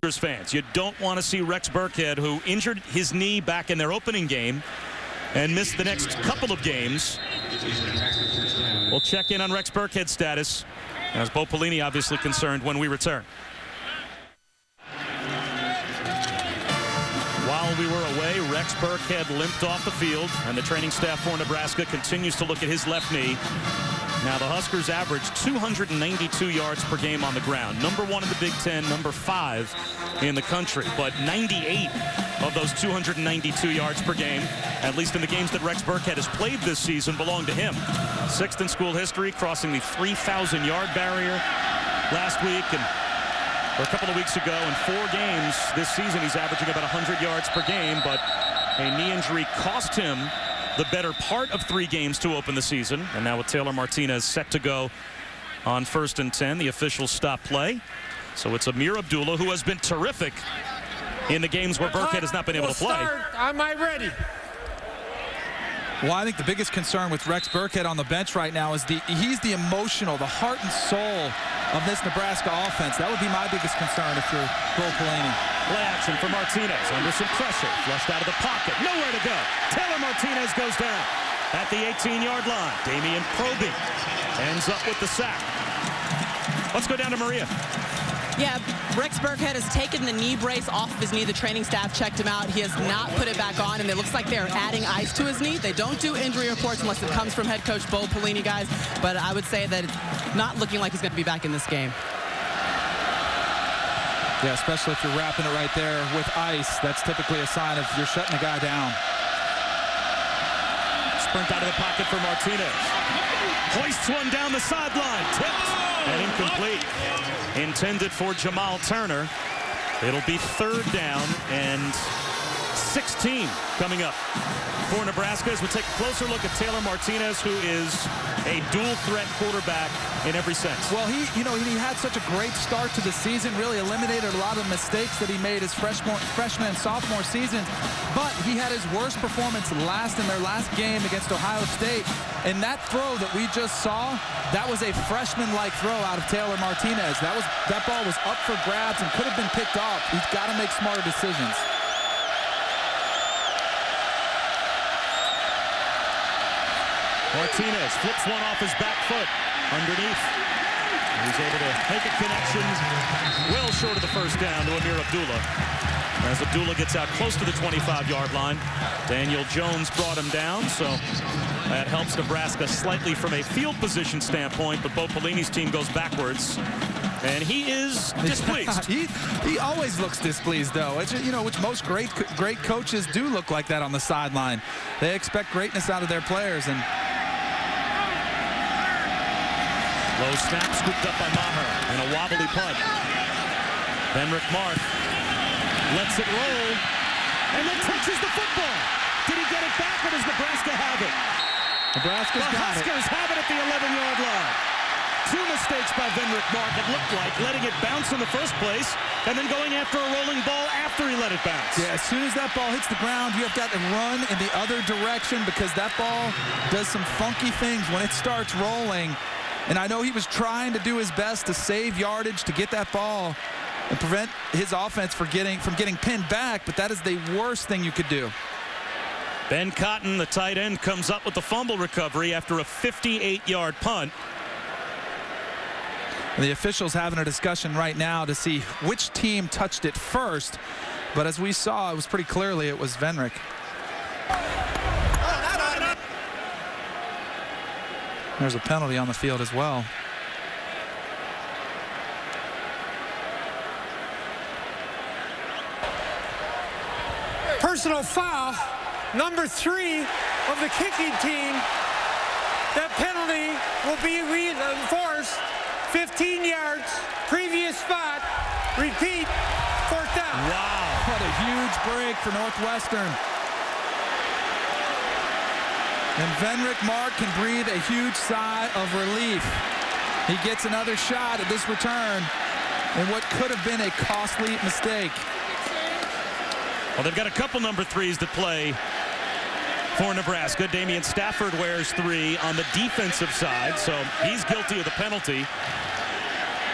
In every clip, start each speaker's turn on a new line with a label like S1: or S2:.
S1: Fans, you don't want to see Rex Burkhead, who injured his knee back in their opening game and missed the next couple of games. We'll check in on Rex Burkhead's status, as Bo Pelini obviously concerned, when we return. While we were away, Rex Burkhead limped off the field, and the training staff for Nebraska continues to look at his left knee. Now, the Huskers averaged 292 yards per game on the ground. Number 1 in the Big Ten, number 5 in the country. But 98 of those 292 yards per game, at least in the games that Rex Burkhead has played this season, belong to him. 6th in school history, crossing the 3,000-yard barrier last week. And a couple of weeks ago, in 4 games this season, he's averaging about 100 yards per game. But a knee injury cost him the better part of 3 games to open the season. And now with Taylor Martinez set to go on 1st and 10, the officials stop play. So it's Amir Abdullah, who has been terrific in the games where Burkhead has not been able to play.
S2: Am I ready?
S3: Well, I think the biggest concern with Rex Burkhead on the bench right now is he's the emotional, the heart and soul of this Nebraska offense. That would be my biggest concern if you're Bo Pelini.
S1: Play action for Martinez under some pressure. Flushed out of the pocket. Nowhere to go. Taylor Martinez goes down at the 18-yard line. Damian Proby ends up with the sack. Let's go down to Maria.
S4: Yeah, Rex Burkhead has taken the knee brace off of his knee. The training staff checked him out. He has not put it back on, and it looks like they're adding ice to his knee. They don't do injury reports unless it comes from head coach Bo Pelini, guys. But I would say that it's not looking like he's going to be back in this game.
S3: Yeah, especially if you're wrapping it right there with ice. That's typically a sign of you're shutting the guy down.
S1: Sprint out of the pocket for Martinez. Hoists one down the sideline. Tipped and incomplete. Intended for Jamal Turner. It'll be 3rd down and 16 coming up for Nebraska as we take a closer look at Taylor Martinez, who is a dual threat quarterback in every sense.
S3: Well, he had such a great start to the season, really eliminated a lot of the mistakes that he made his freshman and sophomore seasons, but he had his worst performance in their last game against Ohio State. And that throw that we just saw, that was a freshman-like throw out of Taylor Martinez. That ball was up for grabs and could have been picked off. He's got to make smarter decisions.
S1: Martinez flips one off his back foot underneath. He's able to make a connection well short of the 1st down to Amir Abdullah. As Abdullah gets out close to the 25-yard line, Daniel Jones brought him down, so that helps Nebraska slightly from a field position standpoint, but Bo Pelini's team goes backwards, and he is displeased.
S3: he always looks displeased, though. It's, which most great coaches do look like that on the sideline. They expect greatness out of their players, and
S1: low snap scooped up by Maher and a wobbly punt. Benrick Mark lets it roll and then touches the football. Did he get it back, or does Nebraska have it?
S3: Nebraska's got it.
S1: The Huskers have it at the 11-yard line. 2 mistakes by Benrick Mark, it looked like, letting it bounce in the first place and then going after a rolling ball after he let it bounce.
S3: Yeah, as soon as that ball hits the ground, you have got to run in the other direction because that ball does some funky things when it starts rolling. And I know he was trying to do his best to save yardage, to get that ball and prevent his offense from getting pinned back, but that is the worst thing you could do.
S1: Ben Cotton, the tight end, comes up with the fumble recovery after a 58-yard punt.
S3: The officials having a discussion right now to see which team touched it first, but as we saw, it was pretty clearly it was Venrick. There's a penalty on the field as well.
S2: Personal foul, number 3 of the kicking team. That penalty will be reinforced. 15 yards, previous spot, repeat, 4th down.
S3: Wow, what a huge break for Northwestern. And Venrick Mark can breathe a huge sigh of relief. He gets another shot at this return in what could have been a costly mistake.
S1: Well, they've got a couple number 3s that play for Nebraska. Damian Stafford wears 3 on the defensive side, so he's guilty of the penalty.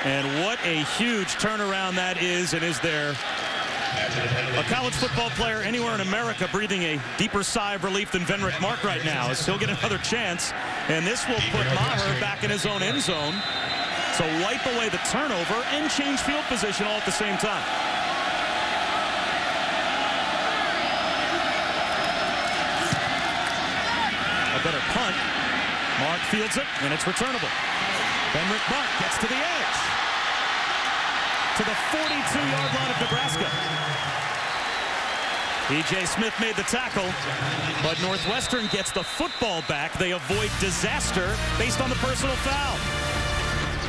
S1: And what a huge turnaround that is. And is there a college football player anywhere in America breathing a deeper sigh of relief than Venrick Mark right now, as he'll get another chance. And this will put Maher back in his own end zone to wipe away the turnover and change field position all at the same time. A better punt. Mark fields it, and it's returnable. Venrick Mark gets to the edge, to the 42-yard line of Nebraska. E.J. Smith made the tackle, but Northwestern gets the football back. They avoid disaster based on the personal foul.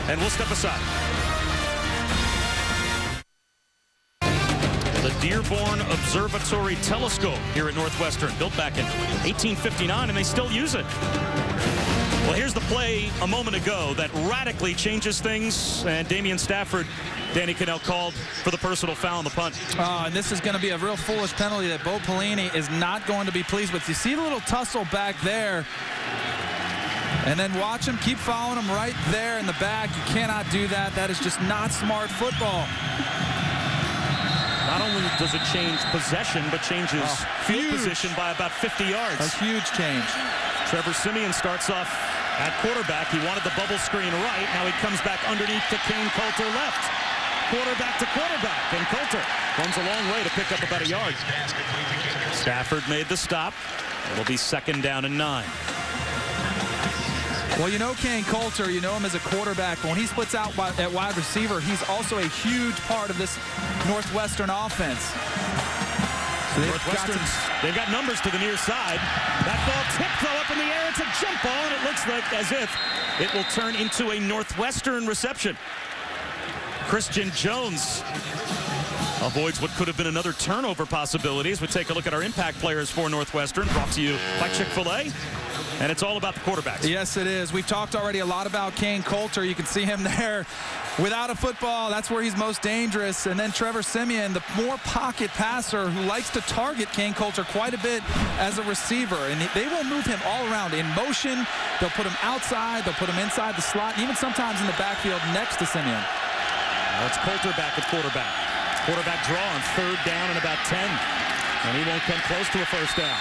S1: And we'll step aside. The Dearborn Observatory Telescope here at Northwestern, built back in 1859, and they still use it. Well, here's the play a moment ago that radically changes things, and Damian Stafford, Danny Cannell called for the personal foul on the punt.
S3: And this is going to be a real foolish penalty that Bo Pelini is not going to be pleased with. You see the little tussle back there, and then watch him keep following him right there in the back. You cannot do that. That is just not smart football.
S1: Not only does it change possession, but changes field position by about 50 yards.
S3: A huge change.
S1: Trevor Siemian starts off at quarterback. He wanted the bubble screen right. Now he comes back underneath to Kane Coulter left. Quarterback to quarterback. And Coulter runs a long way to pick up about a yard. Stafford made the stop. It'll be 2nd down and 9.
S3: Well, you know Kane Coulter, you know him as a quarterback, but when he splits out at wide receiver, he's also a huge part of this Northwestern offense. So
S1: they've got numbers to the near side. That ball tipped though up in the air. It's a jump ball, and it looks like as if it will turn into a Northwestern reception. Christian Jones avoids what could have been another turnover possibility as we take a look at our impact players for Northwestern, brought to you by Chick-fil-A. And it's all about the quarterbacks.
S3: Yes, it is. We've talked already a lot about Kane Coulter. You can see him there without a football. That's where he's most dangerous. And then Trevor Siemian, the more pocket passer who likes to target Kane Coulter quite a bit as a receiver. And they will move him all around in motion. They'll put him outside. They'll put him inside the slot, even sometimes in the backfield next to Siemian.
S1: That's Coulter back at quarterback. Quarterback draw on 3rd down and about 10. And he won't come close to a 1st down.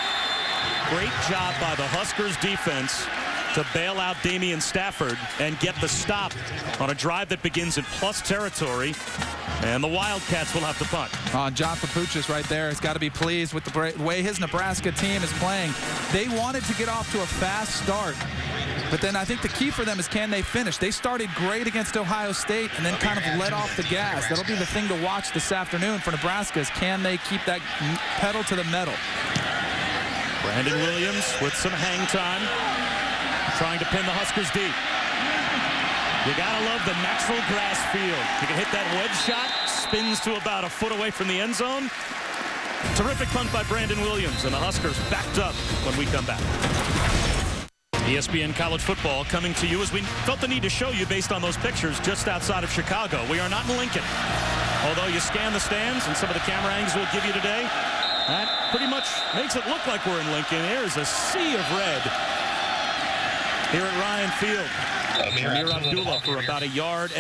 S1: Great job by the Huskers defense to bail out Damian Stafford and get the stop on a drive that begins in plus territory. And the Wildcats will have to punt.
S3: John Papuchis right there has got to be pleased with the way his Nebraska team is playing. They wanted to get off to a fast start, but then I think the key for them is can they finish? They started great against Ohio State and then kind of let off the gas. That'll be the thing to watch this afternoon for Nebraska is can they keep that pedal to the metal?
S1: Brandon Williams with some hang time, trying to pin the Huskers deep. You gotta love the natural grass field. You can hit that wedge shot, spins to about a foot away from the end zone. Terrific punt by Brandon Williams, and the Huskers backed up when we come back. ESPN College Football coming to you as we felt the need to show you based on those pictures just outside of Chicago. We are not in Lincoln. Although you scan the stands and some of the camera angles we'll give you today, that pretty much makes it look like we're in Lincoln. There's a sea of red here at Ryan Field. Amir Abdullah for about 1.5 yards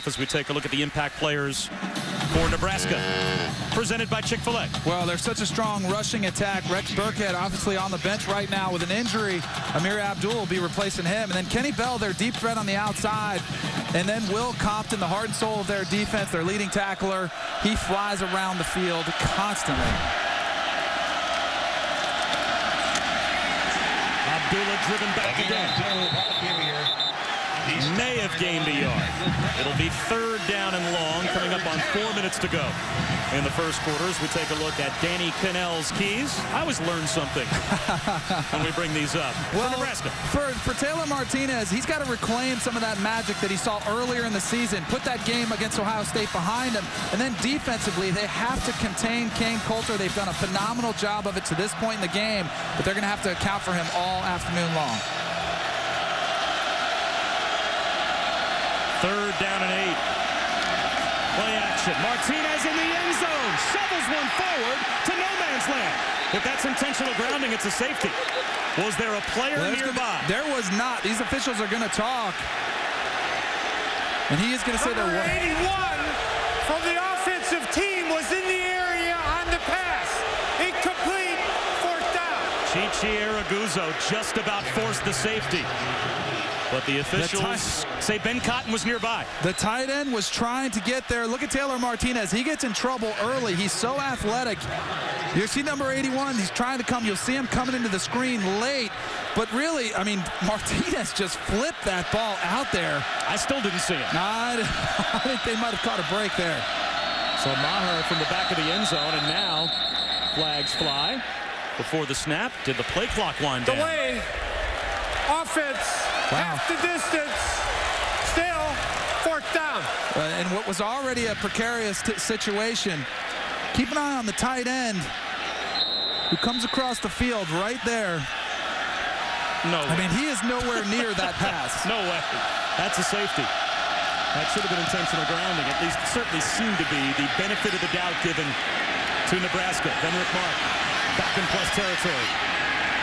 S1: as we take a look at the impact players for Nebraska. Presented by Chick-fil-A.
S3: Well, there's such a strong rushing attack. Rex Burkhead obviously on the bench right now with an injury. Amir Abdullah will be replacing him. And then Kenny Bell, their deep threat on the outside. And then Will Compton, the heart and soul of their defense, their leading tackler. He flies around the field constantly.
S1: Abdullah driven back again. May have gained a yard. It'll be 3rd down and long, coming up on 4 minutes to go in the first quarter as we take a look at Danny Cannell's keys. I always learn something when we bring these up.
S3: Well,
S1: for Nebraska.
S3: For Taylor Martinez, he's got to reclaim some of that magic that he saw earlier in the season, put that game against Ohio State behind him, and then defensively, they have to contain Kane Coulter. They've done a phenomenal job of it to this point in the game, but they're going to have to account for him all afternoon long.
S1: 3rd down and 8. Play action. Martinez in the end zone. Shovels one forward to no man's land. If that's intentional grounding, it's a safety. Was there a player nearby?
S3: There was not. These officials are going to talk. And he is going to say
S2: Number
S3: that
S2: 81 from the offensive team was in the area on the pass. Incomplete, 4th down.
S1: Chichi Araguzzo just about forced the safety. But the officials say Ben Cotton was nearby.
S3: the tight end was trying to get there. Look at Taylor Martinez. He gets in trouble early. He's so athletic. You see number 81, he's trying to come. You'll see him coming into the screen late. But really, I mean, Martinez just flipped that ball out there.
S1: I still didn't see him.
S3: I think they might have caught a break there.
S1: So Maher from the back of the end zone, and now flags fly before the snap. Did the play clock wind down?
S2: Delay. Offense.
S3: Wow.
S2: Half the distance. Still 4th down.
S3: And what was already a precarious situation. Keep an eye on the tight end who comes across the field right there.
S1: No way.
S3: I mean, he is nowhere near that pass.
S1: No way. That's a safety. That should have been intentional grounding. At least it certainly seemed to be the benefit of the doubt given to Nebraska. Fenwick Mark back in plus territory.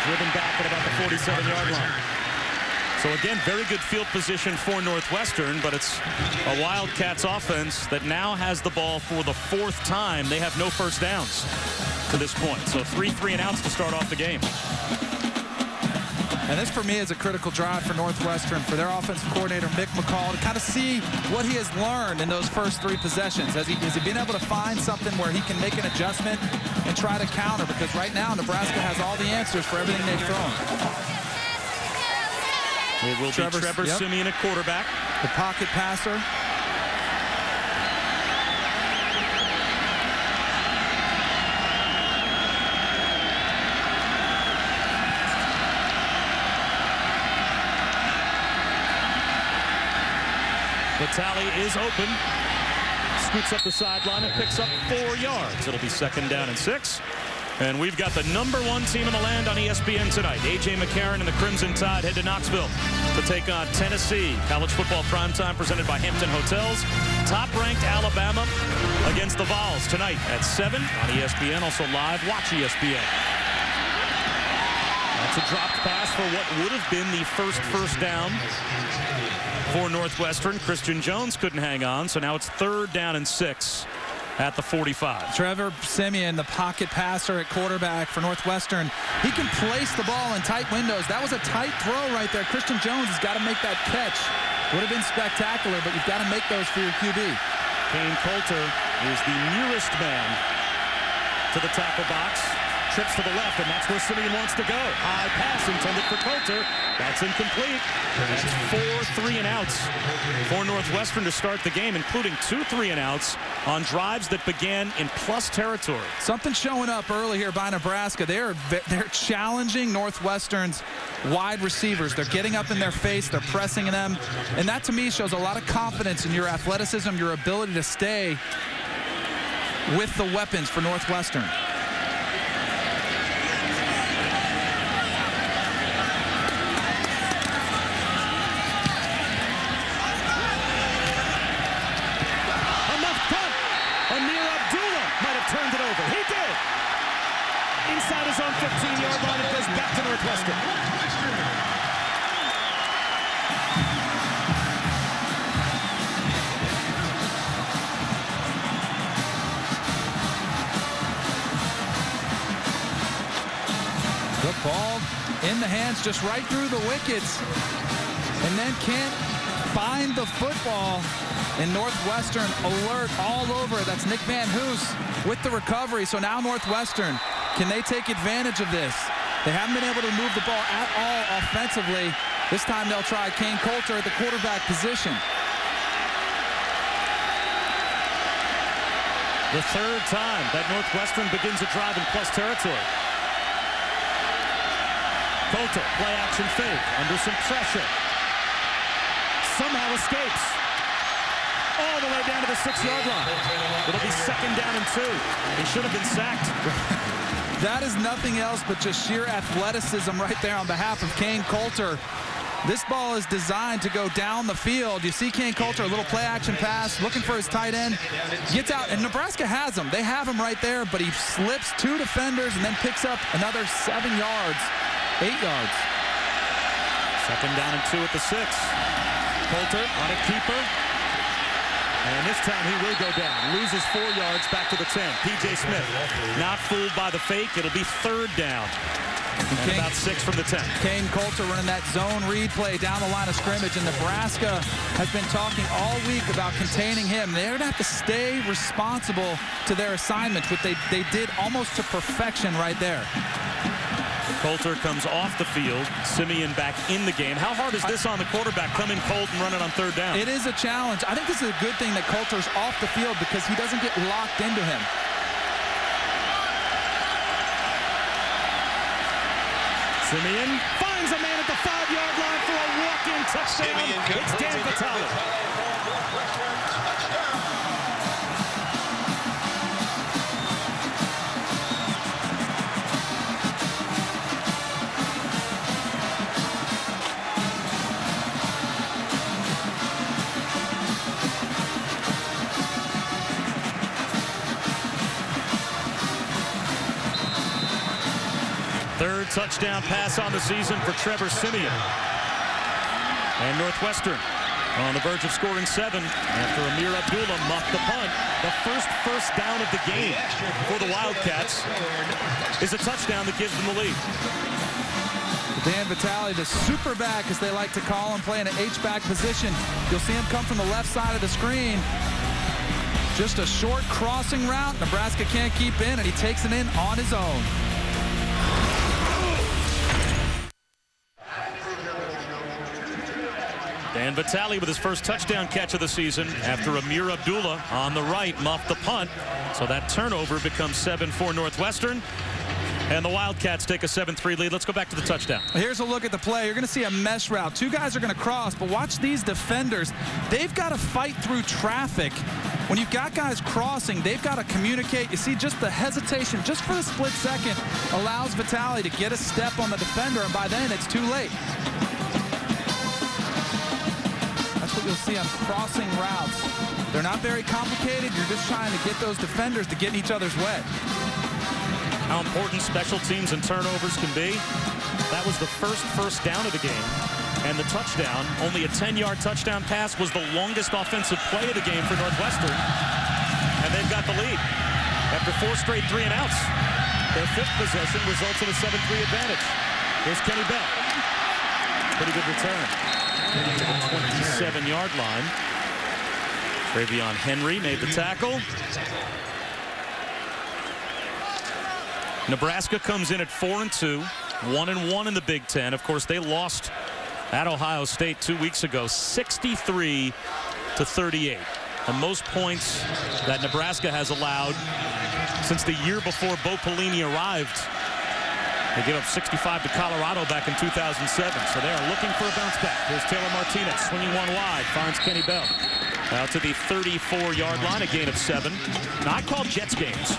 S1: Driven back at about the 47-yard line. So again, very good field position for Northwestern, but it's a Wildcats offense that now has the ball for the 4th time. They have no first downs to this point. So 3 and outs to start off the game.
S3: And this, for me, is a critical drive for Northwestern, for their offensive coordinator, Mick McCall, to kind of see what he has learned in those first 3 possessions. Has he been able to find something where he can make an adjustment and try to counter? Because right now, Nebraska has all the answers for everything they've thrown.
S1: It will be Trevor Siemian at quarterback.
S3: The pocket passer.
S1: Vitale is open. Scoots up the sideline and picks up 4 yards. It'll be 2nd down and 6. And we've got the number 1 team in the land on ESPN tonight. A.J. McCarron and the Crimson Tide head to Knoxville to take on Tennessee. College football primetime presented by Hampton Hotels. Top-ranked Alabama against the Vols tonight at 7 on ESPN. Also live, watch ESPN. That's a dropped pass for what would have been the first down for Northwestern. Christian Jones couldn't hang on, so now it's 3rd down and 6 at the 45.
S3: Trevor Siemian, the pocket passer at quarterback for Northwestern. He can place the ball in tight windows. That was a tight throw right there. Christian Jones has got to make that catch. Would have been spectacular, but you've got to make those for your QB.
S1: Kane Coulter is the nearest man to the tackle box. Trips to the left, and that's where Siemian wants to go. High pass intended for Coulter. That's incomplete. That's 4 3 and outs for Northwestern to start the game, including 2 3 and outs on drives that began in plus territory.
S3: Something showing up early here by Nebraska. They're challenging Northwestern's wide receivers. They're getting up in their face. They're pressing them. And that, to me, shows a lot of confidence in your athleticism, your ability to stay with the weapons for Northwestern.
S1: Turned it over. He did. Inside his own 15-yard line, it goes back to Northwestern.
S3: The ball in the hands, just right through the wickets, and then can't find the football. And Northwestern alert all over. That's Nick Van Hoos with the recovery. So now Northwestern, can they take advantage of this? They haven't been able to move the ball at all offensively. This time they'll try Kane Coulter at the quarterback position.
S1: The 3rd time that Northwestern begins a drive in plus territory. Coulter, play action fake, under some pressure. Somehow escapes. All the way down to the 6-yard line. It'll be 2nd down and 2. He should have been sacked.
S3: That is nothing else but just sheer athleticism right there on behalf of Kane Coulter. This ball is designed to go down the field. You see Kane Coulter, a little play action pass, looking for his tight end. Gets out, and Nebraska has him. They have him right there, but he slips 2 defenders and then picks up another 7 yards, 8 yards.
S1: 2nd down and 2 at the 6. Coulter on a keeper. And this time he will go down. Loses 4 yards back to the 10. P.J. Smith not fooled by the fake. It'll be 3rd down. And about 6 from the 10.
S3: Kane Coulter running that zone read play down the line of scrimmage, and Nebraska has been talking all week about containing him. They're going to have to stay responsible to their assignments, which they did almost to perfection right there.
S1: Coulter comes off the field. Simeon back in the game. How hard is this on the quarterback? Come in cold and run it on 3rd down.
S3: It is a challenge. I think this is a good thing that Coulter's off the field because he doesn't get locked into him.
S1: Simeon finds a man at the 5-yard line for a walk-in touchdown. It's Dan Vitale. Third touchdown pass on the season for Trevor Simeon. And Northwestern on the verge of scoring 7 after Amir Abdullah muffed the punt. The first down of the game for the Wildcats is a touchdown that gives them the lead.
S3: Dan Vitale, the super back, as they like to call him, playing an H-back position. You'll see him come from the left side of the screen. Just a short crossing route. Nebraska can't keep in, and he takes it in on his own.
S1: Dan Vitale with his first touchdown catch of the season after Amir Abdullah on the right muffed the punt. So that turnover becomes 7 for Northwestern. And the Wildcats take a 7-3 lead. Let's go back to the touchdown.
S3: Here's a look at the play. You're going to see a mesh route. 2 guys are going to cross, but watch these defenders. They've got to fight through traffic. When you've got guys crossing, they've got to communicate. You see just the hesitation, just for the split second, allows Vitale to get a step on the defender, and by then it's too late. That's what you'll see on crossing routes. They're not very complicated. You're just trying to get those defenders to get in each other's way.
S1: How important special teams and turnovers can be. That was the first down of the game. And the touchdown, only a 10-yard touchdown pass, was the longest offensive play of the game for Northwestern. And they've got the lead. After 4 straight 3-and-outs, their 5th possession results in a 7-3 advantage. Here's Kenny Bell. Pretty good return. To the 27-yard line. Travion Henry made the tackle. Nebraska comes in at 4-2, 1-1 in the Big Ten. Of course, they lost at Ohio State 2 weeks ago, 63-38. The most points that Nebraska has allowed since the year before Bo Pelini arrived. They gave up 65 to Colorado back in 2007, so they are looking for a bounce back. Here's Taylor Martinez swinging one wide, finds Kenny Bell. Out to the 34-yard line, a gain of 7. Now, I called Jets games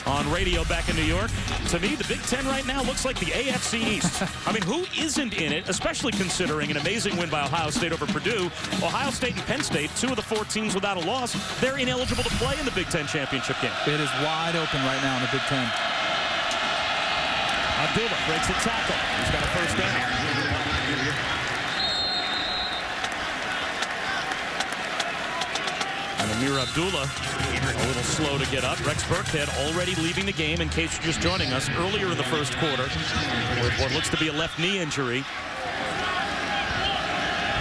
S1: on radio back in New York. To me, the Big Ten right now looks like the AFC East. I mean, who isn't in it, especially considering an amazing win by Ohio State over Purdue? Ohio State and Penn State, 2 of the 4 teams without a loss, they're ineligible to play in the Big Ten championship game.
S3: It is wide open right now in the Big Ten.
S1: Abdullah breaks the tackle. He's got a first down. And Amir Abdullah a little slow to get up. Rex Burkhead already leaving the game, in case you're just joining us, earlier in the first quarter with what looks to be a left knee injury.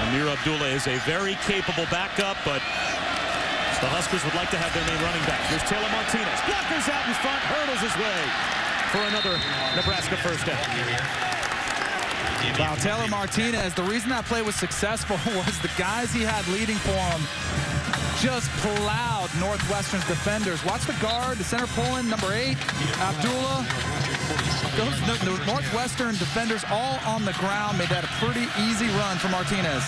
S1: Amir Abdullah is a very capable backup, but the Huskers would like to have their main running back. Here's Taylor Martinez. Blockers out in front, hurdles his way for another Nebraska first down.
S3: Wow, Taylor Martinez, the reason that play was successful was the guys he had leading for him just plowed Northwestern's defenders. Watch the guard, the center pulling, number 8, Abdullah. Those Northwestern defenders all on the ground made that a pretty easy run for Martinez.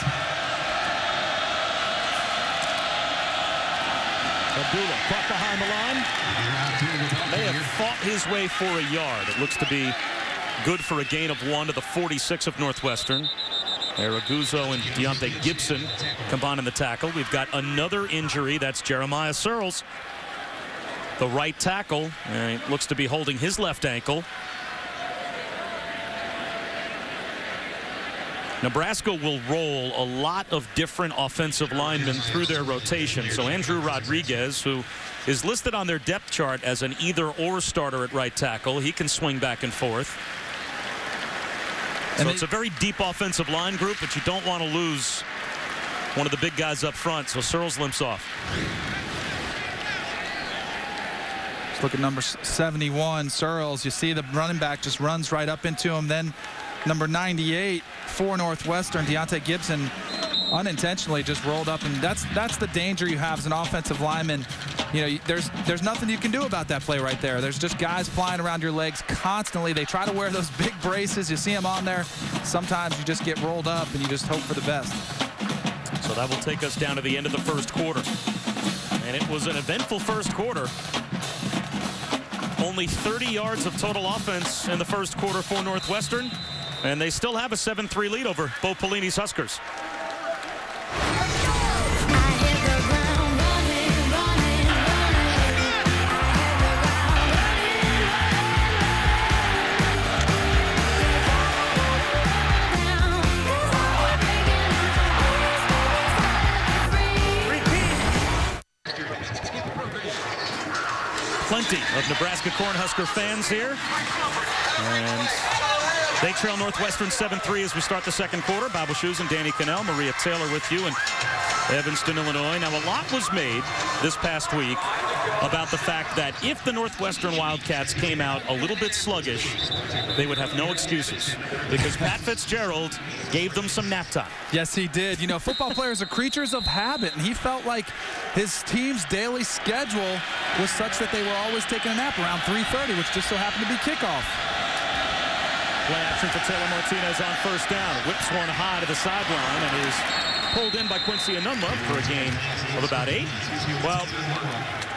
S1: Abdullah caught behind the line. They have fought his way for a yard. It looks to be good for a gain of 1 to the 46 of Northwestern. Araguzo and Deontay Gibson combine in the tackle. We've got another injury. That's Jeremiah Searles, the right tackle. And he looks to be holding his left ankle. Nebraska will roll a lot of different offensive linemen through their rotation. So Andrew Rodriguez, who is listed on their depth chart as an either-or starter at right tackle, he can swing back and forth. So it's a very deep offensive line group, but you don't want to lose one of the big guys up front. So Searles limps off.
S3: Let's look at number 71, Searles. You see the running back just runs right up into him. Then number 98 for Northwestern, Deontay Gibson, unintentionally just rolled up, and that's the danger you have as an offensive lineman. You know, there's nothing you can do about that play right there. There's just guys flying around your legs constantly. They try to wear those big braces. You see them on there. Sometimes you just get rolled up and you just hope for the best.
S1: So that will take us down to the end of the first quarter. And it was an eventful first quarter. Only 30 yards of total offense in the first quarter for Northwestern. And they still have a 7-3 lead over Bo Pelini's Huskers. Plenty of Nebraska Cornhusker fans here. And they trail Northwestern 7-3 as we start the second quarter. Bob Shoes and Danny Cannell, Maria Taylor with you in Evanstan, Illinois. Now, a lot was made this past week about the fact that if the Northwestern Wildcats came out a little bit sluggish, they would have no excuses because Pat Fitzgerald gave them some nap time.
S3: Yes, he did. You know, football players are creatures of habit, and he felt like his team's daily schedule was such that they were always taking a nap around 3:30, which just so happened to be kickoff.
S1: Play action for Taylor Martinez on first down. Whips one high to the sideline and is pulled in by Quincy Enunwa for a gain of about 8. Well,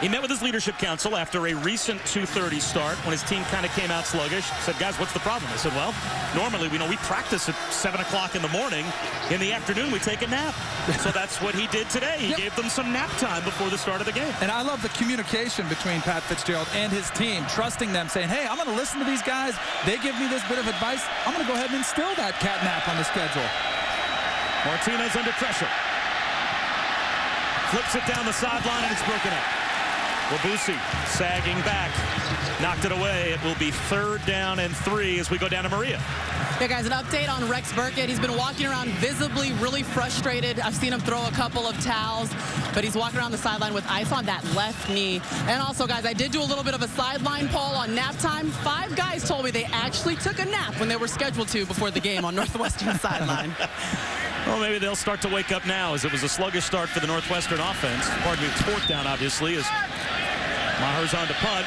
S1: he met with his leadership council after a recent 2:30 start when his team kind of came out sluggish. Said, guys, what's the problem? I said, well, normally we practice at 7 o'clock in the morning. In the afternoon, we take a nap. So that's what he did today. He gave them some nap time before the start of the game.
S3: And I love the communication between Pat Fitzgerald and his team, trusting them, saying, hey, I'm going to listen to these guys. They give me this bit of advice. I'm going to go ahead and instill that cat nap on the schedule.
S1: Martinez under pressure. Flips it down the sideline, and it's broken up. Wabusi sagging back. Knocked it away. It will be 3rd down and 3 as we go down to Maria.
S4: Yeah, guys, an update on Rex Burkhead. He's been walking around visibly really frustrated. I've seen him throw a couple of towels, but he's walking around the sideline with ice on that left knee. And also, guys, I did do a little bit of a sideline poll on nap time. 5 guys told me they actually took a nap when they were scheduled to before the game on Northwestern sideline.
S1: Well, maybe they'll start to wake up now, as it was a sluggish start for the Northwestern offense. Pardon me, it's 4th down, obviously, as Maher's on to punt,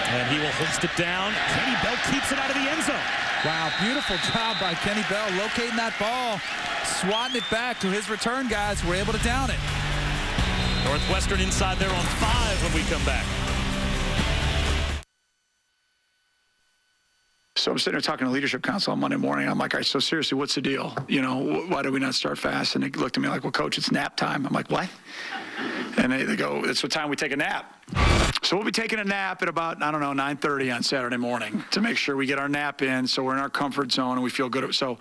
S1: and he will hoist it down. Kenny Bell keeps it out of the end zone.
S3: Wow, beautiful job by Kenny Bell locating that ball, swatting it back to his return guys who were able to down it.
S1: Northwestern inside there on 5 when we come back.
S5: So I'm sitting there talking to leadership council on Monday morning. I'm like, all right, so seriously, what's the deal? You know, why do we not start fast? And they looked at me like, well, coach, it's nap time. I'm like, what? And they go, it's what time we take a nap. So we'll be taking a nap at about, I don't know, 9:30 on Saturday morning to make sure we get our nap in so we're in our comfort zone and we feel good. So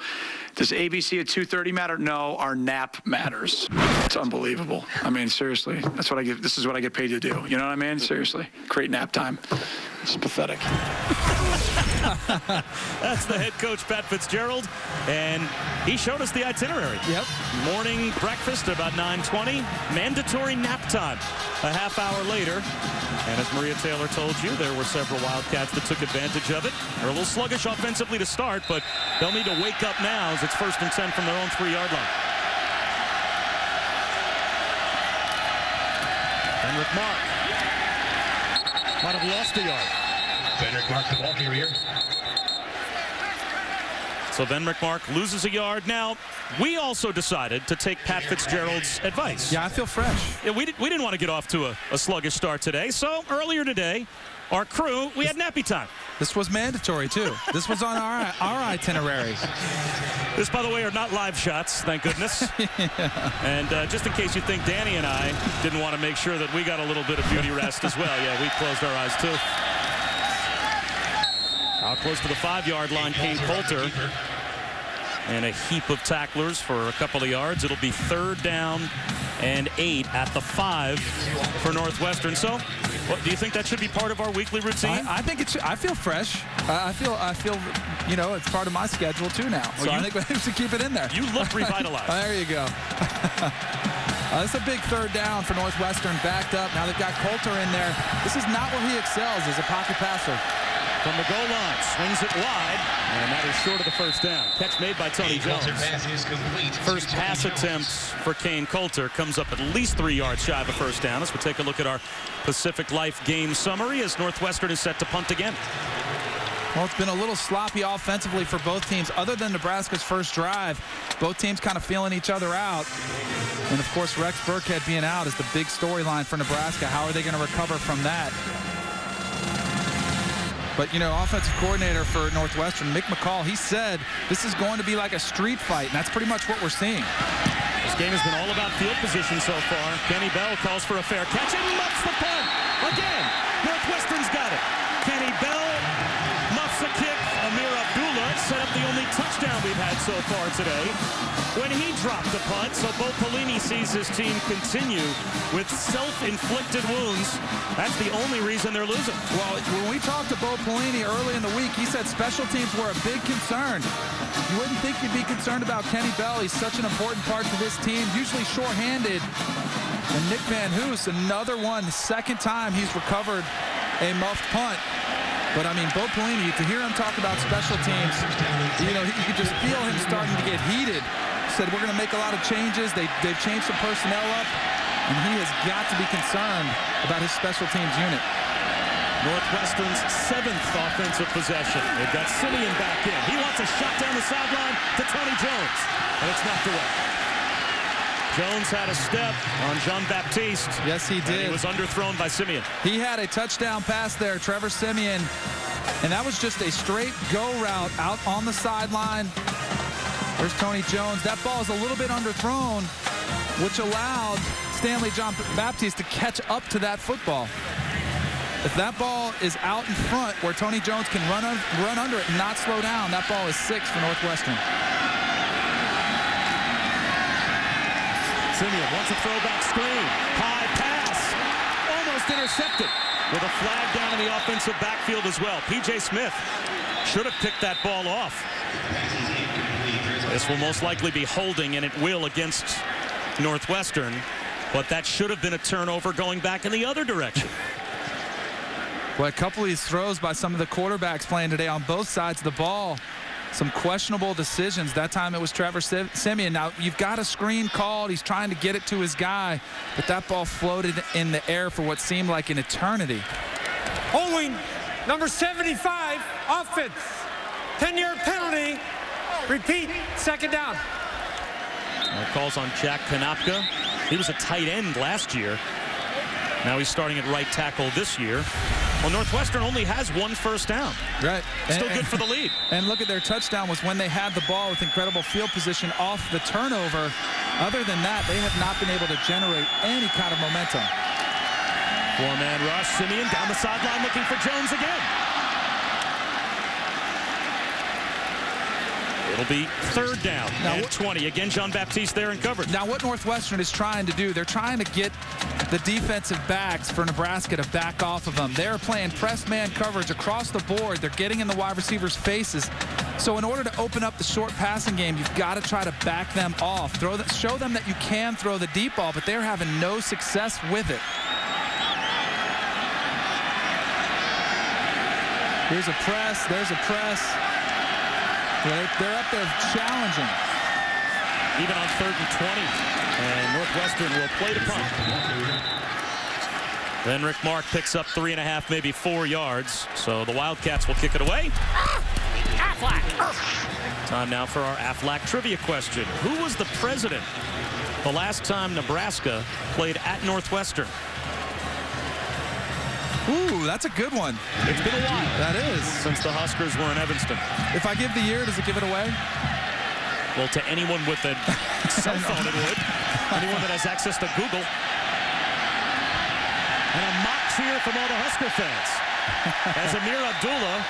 S5: does ABC at 2:30 matter? No, our nap matters. It's unbelievable. I mean, seriously, that's what I get. This is what I get paid to do. You know what I mean? Seriously, create nap time. It's pathetic.
S1: That's the head coach, Pat Fitzgerald, and he showed us the itinerary.
S3: Yep.
S1: Morning breakfast about 9:20, mandatory nap time a half hour later. And as Maria Taylor told you, there were several Wildcats that took advantage of it. They're a little sluggish offensively to start, but they'll need to wake up now as it's 1st and 10 from their own 3-yard line. Henrik Mark might have lost a yard.
S6: Henrik Mark, the ball carrier.
S1: So Henrik Mark loses a yard. Now, we also decided to take Pat Fitzgerald's advice.
S3: Yeah, I feel fresh.
S1: Yeah, we didn't want to get off to a sluggish start today. So earlier today, our crew, we had nappy time.
S3: This was mandatory, too. This was on our itinerary.
S1: This, by the way, are not live shots, thank goodness.
S3: Yeah.
S1: And just in case you think Danny and I didn't want to make sure that we got a little bit of beauty rest as well. Yeah, we closed our eyes, too. Out close to the 5-yard line, Kane Coulter. and a heap of tacklers for a couple of yards. It'll be 3rd down and 8 at the 5 for Northwestern. So, what, do you think that should be part of our weekly routine?
S3: I think it should. I feel fresh. I feel, you know, it's part of my schedule too now. So I think we should keep it in there.
S1: You look revitalized.
S3: There you go. It's a big 3rd down for Northwestern, backed up. Now they've got Coulter in there. This is not where he excels as a pocket passer.
S1: From the goal line, swings it wide, and that is short of the 1st down. Catch made by Tony Jones. First pass attempt for Kane Coulter comes up at least 3 yards shy of a 1st down. As we take a look at our Pacific Life game summary as Northwestern is set to punt again.
S3: Well, it's been a little sloppy offensively for both teams. Other than Nebraska's first drive, both teams kind of feeling each other out. And, of course, Rex Burkhead being out is the big storyline for Nebraska. How are they going to recover from that? But, you know, offensive coordinator for Northwestern, Mick McCall, he said this is going to be like a street fight, and that's pretty much what we're seeing.
S1: This game has been all about field position so far. Kenny Bell calls for a fair catch and muffs the punt. Again, Northwestern's got it. Kenny Bell muffs a kick. Amir Abdullah set up the only touchdown we've had so far today when he dropped the punt. So Bo Pelini sees his team continue with self-inflicted wounds. That's the only reason they're losing.
S3: Well, when we talked to Bo Pelini early in the week, he said special teams were a big concern. You wouldn't think you'd be concerned about Kenny Bell. He's such an important part to this team, usually shorthanded. And Nick Van Hoos, another one, the 2nd time he's recovered a muffed punt. But, I mean, Bo Pelini, to hear him talk about special teams, you know, you could just feel him starting to get heated. Said, we're going to make a lot of changes. They've changed some personnel up, and he has got to be concerned about his special teams unit.
S1: Northwestern's 7th offensive possession. They've got Simeon back in. He wants a shot down the sideline to Tony Jones, and it's knocked away. Jones had a step on Jean-Baptiste.
S3: Yes, he did.
S1: He was underthrown by Simeon.
S3: He had a touchdown pass there, Trevor Simeon, and that was just a straight go route out on the sideline. There's Tony Jones. That ball is a little bit underthrown, which allowed Stanley Jean-Baptiste to catch up to that football. If that ball is out in front where Tony Jones can run under it and not slow down, that ball is 6 for Northwestern.
S1: Simeon wants a throwback screen. High pass. Almost intercepted with a flag down in the offensive backfield as well. P.J. Smith should have picked that ball off. This will most likely be holding, and it will against Northwestern. But that should have been a turnover going back in the other direction.
S3: Well, a couple of these throws by some of the quarterbacks playing today on both sides of the ball. Some questionable decisions. That time it was Trevor Simeon. Now, you've got a screen called. He's trying to get it to his guy, but that ball floated in the air for what seemed like an eternity.
S2: Holding, number 75, offense. 10-yard penalty. Repeat, 2nd down.
S1: Calls on Jack Kanapka. He was a tight end last year. Now he's starting at right tackle this year. Well, Northwestern only has 1 first down.
S3: Right.
S1: Still good for the lead.
S3: And look at their touchdown was when they had the ball with incredible field position off the turnover. Other than that, they have not been able to generate any kind of momentum.
S1: 4-man rush. Simeon down the sideline looking for Jones again. It'll be 3rd down and 20. Again, Jean-Baptiste there in coverage.
S3: Now, what Northwestern is trying to do, they're trying to get the defensive backs for Nebraska to back off of them. They're playing press man coverage across the board. They're getting in the wide receivers' faces. So in order to open up the short passing game, you've got to try to back them off. Show them that you can throw the deep ball, but they're having no success with it. Here's a press. There's a press. They're up there challenging.
S1: Even on 3rd and 20. And Northwestern will play the punt. Then Rick Mark picks up 3.5, maybe 4 yards. So the Wildcats will kick it away. Aflac. Time now for our Aflac trivia question. Who was the president the last time Nebraska played at Northwestern?
S3: Ooh, that's a good one.
S1: It's been a while.
S3: That is.
S1: Since the Huskers were in Evanstan.
S3: If I give the year, does it give it away?
S1: Well, to anyone with a cell phone, it would. Anyone that has access to Google. And a mock cheer from all the Husker fans as Amir Abdullah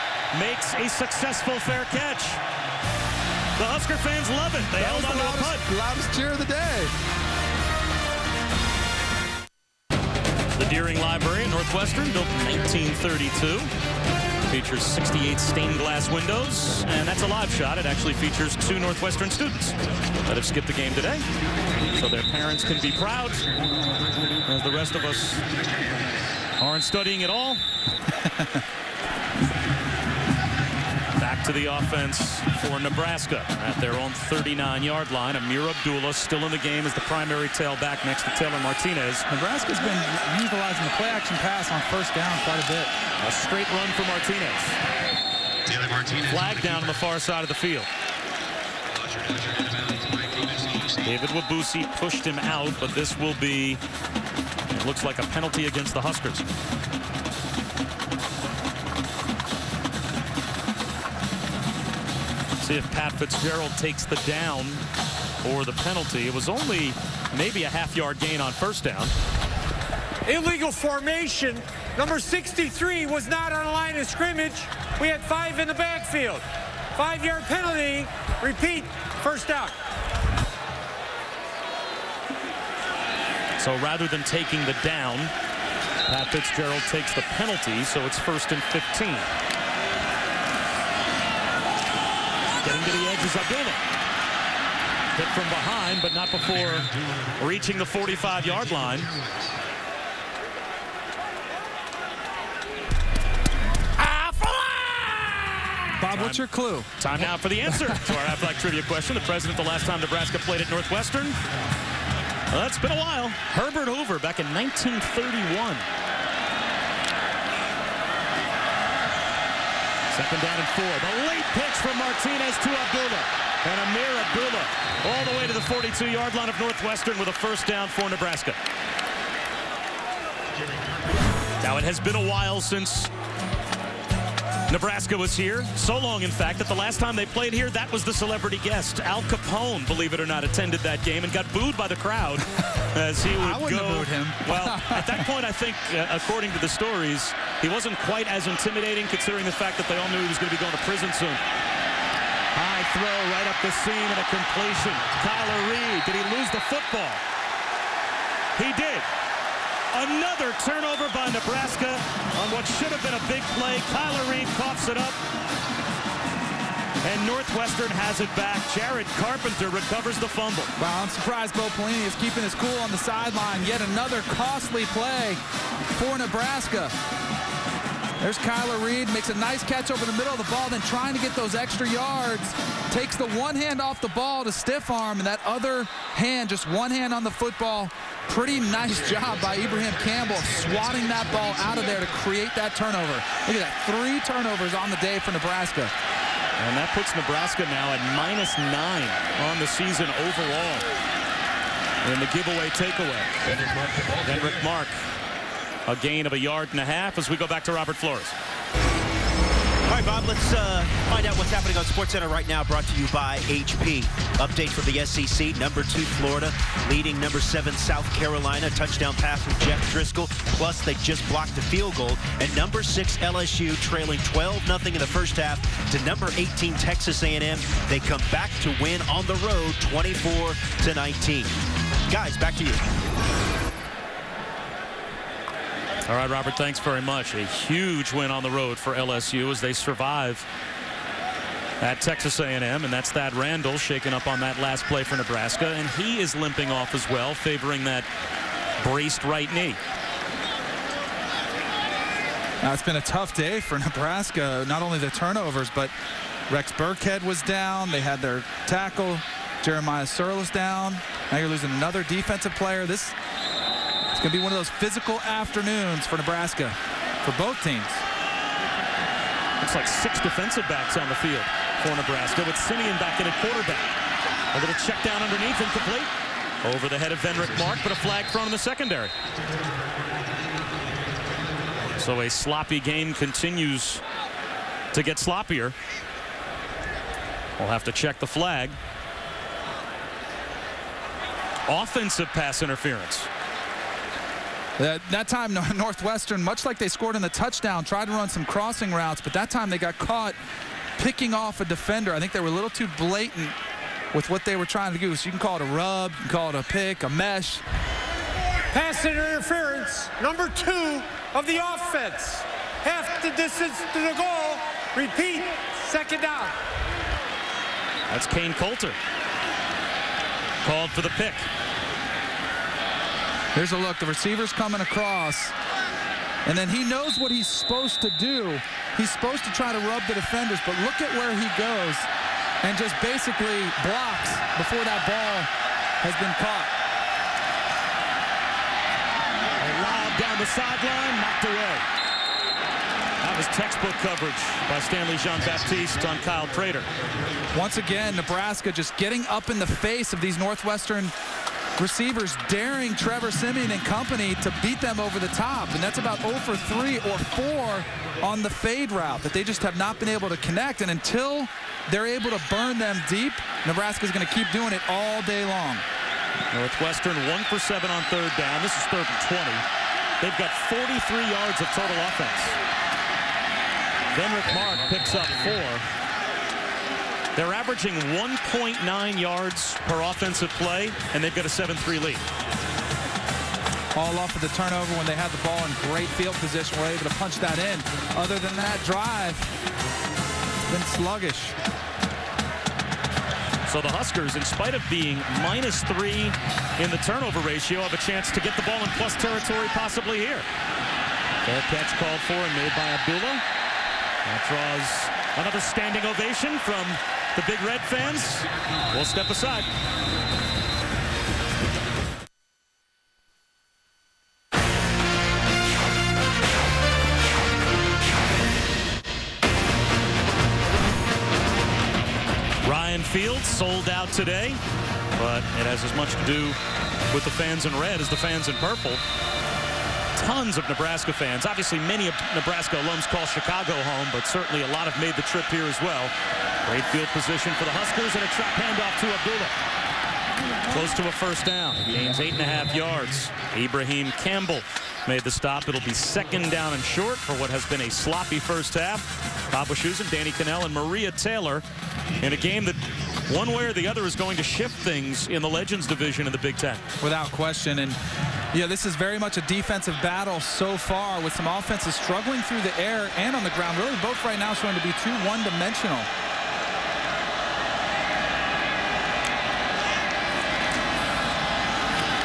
S1: makes a successful fair catch. The Husker fans love it. They held on to a punt.
S3: Loudest cheer of the day.
S1: The Deering Library at Northwestern, built in 1932. Features 68 stained glass windows, and that's a live shot. It actually features 2 Northwestern students that have skipped the game today, so their parents can be proud, as the rest of us aren't studying at all. Back to the offense for Nebraska at their own 39-yard line. Amir Abdullah still in the game as the primary tailback next to Taylor Martinez.
S3: Nebraska's been utilizing the play-action pass on first down quite a bit.
S1: A straight run for Martinez.
S6: Taylor Martinez.
S1: Flag down on the far side of the field. David Wabusi pushed him out, but this will be, it looks like a penalty against the Huskers. See if Pat Fitzgerald takes the down or the penalty. It was only maybe a half-yard gain on first down.
S2: Illegal formation. Number 63 was not on the line of scrimmage. We had 5 in the backfield. 5-yard penalty. Repeat, first down.
S1: So rather than taking the down, Pat Fitzgerald takes the penalty, so it's 1st and 15. Getting to the edge is Abdullah. Hit from behind, but not before reaching the 45-yard line.
S3: Bob, what's your clue?
S1: Time now for the answer to our Aflac Trivia question. The president the last time Nebraska played at Northwestern. Well, it's been a while. Herbert Hoover back in 1931. Second down and 4. The late pitch from Martinez to Abdullah. And Amir Abdullah all the way to the 42-yard line of Northwestern with a first down for Nebraska. Now, it has been a while since Nebraska was here. So long, in fact, that the last time they played here, that was the celebrity guest. Al Capone, believe it or not, attended that game and got booed by the crowd as he would
S3: I wouldn't have booed him.
S1: Well, at that point, I think, according to the stories, he wasn't quite as intimidating, considering the fact that they all knew he was going to be going to prison soon. High throw right up the seam and a completion. Kyler Reed, did he lose the football? He did. Another turnover by Nebraska on what should have been a big play. Kyler Reed coughs it up. And Northwestern has it back. Jared Carpenter recovers the fumble.
S3: Wow, I'm surprised Bo Pelini is keeping his cool on the sideline. Yet another costly play for Nebraska. There's Kyler Reed, makes a nice catch over the middle of the ball, then trying to get those extra yards. Takes the one hand off the ball to stiff arm, and that other hand, just one hand on the football. Pretty nice job by Ibrahim Campbell swatting that ball out of there to create that turnover. Look at that, 3 turnovers on the day for Nebraska.
S1: And that puts Nebraska now at -9 on the season overall in the giveaway takeaway. Henrik Mark, a gain of 1.5 yards as we go back to Robert Flores.
S7: All right, Bob, let's find out what's happening on SportsCenter right now, brought to you by HP. Update from the SEC, number 2 Florida, leading number 7 South Carolina. Touchdown pass from Jeff Driscoll, plus they just blocked a field goal. And number 6 LSU trailing 12-0 in the first half to number 18 Texas A&M. They come back to win on the road 24-19. Guys, back to you.
S1: All right, Robert, thanks very much. A huge win on the road for LSU as they survive at Texas A&M, and that's Thad Randall shaken up on that last play for Nebraska, and he is limping off as well, favoring that braced right knee.
S3: It's been a tough day for Nebraska. Not only the turnovers, but Rex Burkhead was down. They had their tackle, Jeremiah Surlis, down. Now you're losing another defensive player. It's going to be one of those physical afternoons for Nebraska, for both teams.
S1: Looks like 6 defensive backs on the field for Nebraska, with Simeon back in at quarterback. A little check down underneath, incomplete. Over the head of Henrik Mark, but a flag thrown in the secondary. So a sloppy game continues to get sloppier. We'll have to check the flag. Offensive pass interference.
S3: That time, Northwestern, much like they scored in the touchdown, tried to run some crossing routes, but that time they got caught picking off a defender. I think they were a little too blatant with what they were trying to do. So you can call it a rub, you can call it a pick, a mesh.
S2: Pass interference, number 2 of the offense. Half the distance to the goal. Repeat, second down.
S1: That's Kane Coulter. Called for the pick.
S3: Here's a look. The receiver's coming across. And then he knows what he's supposed to do. He's supposed to try to rub the defenders, but look at where he goes and just basically blocks before that ball has been caught.
S1: Loud down the sideline, knocked away. That was textbook coverage by Stanley Jean-Baptiste on Kyle Prater.
S3: Once again, Nebraska just getting up in the face of these Northwestern receivers, daring Trevor Siemian and company to beat them over the top. And that's about 0 for 3 or 4 on the fade route that they just have not been able to connect. And until they're able to burn them deep, Nebraska's going to keep doing it all day long.
S1: Northwestern 1 for 7 on third down. This is 3rd and 20. They've got 43 yards of total offense. Venrick Mark picks up 4. They're averaging 1.9 yards per offensive play, and they've got a 7-3 lead.
S3: All off of the turnover when they had the ball in great field position. We're able to punch that in. Other than that drive, it's been sluggish.
S1: So the Huskers, in spite of being -3 in the turnover ratio, have a chance to get the ball in plus territory possibly here. Fair catch called for and made by Abdullah. That draws another standing ovation from the Big Red fans. We'll step aside. Ryan Field sold out today, but it has as much to do with the fans in red as the fans in purple. Tons of Nebraska fans. Obviously, many of Nebraska alums call Chicago home, but certainly a lot have made the trip here as well. Great field position for the Huskers, and a trap handoff to Abdullah. Close to a first down. Gains 8.5 yards. Ibrahim Campbell made the stop. It'll be 2nd down and short for what has been a sloppy first half. Bob Wischusen, Danny Cannell, and Maria Taylor in a game that one way or the other is going to shift things in the Legends division in the Big Ten.
S3: Without question. And yeah, this is very much a defensive battle so far, with some offenses struggling through the air and on the ground. Really both right now showing to be too one-dimensional.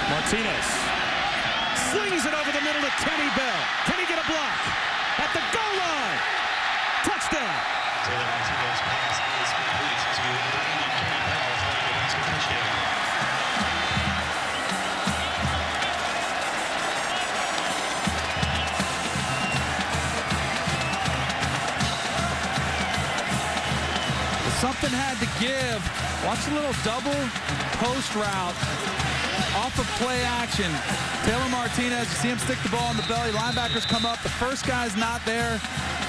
S1: Martinez slings it over the middle to Kenny Bell. Can he get a block? At the goal line. Touchdown.
S6: Taylor Martinez pass is complete to Kenny Bell for the Nebraska touchdown.
S3: Something had to give. Watch a little double post route off of play action. Taylor Martinez, you see him stick the ball in the belly. Linebackers come up. The first guy's not there.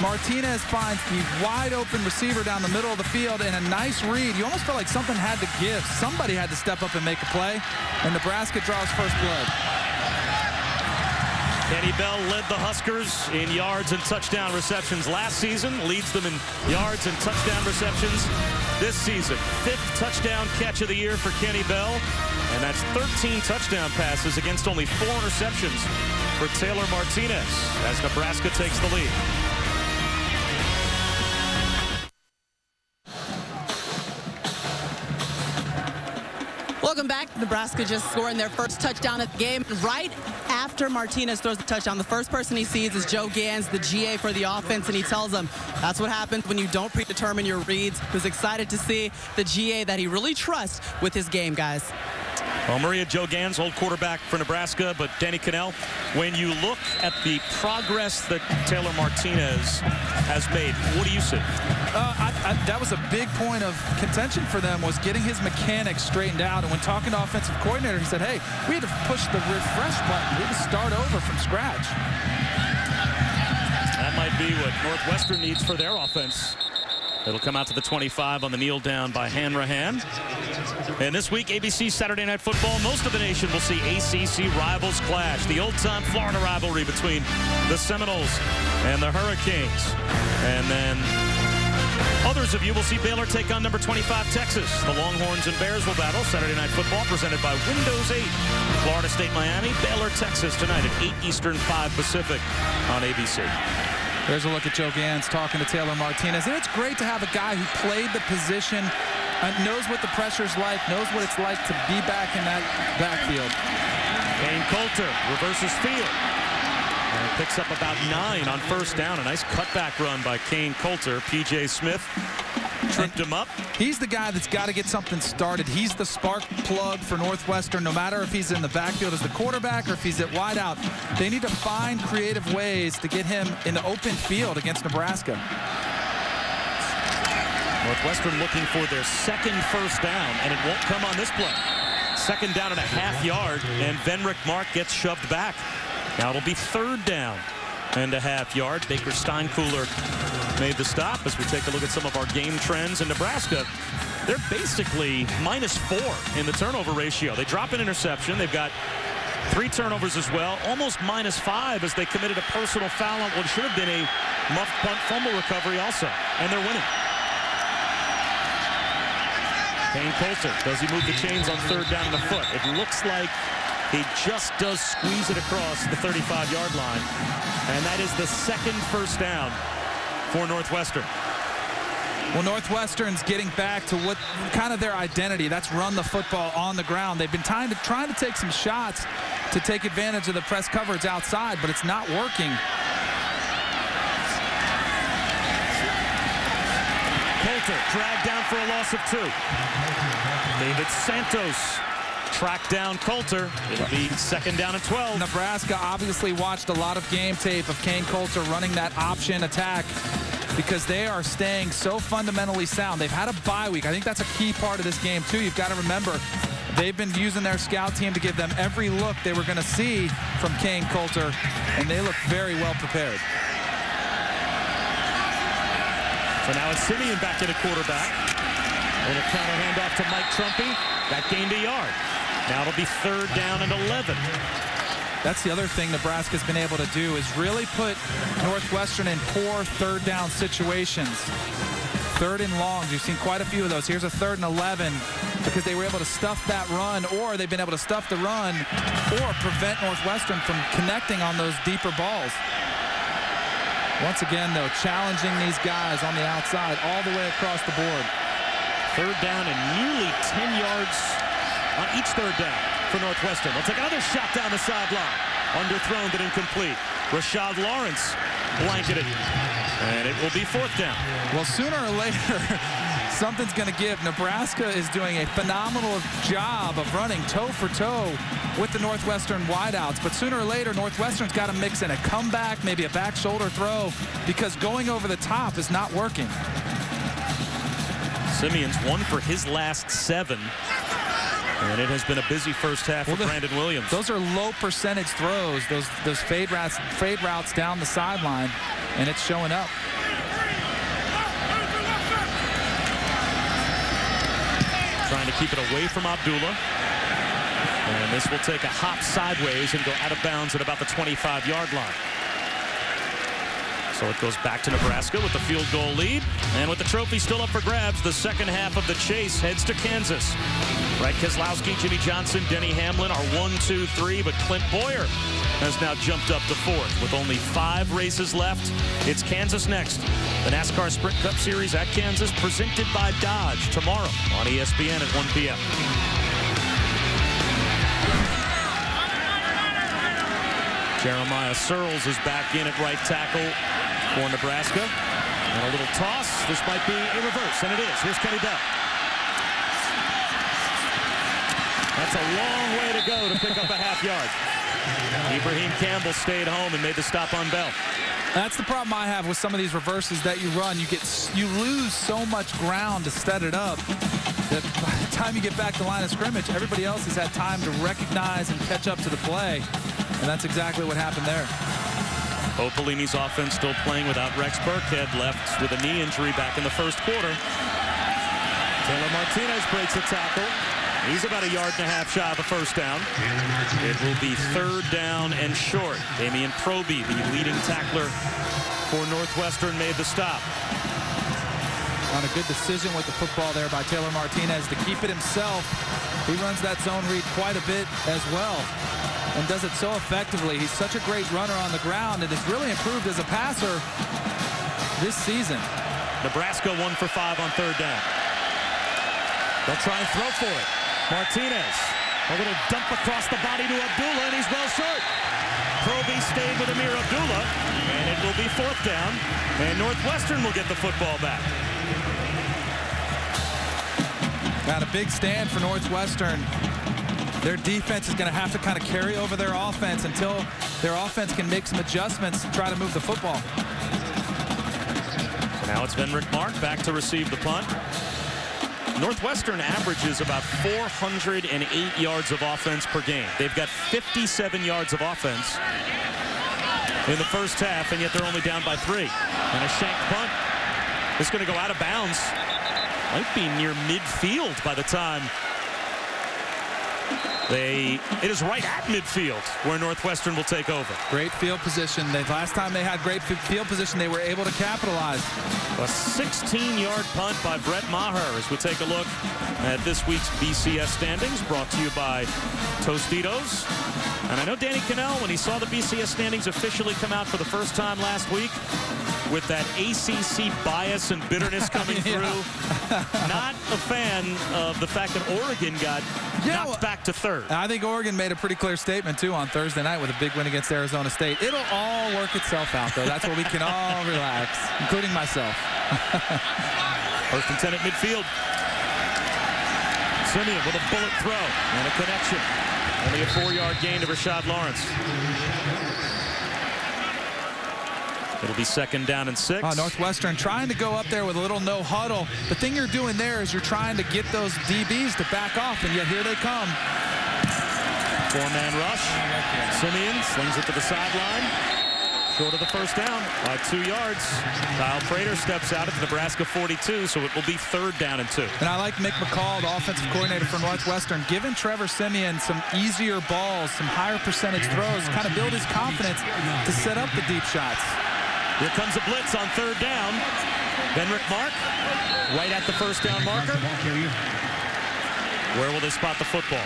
S3: Martinez finds the wide open receiver down the middle of the field, and a nice read. You almost felt like something had to give. Somebody had to step up and make a play, and Nebraska draws first blood.
S1: Kenny Bell led the Huskers in yards and touchdown receptions last season, leads them in yards and touchdown receptions this season. 5th touchdown catch of the year for Kenny Bell, and that's 13 touchdown passes against only 4 interceptions for Taylor Martinez as Nebraska takes the lead.
S4: Welcome back. Nebraska just scoring their first touchdown at the game. Right after Martinez throws the touchdown, the first person he sees is Joe Gans, the GA for the offense, and he tells him that's what happens when you don't predetermine your reads. He was excited to see the GA that he really trusts with his game, guys.
S1: Well, Maria, Joe Gans, old quarterback for Nebraska, but Danny Cannell, when you look at the progress that Taylor Martinez has made, what do you see?
S3: That was a big point of contention for them, was getting his mechanics straightened out. And when talking to offensive coordinator, he said, hey, we had to push the refresh button. We had to start over from scratch.
S1: That might be what Northwestern needs for their offense. It'll come out to the 25 on the kneel down by Hanrahan. And this week, ABC Saturday Night Football, most of the nation will see ACC rivals clash. The old-time Florida rivalry between the Seminoles and the Hurricanes. And then other others of you will see Baylor take on number 25 Texas. The Longhorns and Bears will battle Saturday Night Football, presented by Windows 8. Florida State, Miami, Baylor, Texas tonight at 8 Eastern, 5 Pacific on ABC.
S3: There's a look at Joe Gans talking to Taylor Martinez. And it's great to have a guy who played the position, knows what the pressure's like, knows what it's like to be back in that backfield.
S1: Kane Coulter reverses field. And picks up about 9 on first down. A nice cutback run by Kane Coulter. P.J. Smith tripped him up.
S3: He's the guy that's got to get something started. He's the spark plug for Northwestern, no matter if he's in the backfield as the quarterback or if he's at wideout. They need to find creative ways to get him in the open field against Nebraska.
S1: Northwestern looking for their second first down, and it won't come on this play. Second down and a half yard, and Venrick Mark gets shoved back. Now it'll be third down and a half yard. Baker Steinkuhler made the stop. As we take a look at some of our game trends in Nebraska, they're basically -4 in the turnover ratio. They drop an interception. They've got 3 turnovers as well, almost -5 as they committed a personal foul on what should have been a muff punt fumble recovery also, and they're winning. Kane Coulter, does he move the chains on third down and a foot? It looks like he just does squeeze it across the 35-yard line. And that is the second first down for Northwestern.
S3: Well, Northwestern's getting back to what kind of their identity. That's run the football on the ground. They've been trying to take some shots to take advantage of the press coverage outside, but it's not working.
S1: Coulter dragged down for a loss of 2. David Santos tracked down Coulter. It'll be second down and 12.
S3: Nebraska obviously watched a lot of game tape of Kane Coulter running that option attack because they are staying so fundamentally sound. They've had a bye week. I think that's a key part of this game, too. You've got to remember, they've been using their scout team to give them every look they were going to see from Kane Coulter, and they look very well prepared.
S1: So now it's Simeon back at a quarterback. A little counter handoff to Mike Trumpy. That gained a yard. Now it'll be third down and 11.
S3: That's the other thing Nebraska's been able to do is really put Northwestern in poor third down situations. Third and longs. You've seen quite a few of those. Here's a third and 11 because they were able to stuff that run, or they've been able to stuff the run or prevent Northwestern from connecting on those deeper balls. Once again, though, challenging these guys on the outside all the way across the board.
S1: Third down and nearly 10 yards on each third down for Northwestern. They'll take another shot down the sideline. Underthrown but incomplete. Rashad Lawrence blanketed. And it will be fourth down.
S3: Well, sooner or later, something's going to give. Nebraska is doing a phenomenal job of running toe for toe with the Northwestern wideouts. But sooner or later, Northwestern's got to mix in a comeback, maybe a back shoulder throw, because going over the top is not working.
S1: Simeon's 1 for his last 7. And it has been a busy first half for Brandon Williams.
S3: Those are low percentage throws, those fade routes down the sideline, and it's showing up.
S1: Trying to keep it away from Abdullah. And this will take a hop sideways and go out of bounds at about the 25-yard line. So it goes back to Nebraska with the field goal lead. And with the trophy still up for grabs, the second half of the chase heads to Kansas. Wright Keselowski, Jimmy Johnson, Denny Hamlin are 1, 2, 3, but Clint Boyer has now jumped up to 4th. With only 5 races left, it's Kansas next. The NASCAR Sprint Cup Series at Kansas, presented by Dodge, tomorrow on ESPN at 1 p.m. Jeremiah Searles is back in at right tackle for Nebraska. And a little toss. This might be a reverse, and it is. Here's Kenny Bell. That's a long way to go to pick up a half yard. Ibrahim Campbell stayed home and made the stop on Bell.
S3: That's the problem I have with some of these reverses that you run. You lose so much ground to set it up that by the time you get back to the line of scrimmage, everybody else has had time to recognize and catch up to the play. And that's exactly what happened there.
S1: Bo Pelini's offense still playing without Rex Burkhead, left with a knee injury back in the first quarter. Taylor Martinez breaks a tackle. He's about a yard and a half shy of a first down. It will be third down and short. Damian Proby, the leading tackler for Northwestern, made the stop.
S3: on a good decision with the football there by Taylor Martinez to keep it himself. He runs that zone read quite a bit as well and does it so effectively. He's such a great runner on the ground and has really improved as a passer this season.
S1: Nebraska 1 for 5 on third down. They'll try and throw for it. Martinez, a little dump across the body to Abdullah, and he's well short. Proby stayed with Amir Abdullah, and it will be fourth down, and Northwestern will get the football back.
S3: Got a big stand for Northwestern. Their defense is going to have to kind of carry over their offense until their offense can make some adjustments and try to move the football.
S1: So now it's Venrick Mark back to receive the punt. Northwestern averages about 408 yards of offense per game. They've got 57 yards of offense in the first half, and yet they're only down by 3. And a shanked punt is going to go out of bounds. Might be near midfield by the time it is right at midfield where Northwestern will take over.
S3: Great field position. Last time they had great field position, they were able to capitalize.
S1: A 16-yard punt by Brett Maher as we take a look at this week's BCS standings, brought to you by Tostitos. And I know Danny Cannell, when he saw the BCS standings officially come out for the first time last week, with that ACC bias and bitterness coming through, not a fan of the fact that Oregon got knocked back to third.
S3: I think Oregon made a pretty clear statement, too, on Thursday night with a big win against Arizona State. It'll all work itself out, though. That's where we can all relax, including myself.
S1: First and 10 at midfield. Simeon with a bullet throw and a connection. Only a 4-yard gain to Rashad Lawrence. It'll be second down and 6.
S3: Northwestern trying to go up there with a little no huddle. The thing you're doing there is you're trying to get those DBs to back off, and yet here they come.
S1: 4-man rush. Simeon slings it to the sideline. Short of the first down by 2 yards. Kyle Prater steps out at the Nebraska 42, so it will be third down and 2.
S3: And I like Mick McCall, the offensive coordinator for Northwestern, giving Trevor Simeon some easier balls, some higher percentage throws, kind of build his confidence to set up the deep shots.
S1: Here comes a blitz on third down. Venrick Mark right at the first down marker. Where will they spot the football?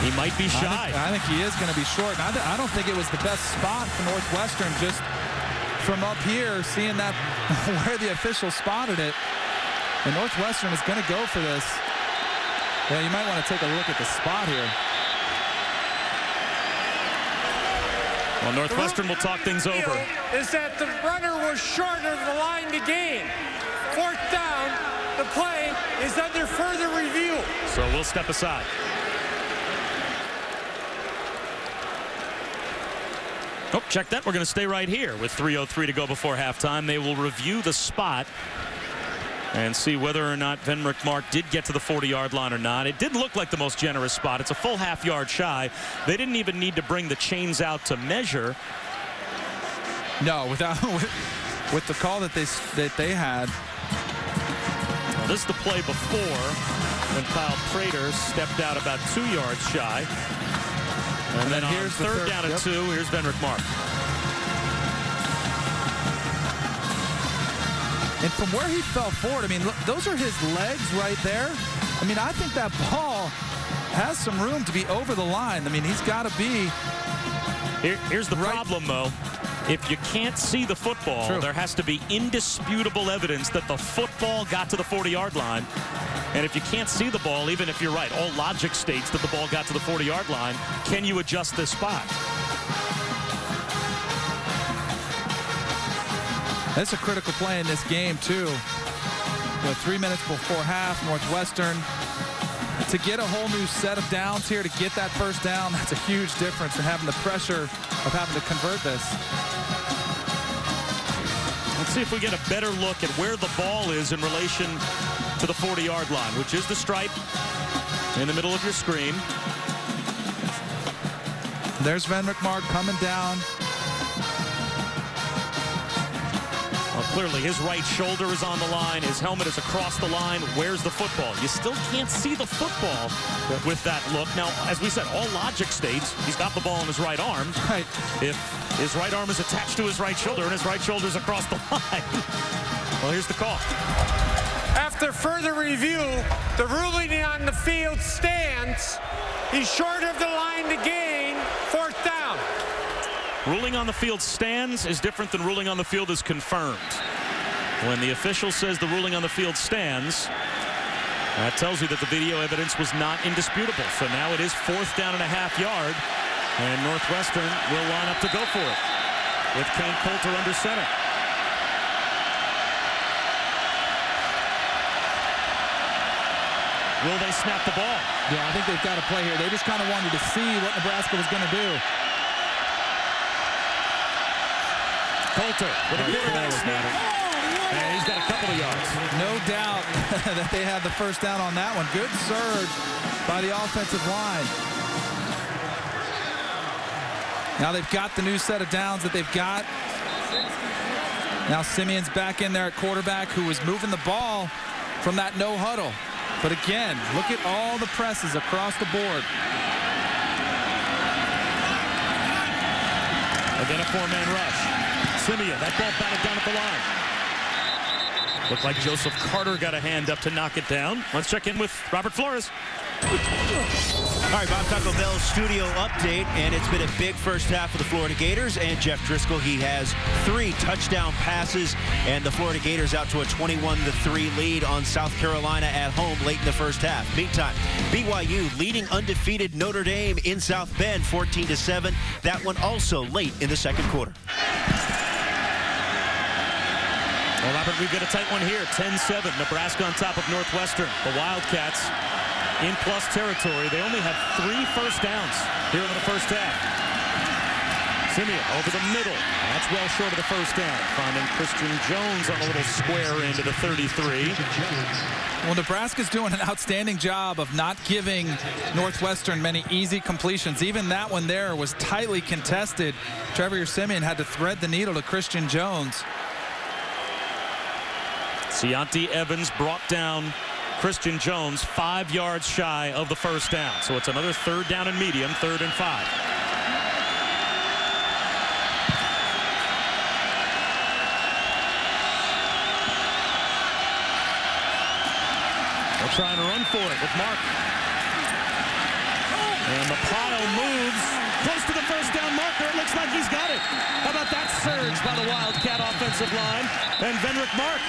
S1: He might be shy.
S3: I think he is going to be short. And I don't think it was the best spot for Northwestern, just from up here, seeing that where the official spotted it. And Northwestern is going to go for this. Yeah, you might want to take a look at the spot here.
S1: Well, Northwestern will talk things over.
S2: Is that the runner was short of the line to gain. Fourth down, the play is under further review.
S1: So we'll step aside. Oh, check that. We're going to stay right here with 3:03 to go before halftime. They will review the spot and see whether or not Venrick Mark did get to the 40-yard line or not. It did look like the most generous spot. It's a full half-yard shy. They didn't even need to bring the chains out to measure.
S3: No, with the call that they had.
S1: Well, this is the play before when Kyle Prater stepped out about 2 yards shy. And then here's the third down and 2. Here's Venrick Mark.
S3: And from where he fell forward, I mean, look, those are his legs right there. I mean, I think that ball has some room to be over the line. I mean, he's got to be.
S1: Here's the problem, though. If you can't see the football, there has to be indisputable evidence that the football got to the 40-yard line. And if you can't see the ball, even if you're right, all logic states that the ball got to the 40-yard line, can you adjust this spot?
S3: That's a critical play in this game, too. 3 minutes before half, Northwestern. To get a whole new set of downs here, to get that first down, that's a huge difference in having the pressure of having to convert this.
S1: Let's see if we get a better look at where the ball is in relation to the 40-yard line, which is the stripe in the middle of your screen.
S3: There's Venrick Mark coming down.
S1: Well, clearly his right shoulder is on the line. His helmet is across the line. Where's the football? You still can't see the football with that look. Now, as we said, all logic states he's got the ball in his right arm.
S3: Right.
S1: If his right arm is attached to his right shoulder and his right shoulder's across the line. Well, here's the call.
S2: After further review, the ruling on the field stands. He's short of the line to gain. 4th down.
S1: Ruling on the field stands is different than ruling on the field is confirmed. When the official says the ruling on the field stands, that tells you that the video evidence was not indisputable. So now it is 4th down and a half yard, and Northwestern will line up to go for it with Kane Coulter under center. Will they snap the ball?
S3: Yeah, I think they've got to play here. They just kind of wanted to see what Nebraska was going to do.
S1: Coulter with a quarterback sneak. And he's got a couple of yards.
S3: No doubt that they had the first down on that one. Good surge by the offensive line. Now they've got the new set of downs that they've got. Now Simeon's back in there at quarterback, who was moving the ball from that no huddle. But again, look at all the presses across the board.
S1: Again, a 4-man rush. Simeon, that ball batted down at the line. Looked like Joseph Carter got a hand up to knock it down. Let's check in with Robert Flores.
S7: All right, Bob Taco Bell studio update, and it's been a big first half for the Florida Gators and Jeff Driscoll. He has 3 touchdown passes, and the Florida Gators out to a 21-3 lead on South Carolina at home late in the first half. Meantime, BYU leading undefeated Notre Dame in South Bend 14-7. That one also late in the second quarter.
S1: Well, Robert, we've got a tight one here. 10-7, Nebraska on top of Northwestern. The Wildcats in plus territory. They only have 3 first downs here in the first half. Simeon over the middle. That's well short of the first down. Finding Christian Jones on a little square into the 33.
S3: Well, Nebraska's doing an outstanding job of not giving Northwestern many easy completions. Even that one there was tightly contested. Trevor Simeon had to thread the needle to Christian Jones.
S1: Cianti Evans brought down Christian Jones 5 yards shy of the first down. So it's another 3rd down and medium, 3rd and 5. They're trying to run for it with Mark. And the pile moves close to the first down marker. It looks like he's got it. How about that surge by the Wildcat offensive line? And Venrick Mark.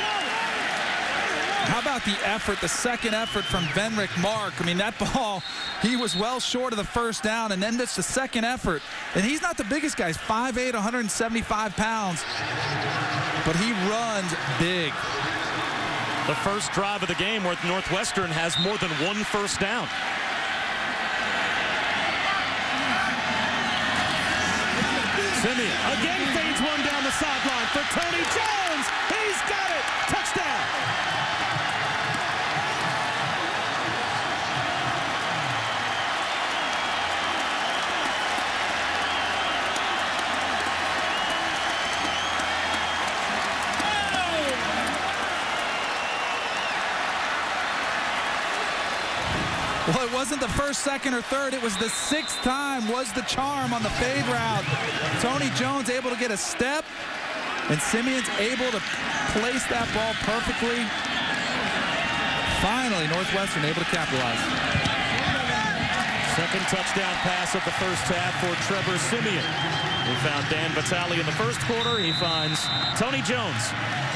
S3: How about the effort, the second effort from Venrick Mark? I mean, that ball, he was well short of the first down, and then that's the second effort. And he's not the biggest guy. He's 5'8", 175 pounds. But he runs big.
S1: The first drive of the game where Northwestern has more than 1 first down. Simeon again fades one down the sideline for Tony Jones. He's got it. Touchdown.
S3: Well, it wasn't the first, second, or third. It was the 6th time was the charm on the fade route. Tony Jones able to get a step, and Simeon's able to place that ball perfectly. Finally, Northwestern able to capitalize.
S1: Second touchdown pass of the first half for Trevor Simeon. We found Dan Vitale in the first quarter. He finds Tony Jones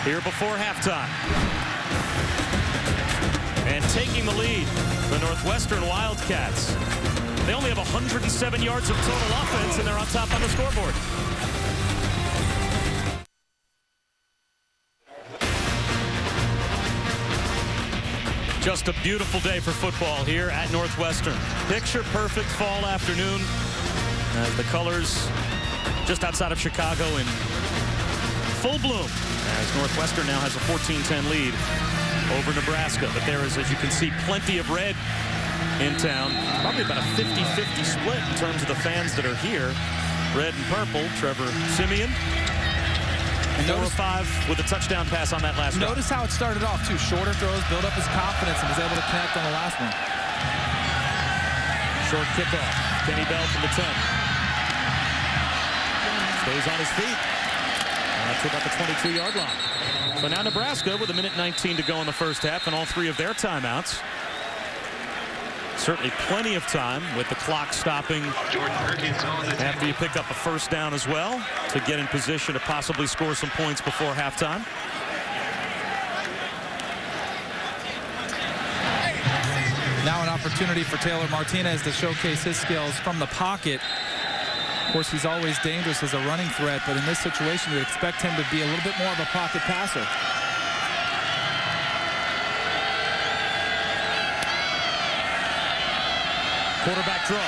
S1: here before halftime. And taking the lead, the Northwestern Wildcats. They only have 107 yards of total offense, and they're on top on the scoreboard. Just a beautiful day for football here at Northwestern. Picture perfect fall afternoon as the colors just outside of Chicago in full bloom as Northwestern now has a 14-10 lead over Nebraska. But there is, as you can see, plenty of red in town. Probably about a 50-50 split in terms of the fans that are here. Red and purple, Trevor Simeon.
S3: And
S1: 4 of 5 with a touchdown pass on that last drive.
S3: Notice how it started off, too. Shorter throws, build up his confidence, and was able to connect on the last one.
S1: Short kickoff. Kenny Bell from the 10. Stays on his feet. That's about the 22-yard line. So now Nebraska with 1:19 to go in the first half and all 3 of their timeouts. Certainly plenty of time with the clock stopping after you pick up a first down as well to get in position to possibly score some points before halftime.
S3: Now an opportunity for Taylor Martinez to showcase his skills from the pocket. Of course, he's always dangerous as a running threat, but in this situation, you'd expect him to be a little bit more of a pocket passer.
S1: Quarterback draw.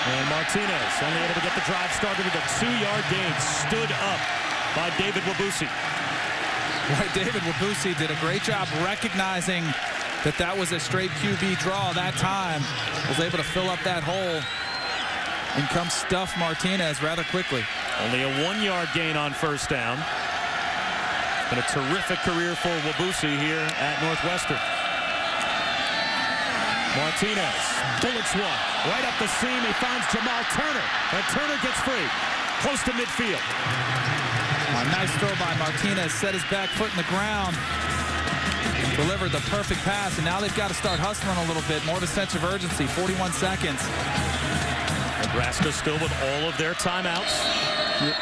S1: And Martinez only able to get the drive started with a 2-yard gain. Stood up by David Wabusi.
S3: Right, David Wabusi did a great job recognizing that was a straight QB draw that time. Was able to fill up that hole and come stuff Martinez rather quickly.
S1: Only a 1-yard gain on first down. Been a terrific career for Wabusi here at Northwestern. Martinez bullets one right up the seam. He finds Jamal Turner, and Turner gets free close to midfield.
S3: A nice throw by Martinez, set his back foot in the ground, delivered the perfect pass, and now they've got to start hustling a little bit, more of a sense of urgency. 41 seconds.
S1: Nebraska still with all of their timeouts. Yep.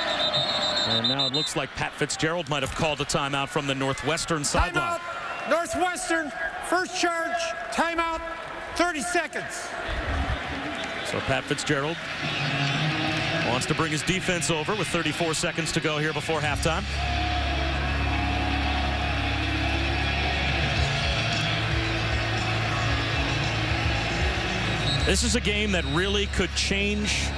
S1: And now it looks like Pat Fitzgerald might have called a timeout from the Northwestern sideline.
S2: Northwestern, first charge, timeout, 30 seconds.
S1: So Pat Fitzgerald wants to bring his defense over with 34 seconds to go here before halftime. This is a game that really could change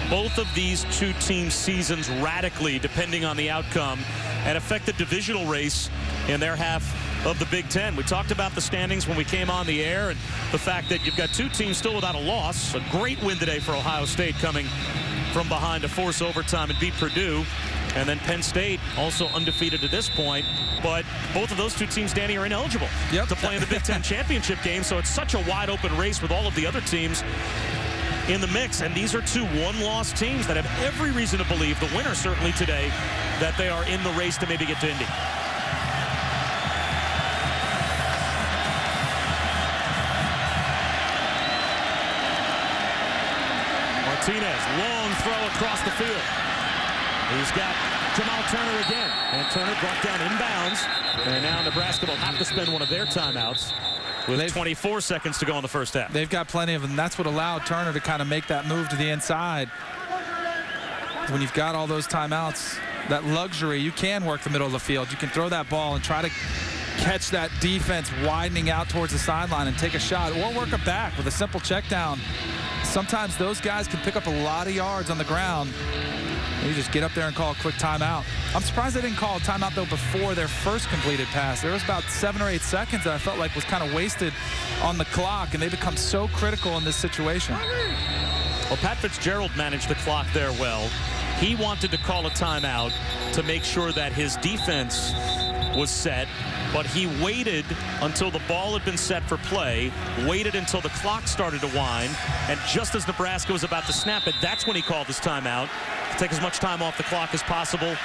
S1: both of these two teams' seasons radically depending on the outcome and affect the divisional race in their half of the Big Ten. We talked about the standings when we came on the air and the fact that you've got two teams still without a loss. A great win today for Ohio State coming from behind to force overtime and beat Purdue. And then Penn State also undefeated to this point. But both of those two teams, Danny, are ineligible to play in the Big Ten championship game. So it's such a wide open race with all of the other teams in the mix. And these are two one-loss teams that have every reason to believe, the winner certainly today, that they are in the race to maybe get to Indy. Martinez, long throw across the field. He's got Jamal Turner again. And Turner brought down inbounds. And now Nebraska will have to spend one of their timeouts with 24 seconds to go in the first half.
S3: They've got plenty of them. That's what allowed Turner to kind of make that move to the inside. When you've got all those timeouts, that luxury, you can work the middle of the field. You can throw that ball and try to catch that defense widening out towards the sideline and take a shot, or work it back with a simple check down. Sometimes those guys can pick up a lot of yards on the ground. You just get up there and call a quick timeout. I'm surprised they didn't call a timeout, though, before their first completed pass. There was about 7 or 8 seconds that I felt like was kind of wasted on the clock, and they become so critical in this situation.
S1: Well, Pat Fitzgerald managed the clock there well. He wanted to call a timeout to make sure that his defense was set, but he waited until the ball had been set for play, waited until the clock started to wind, and just as Nebraska was about to snap it, that's when he called his timeout to take as much time off the clock as possible.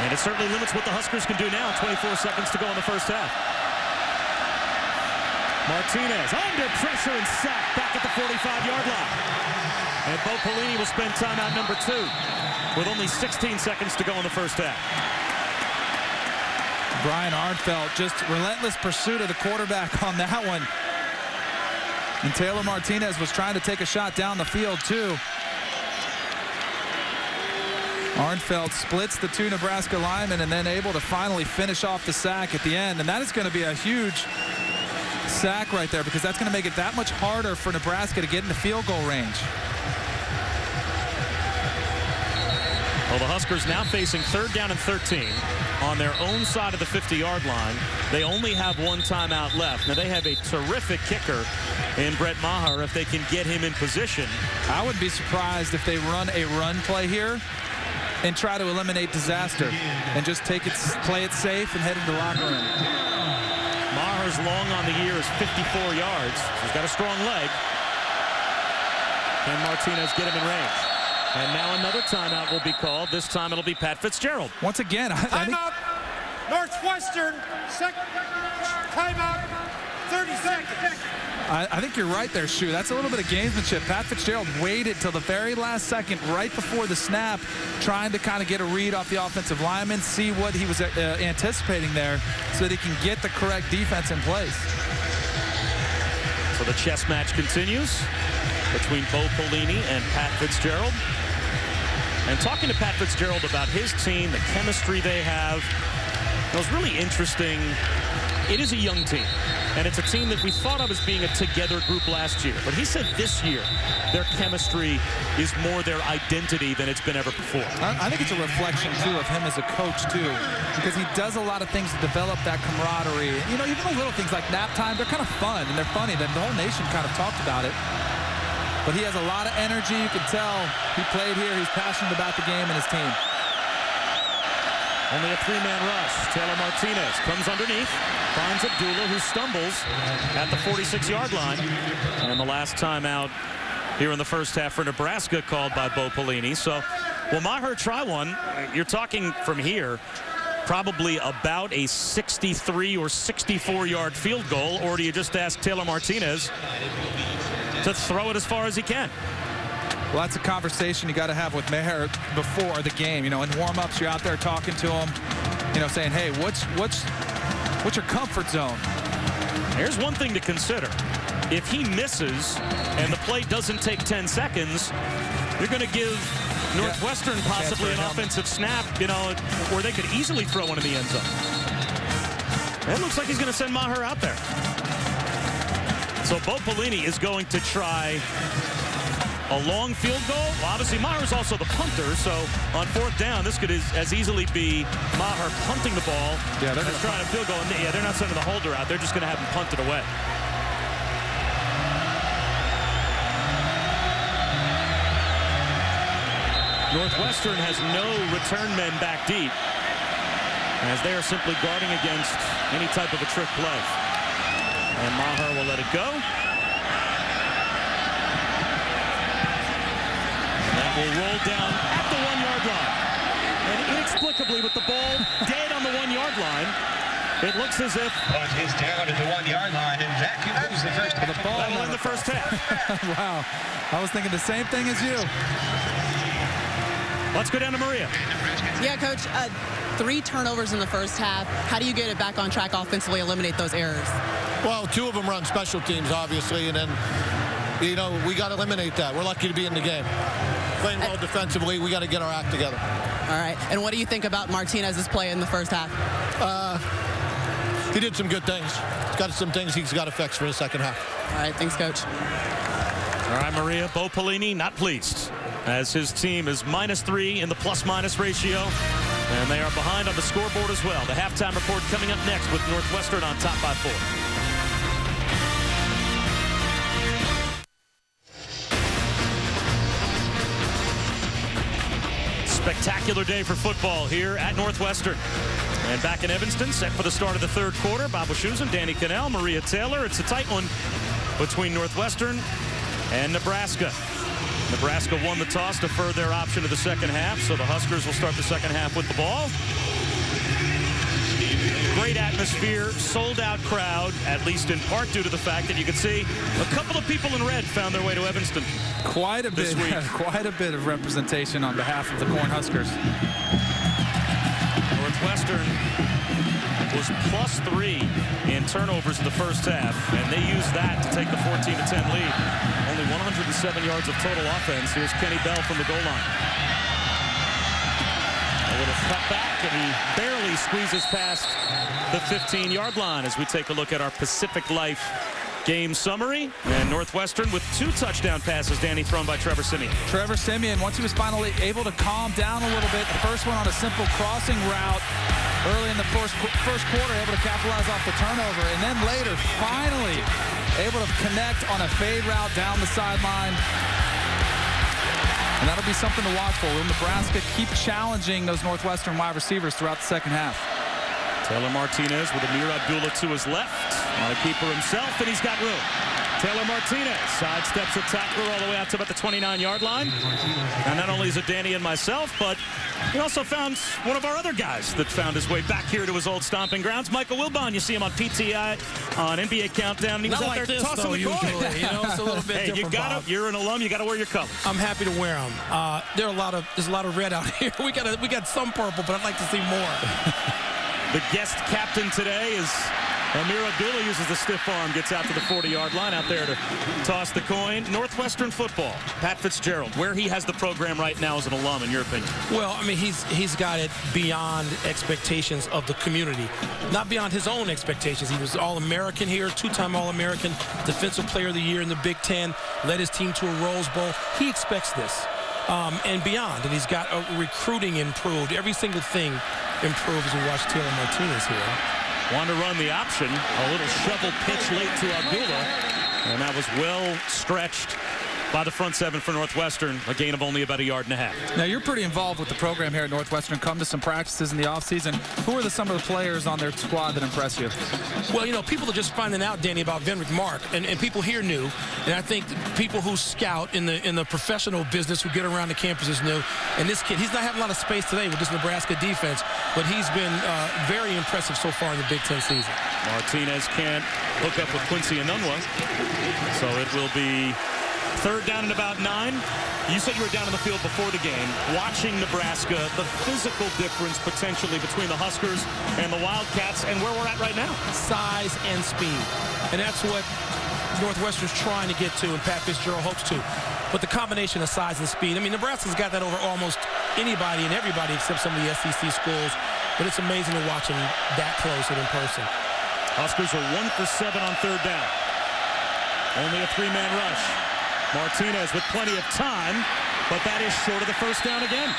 S1: And it certainly limits what the Huskers can do now. 24 seconds to go in the first half. Martinez under pressure and sacked back at the 45-yard line. And Bo Pelini will spend timeout number 2 with only 16 seconds to go in the first half.
S3: Brian Arnfelt, just relentless pursuit of the quarterback on that one. And Taylor Martinez was trying to take a shot down the field, too. Arnfelt splits the 2 Nebraska linemen and then able to finally finish off the sack at the end. And that is going to be a huge sack right there, because that's going to make it that much harder for Nebraska to get into field goal range.
S1: Well, the Huskers now facing 3rd down and 13 on their own side of the 50-yard line. They only have 1 timeout left. Now, they have a terrific kicker in Brett Maher if they can get him in position.
S3: I would be surprised if they run a run play here and try to eliminate disaster and just play it safe and head into the locker room.
S1: Maher's long on the year is 54 yards. He's got a strong leg. Can Martinez get him in range? And now another timeout will be called. This time it'll be Pat Fitzgerald.
S3: Once again, I think
S2: Timeout. Northwestern. Timeout. 30 seconds.
S3: I think you're right there, Shu. That's a little bit of gamesmanship. Pat Fitzgerald waited till the very last second, right before the snap, trying to kind of get a read off the offensive lineman, see what he was anticipating there so that he can get the correct defense in place.
S1: So the chess match continues between Bo Pelini and Pat Fitzgerald. And talking to Pat Fitzgerald about his team, the chemistry they have, it was really interesting. It is a young team, and it's a team that we thought of as being a together group last year. But he said this year, their chemistry is more their identity than it's been ever before.
S3: I think it's a reflection, too, of him as a coach, too, because he does a lot of things to develop that camaraderie. You know, even the little things like nap time, they're kind of fun, and they're funny. The whole nation kind of talked about it. But he has a lot of energy. You can tell he played here. He's passionate about the game and his team.
S1: Only a three-man rush. Taylor Martinez comes underneath, finds Abdullah, who stumbles at the 46-yard line. And the last timeout here in the first half for Nebraska called by Bo Pelini. So will Maher try one? You're talking from here probably about a 63 or 64-yard field goal, or do you just ask Taylor Martinez to throw it as far as he can?
S3: Well, that's a conversation you got to have with Maher before the game. You know, in warm-ups, you're out there talking to him, you know, saying, hey, what's your comfort zone?
S1: Here's one thing to consider. If he misses and the play doesn't take 10 seconds, you're going to give Northwestern possibly an offensive snap, you know, where they could easily throw one in the end zone. It looks like he's going to send Maher out there. So Bo Pelini is going to try a long field goal. Well, obviously, Maher's also the punter, so on fourth down, this could as easily be Maher punting the ball as trying a field goal. And they're not sending the holder out. They're just going to have him punt it away. Northwestern has no return men back deep, as they are simply guarding against any type of a trick play. And Maher will let it go. Will roll down at the 1-yard line. And inexplicably, with the ball dead on the 1-yard line, it looks as if
S6: Punt is down at the 1-yard line, and that concludes the first half.
S3: The ball
S1: that'll win the first half.
S3: Wow. I was thinking the same thing as you.
S1: Let's go down to Maria.
S4: Yeah, Coach, 3 turnovers in the first half. How do you get it back on track offensively, eliminate those errors?
S8: Well, 2 of them run special teams, obviously, and then, you know, we got to eliminate that. We're lucky to be in the game. Playing well defensively, we got to get our act together.
S4: All right. And what do you think about Martinez's play in the first half?
S8: He did some good things. He's got some things he's got to fix for the second half.
S4: All right. Thanks, Coach.
S1: All right, Maria. Bo Pelini not pleased, as his team is -3 in the plus-minus ratio, and they are behind on the scoreboard as well. The halftime report coming up next with Northwestern on top by 4. Spectacular day for football here at Northwestern. And back in Evanston, set for the start of the third quarter. Bob Wischusen, Danny Cannell, Maria Taylor. It's a tight one between Northwestern and Nebraska. Nebraska won the toss, deferred their option to the second half, so the Huskers will start the second half with the ball. Great atmosphere, sold-out crowd, at least in part due to the fact that you could see a couple of people in red found their way to Evanston.
S3: Quite a bit, quite a bit of representation on behalf of the Cornhuskers.
S1: Northwestern was +3 in turnovers in the first half, and they used that to take the 14-10 lead. Only 107 yards of total offense. Here's Kenny Bell from the goal line. A little cut back, and he barely squeezes past the 15-yard line as we take a look at our Pacific Life game summary. And Northwestern with 2 touchdown passes, Danny, thrown by Trevor Siemian.
S3: Trevor Siemian, once he was finally able to calm down a little bit, the first one on a simple crossing route early in the first quarter, able to capitalize off the turnover, and then later, finally, able to connect on a fade route down the sideline. And that'll be something to watch for. Will Nebraska keep challenging those Northwestern wide receivers throughout the second half?
S1: Taylor Martinez with Amir Abdullah to his left. On a keeper himself, and he's got room. Taylor Martinez sidesteps a tackler all the way out to about the 29-yard line. And not only is it Danny and myself, but he also found one of our other guys that found his way back here to his old stomping grounds. Michael Wilbon, you see him on PTI on NBA Countdown. And he was out there tossing the coin.
S9: You know, it's a little bit
S1: hey,
S9: different, Bob.
S1: You're an alum. You got to wear your colors.
S9: I'm happy to wear them. There's a lot of red out here. We got some purple, but I'd like to see more.
S1: The guest captain today is Amir Abdullah. Uses the stiff arm, gets out to the 40-yard line out there to toss the coin. Northwestern football, Pat Fitzgerald, where he has the program right now as an alum, in your opinion?
S9: Well, I mean, he's got it beyond expectations of the community, not beyond his own expectations. He was All-American here, two-time All-American, Defensive Player of the Year in the Big Ten, led his team to a Rose Bowl. He expects this and beyond, and he's got recruiting improved. Every single thing improved as we watch Taylor Martinez here.
S1: Wanted to run the option. A little shovel pitch late to Abdullah. And that was well stretched by the front seven for Northwestern. A gain of only about 1.5 yards.
S3: Now, you're pretty involved with the program here at Northwestern. Come to some practices in the offseason. Who are some of the players on their squad that impress you?
S9: Well, you know, people are just finding out, Danny, about Venrick Mark. And people here knew. And I think people who scout in the professional business who get around the campuses knew. And this kid, he's not having a lot of space today with this Nebraska defense. But he's been very impressive so far in the Big Ten season.
S1: Martinez can't hook up with Quincy Enunwa. So it will be third down and about 9. You said you were down in the field before the game, watching Nebraska, the physical difference potentially between the Huskers and the Wildcats, and where we're at right now.
S9: Size and speed. And that's what Northwestern's trying to get to, and Pat Fitzgerald hopes to. But the combination of size and speed, I mean, Nebraska's got that over almost anybody and everybody except some of the SEC schools. But it's amazing to watch them that close and in person.
S1: Huskers are 1 for 7 on third down. Only a 3-man rush. Martinez with plenty of time, but that is short of the first down again.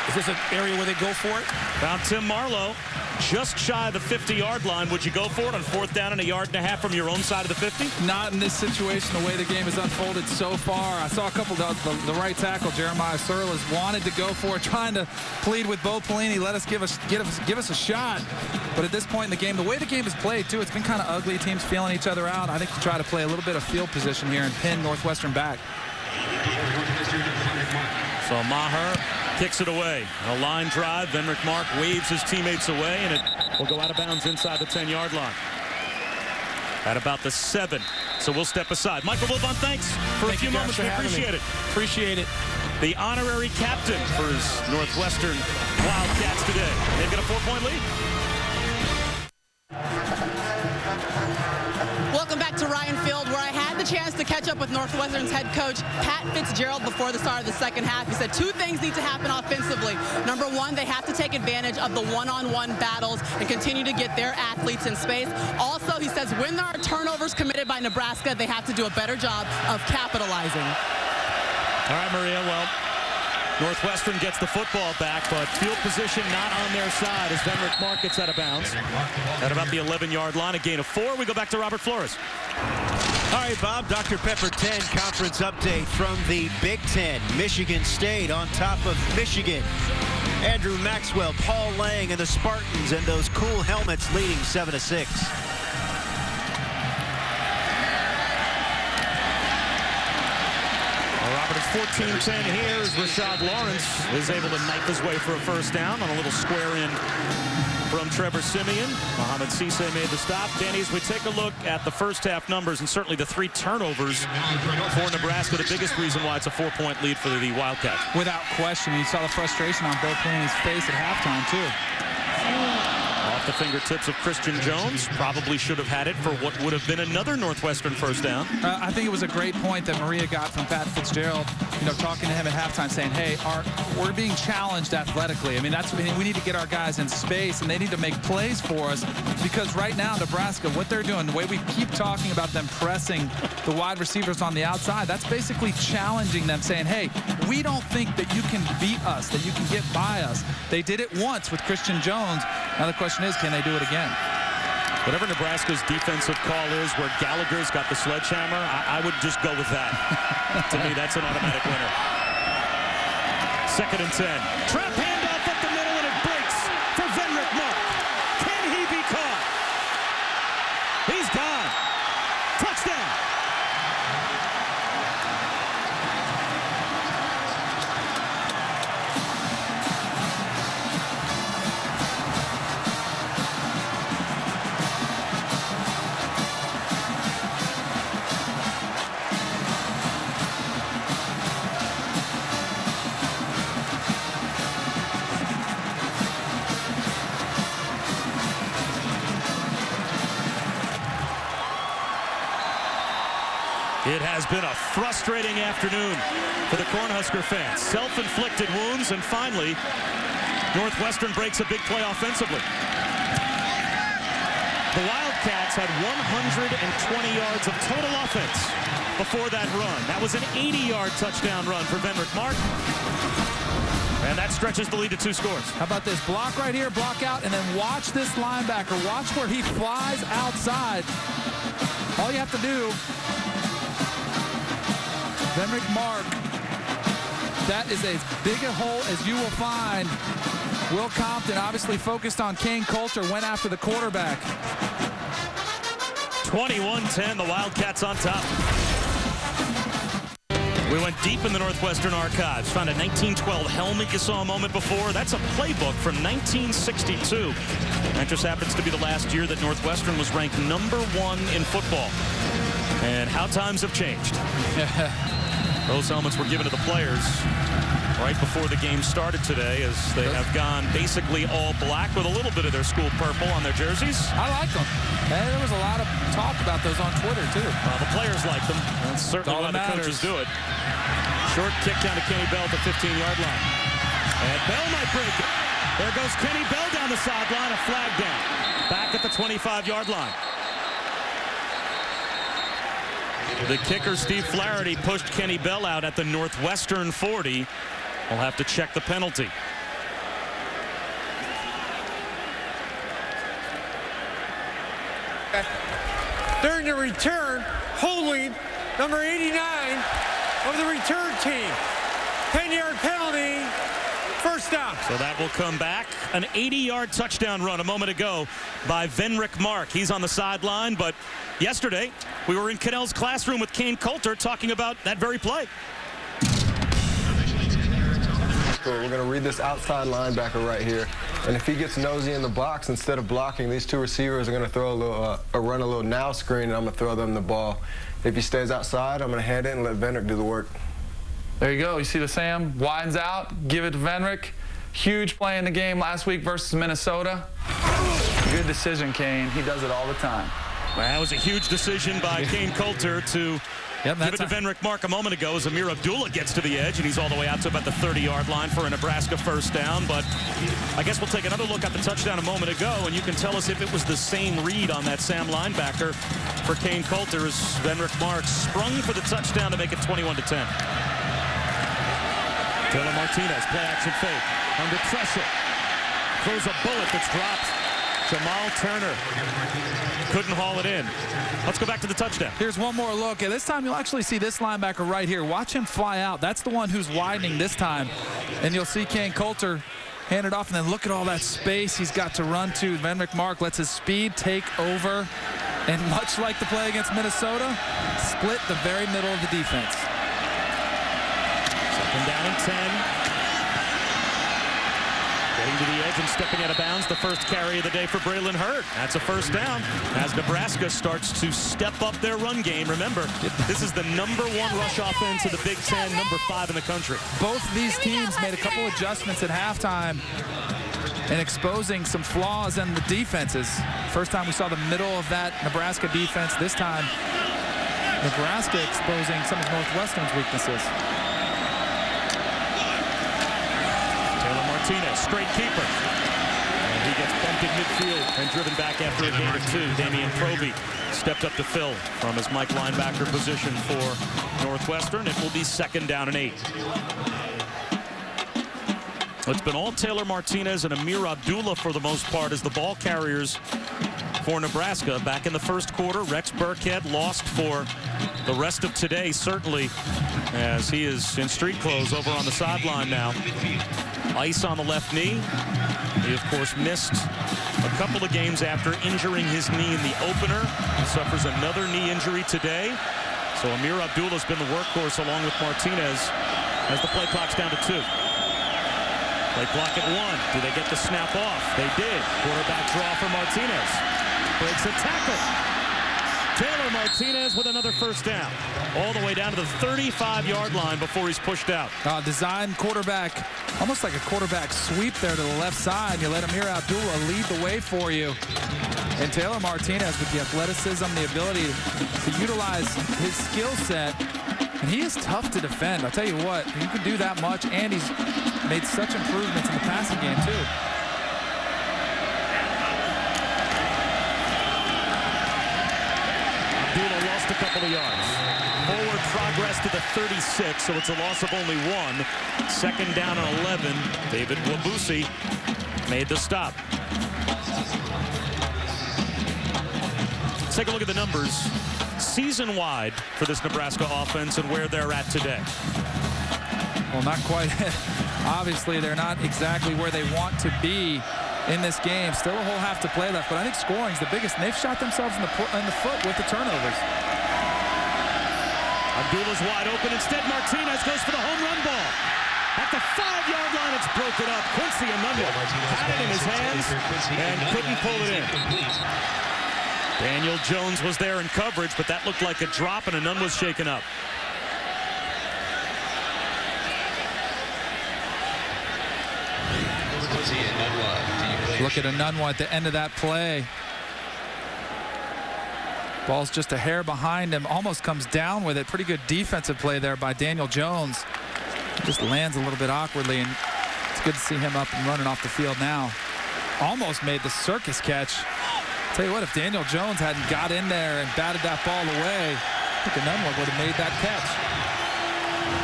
S9: Is this an area where they go for it?
S1: Found Tim Marlowe just shy of the 50-yard line. Would you go for it on fourth down and 1.5 yards from your own side of the 50?
S3: Not in this situation, the way the game has unfolded so far. I saw a couple of the right tackle, Jeremiah Surlas, wanted to go for it, trying to plead with Bo Pelini, give us a shot. But at this point in the game, the way the game is played, too, it's been kind of ugly. Teams feeling each other out. I think to try to play a little bit of field position here and pin Northwestern back.
S1: So Maher kicks it away. A line drive. Venrick Mark waves his teammates away, and it will go out of bounds inside the 10-yard line. At about the 7. So we'll step aside. Michael Wilbon, thanks for a few moments. We appreciate it.
S9: Appreciate it.
S1: The honorary captain for his Northwestern Wildcats today. They've got a 4-point lead.
S4: Welcome back to Ryan Field, where I had the chance to catch up with Northwestern's head coach, Pat Fitzgerald, before the start of the second half. He said 2 things need to happen offensively. Number 1, they have to take advantage of the one-on-one battles and continue to get their athletes in space. Also, he says when there are turnovers committed by Nebraska, they have to do a better job of capitalizing.
S1: All right, Maria, well, Northwestern gets the football back, but field position not on their side as Venrick Mark gets out of bounds. At about the 11-yard line, a gain of 4. We go back to Robert Flores.
S7: All right, Bob, Dr. Pepper 10 conference update from the Big Ten. Michigan State on top of Michigan. Andrew Maxwell, Paul Lang, and the Spartans, and those cool helmets leading 7-6.
S1: It's 14-10 here as Rashad Lawrence is able to knife his way for a first down on a little square in from Trevor Siemian. Mohamed Cisse made the stop. Danny, as we take a look at the first half numbers and certainly the 3 turnovers for Nebraska, the biggest reason why it's a 4-point lead for the Wildcats.
S3: Without question, you saw the frustration on Bo Pelini's face at halftime, too.
S1: Off the fingertips of Christian Jones. Probably should have had it for what would have been another Northwestern first down.
S3: I think it was a great point that Maria got from Pat Fitzgerald, talking to him at halftime saying, hey, we're being challenged athletically. I mean, we need to get our guys in space, and they need to make plays for us, because right now, Nebraska, what they're doing, the way we keep talking about them pressing the wide receivers on the outside, that's basically challenging them, saying, hey, we don't think that you can beat us, that you can get by us. They did it once with Christian Jones. Now the question is, can they do it again?
S1: Whatever Nebraska's defensive call is, where Gallagher's got the sledgehammer, I would just go with that. To me, that's an automatic winner. 2nd and 10. Trap handoff up the middle, and it breaks for Venrick Mark. Can he be caught? He's gone. Touchdown. It has been a frustrating afternoon for the Cornhusker fans. Self-inflicted wounds, and finally, Northwestern breaks a big play offensively. The Wildcats had 120 yards of total offense before that run. That was an 80-yard touchdown run for Venrick Mark. And that stretches the lead to 2 scores.
S3: How about this? Block right here, block out, and then watch this linebacker. Watch where he flies outside. All you have to do, Venrick Mark, that is as big a hole as you will find. Will Compton obviously focused on Kane Coulter, went after the quarterback.
S1: 21-10, the Wildcats on top. We went deep in the Northwestern archives, found a 1912 helmet you saw a moment before. That's a playbook from 1962. That just happens to be the last year that Northwestern was ranked #1 in football. And how times have changed. Those helmets were given to the players right before the game started today, as they have gone basically all black with a little bit of their school purple on their jerseys.
S3: I like them. And there was a lot of talk about those on Twitter, too.
S1: Well, the players like them. That's certainly why the coaches do it. Short kick down to Kenny Bell at the 15-yard line. And Bell might break it. There goes Kenny Bell down the sideline, a flag down. Back at the 25-yard line. The kicker, Steve Flaherty, pushed Kenny Bell out at the Northwestern 40. We'll have to check the penalty.
S2: During the return, holding number 89 of the return team. 10-yard penalty, first down.
S1: So that will come back. An 80-yard touchdown run a moment ago by Venrick Mark. He's on the sideline, but yesterday we were in Cannell's classroom with Kane Coulter talking about that very play.
S10: We're going to read this outside linebacker right here, and if he gets nosy in the box, instead of blocking, these 2 receivers are going to throw a little, run a little now screen, and I'm going to throw them the ball. If he stays outside, I'm going to hand it and let Venrick do the work.
S11: There you go. You see the Sam widens out, give it to Venrick. Huge play in the game last week versus Minnesota. Good decision, Kane. He does it all the time.
S1: Well, that was a huge decision by Kane Coulter to give it to Venrick Mark a moment ago as Amir Abdullah gets to the edge, and he's all the way out to about the 30-yard line for a Nebraska first down. But I guess we'll take another look at the touchdown a moment ago, and you can tell us if it was the same read on that Sam linebacker for Kane Coulter as Venrick Mark sprung for the touchdown to make it 21-10. Taylor Martinez, play action fake, under pressure, throws a bullet that's dropped. Jamal Turner couldn't haul it in. Let's go back to the touchdown.
S3: Here's one more look. And this time you'll actually see this linebacker right here. Watch him fly out. That's the one who's widening this time. And you'll see Kane Coulter hand it off, and then look at all that space he's got to run to. Venrick Mark lets his speed take over. And much like the play against Minnesota, split the very middle of the defense.
S1: Second down and 10. Getting to the edge and stepping out of bounds, the first carry of the day for Braylon Hurd. That's a first down as Nebraska starts to step up their run game. Remember, this is the #1 rush offense in the Big Ten, #5 in the country.
S3: Both these teams made a couple adjustments at halftime and exposing some flaws in the defenses. First time we saw the middle of that Nebraska defense. This time, Nebraska exposing some of Northwestern's weaknesses.
S1: Martinez, straight keeper. And he gets bumped in midfield and driven back after a gain of 2. Damian Proby stepped up to fill from his Mike linebacker position for Northwestern. It will be 2nd down and 8. It's been all Taylor Martinez and Amir Abdullah for the most part as the ball carriers for Nebraska. Back in the first quarter, Rex Burkhead lost for the rest of today, certainly, as he is in street clothes over on the sideline now. Ice on the left knee. He, of course, missed a couple of games after injuring his knee in the opener. He suffers another knee injury today. So Amir Abdullah's been the workhorse along with Martinez as the play clock's down to 2. Play clock at 1. Do they get the snap off? They did. Quarterback draw for Martinez. Breaks a tackle. Taylor Martinez with another first down. All the way down to the 35-yard line before he's pushed out.
S3: Design quarterback, almost like a quarterback sweep there to the left side. You let Amir Abdullah lead the way for you. And Taylor Martinez with the athleticism, the ability to utilize his skill set. And he is tough to defend. I'll tell you what, you can do that much, and he's made such improvements in the passing game, too.
S1: Abdullah lost a couple of yards. Forward progress to the 36, so it's a loss of only 1. Second down and 11. David Wabusi made the stop. Let's take a look at the numbers season-wide for this Nebraska offense and where they're at today.
S3: Well, not quite. Obviously, they're not exactly where they want to be in this game. Still a whole half to play left, but I think scoring's the biggest. And they've shot themselves in the foot with the turnovers.
S1: Abdullah's wide open. Instead, Martinez goes for the home run ball. At the 5-yard line, it's broken up. Quincy Enunwa had it in his hands and couldn't pull it in. Daniel Jones was there in coverage, but that looked like a drop, and Enunwa was shaken up.
S3: Look at Enunwa at the end of that play. Ball's just a hair behind him, almost comes down with it. Pretty good defensive play there by Daniel Jones. Just lands a little bit awkwardly, and it's good to see him up and running off the field now. Almost made the circus catch. Tell you what, if Daniel Jones hadn't got in there and batted that ball away, I think Enunwa would have made that catch.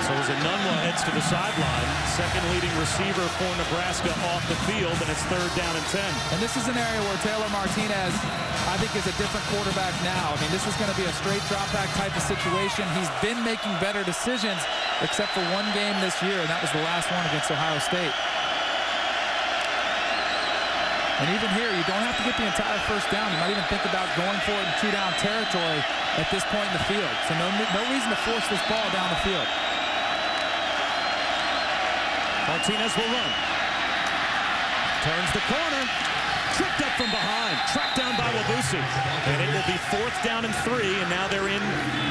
S1: So as Enunwa heads to the sideline, second leading receiver for Nebraska off the field, and it's 3rd down and 10.
S3: And this is an area where Taylor Martinez, I think, is a different quarterback now. I mean, this is going to be a straight drop-back type of situation. He's been making better decisions, except for one game this year, and that was the last one against Ohio State. And even here, you don't have to get the entire first down. You might even think about going for it in 2-down territory at this point in the field. So no reason to force this ball down the field.
S1: Martinez will run. Turns the corner. Tripped up from behind. Tracked down by Wabusi. And it will be 4th down and 3. And now they're in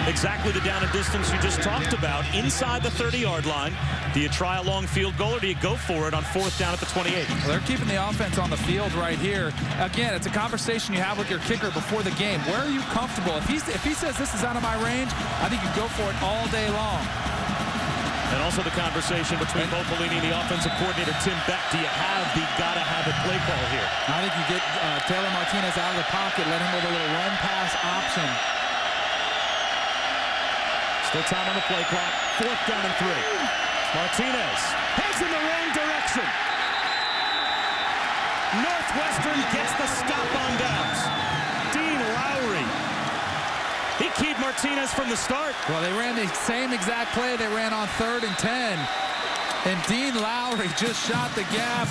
S1: exactly the down and distance you just talked about. Inside the 30-yard line. Do you try a long field goal, or do you go for it on 4th down at the 28?
S3: Well, they're keeping the offense on the field right here. Again, it's a conversation you have with your kicker before the game. Where are you comfortable? If he says this is out of my range, I think you go for it all day long.
S1: And also the conversation between Bo Pelini and the offensive coordinator, Tim Beck. Do you have the gotta-have-it play call here?
S3: I think you get Taylor Martinez out of the pocket, let him with a little run-pass option.
S1: Still time on the play clock. 4th down and 3. Martinez heads in the wrong direction. Northwestern gets the stop on downs. Dean Lowry. He keyed Martinez from the start.
S3: Well, they ran the same exact play they ran on 3rd and 10. And Dean Lowry just shot the gap,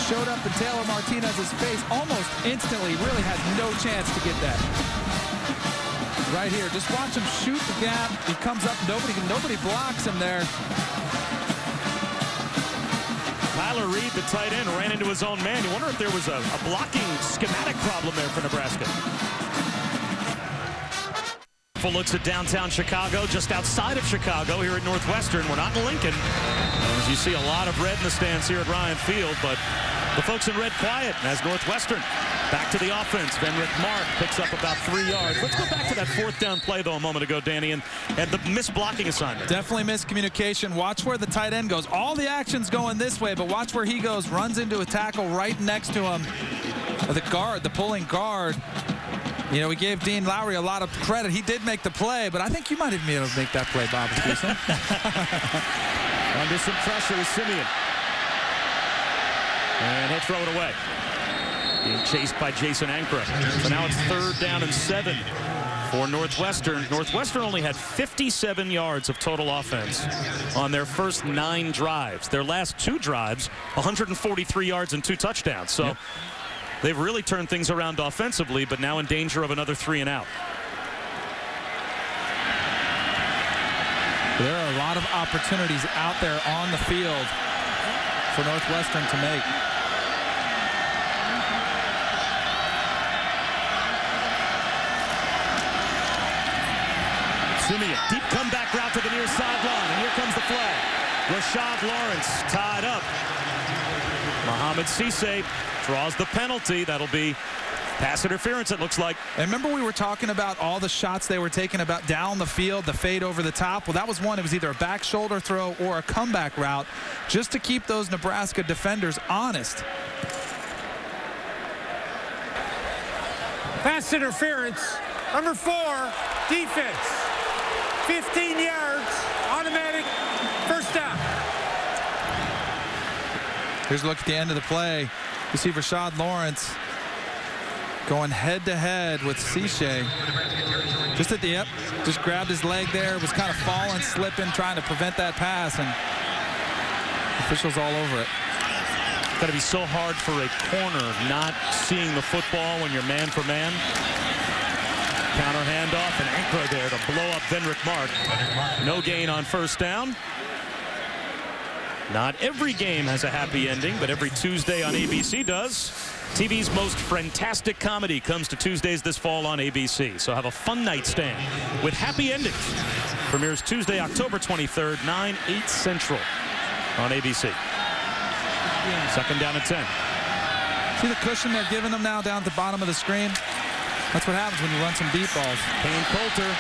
S3: showed up in Taylor Martinez's face almost instantly. Really had no chance to get that. Right here, just watch him shoot the gap. He comes up, nobody blocks him there.
S1: Tyler Reed, the tight end, ran into his own man. You wonder if there was a blocking schematic problem there for Nebraska. Full looks at downtown Chicago, just outside of Chicago here at Northwestern. We're not in Lincoln. As you see, a lot of red in the stands here at Ryan Field, but the folks in red quiet as Northwestern back to the offense. Venrick Mark picks up about 3 yards. Let's go back to that 4th down play, though, a moment ago, Danny, and the missed blocking assignment.
S3: Definitely miscommunication. Watch where the tight end goes. All the action's going this way, but watch where he goes. Runs into a tackle right next to him. The guard, the pulling guard. You know, we gave Dean Lowry a lot of credit. He did make the play, but I think you might even be able to make that play, Bob.
S1: Under some pressure is Simeon. And he'll throw it away. being chased by Jason Ankra. So now it's 3rd down and 7 for Northwestern. Northwestern only had 57 yards of total offense on their first 9 drives. Their last 2 drives, 143 yards and 2 touchdowns. So they've really turned things around offensively, but now in danger of another 3 and out.
S3: There are a lot of opportunities out there on the field for Northwestern to make.
S1: Simeon, deep comeback route to the near sideline, and here comes the flag. Rashad Lawrence tied up. Mohamed Cisse draws the penalty. That'll be pass interference, it looks like.
S3: And remember we were talking about all the shots they were taking about down the field, the fade over the top? Well, that was one. It was either a back shoulder throw or a comeback route just to keep those Nebraska defenders honest.
S2: Pass interference. Number 4, defense. 15 yards, automatic, first down.
S3: Here's a look at the end of the play. You see Rashad Lawrence going head-to-head with Cisse. Just at the just grabbed his leg there, was kind of falling, slipping, trying to prevent that pass, and officials all over it.
S1: It's got to be so hard for a corner not seeing the football when you're man for man. Counter handoff and Ankra there to blow up Venrick Mark. No gain on first down. Not every game has a happy ending, but every Tuesday on ABC does. TV's most fantastic comedy comes to Tuesdays this fall on ABC. So have a fun nightstand with happy endings. Premieres Tuesday, October 23rd, 9/8 Central on ABC. 2nd down and 10.
S3: See the cushion they're giving them now down at the bottom of the screen? That's what happens when you run some deep balls.
S1: Kane Coulter,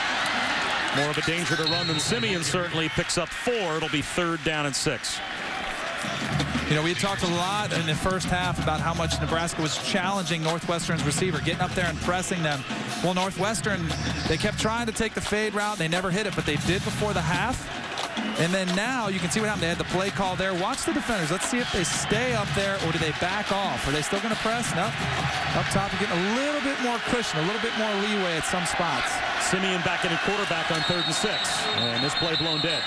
S1: more of a danger to run than Simeon, certainly picks up 4. It'll be 3rd down and 6.
S3: You know, we talked a lot in the first half about how much Nebraska was challenging Northwestern's receiver, getting up there and pressing them. Well, Northwestern, they kept trying to take the fade route. They never hit it, but they did before the half. And then now you can see what happened. They had the play call there. Watch the defenders. Let's see if they stay up there or do they back off. Are they still going to press? No. Up top, you're getting a little bit more cushion, a little bit more leeway at some spots.
S1: Simeon back in at quarterback on 3rd and 6. And this play blown dead.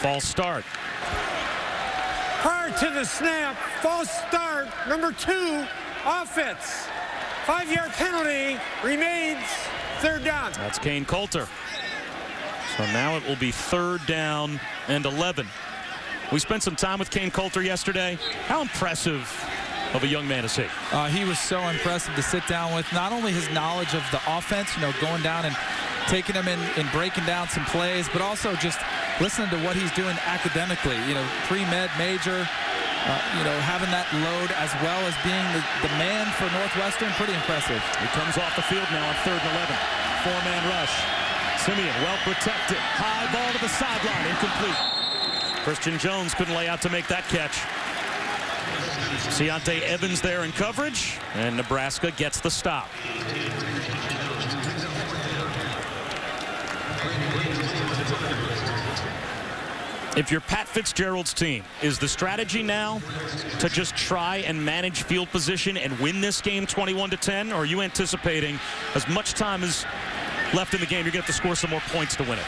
S1: False start.
S2: Prior to the snap, false start, number 2, offense. 5-yard penalty, remains 3rd down.
S1: That's Kane Coulter. So now it will be 3rd down and 11. We spent some time with Kane Coulter yesterday. How impressive of a young man to see.
S3: He was so impressive to sit down with. Not only his knowledge of the offense, you know, going down and taking him in and breaking down some plays, but also just listening to what he's doing academically. You know, pre-med major, you know, having that load as well as being the man for Northwestern. Pretty impressive.
S1: He comes off the field now on 3rd and 11. 4-man rush. Simeon well protected. High ball to the sideline. Incomplete. Christian Jones couldn't lay out to make that catch. Ciante Evans there in coverage, and Nebraska gets the stop. If you're Pat Fitzgerald's team, is the strategy now to just try and manage field position and win this game 21-10, or are you anticipating as much time as left in the game, you're going to have to score some more points to win it?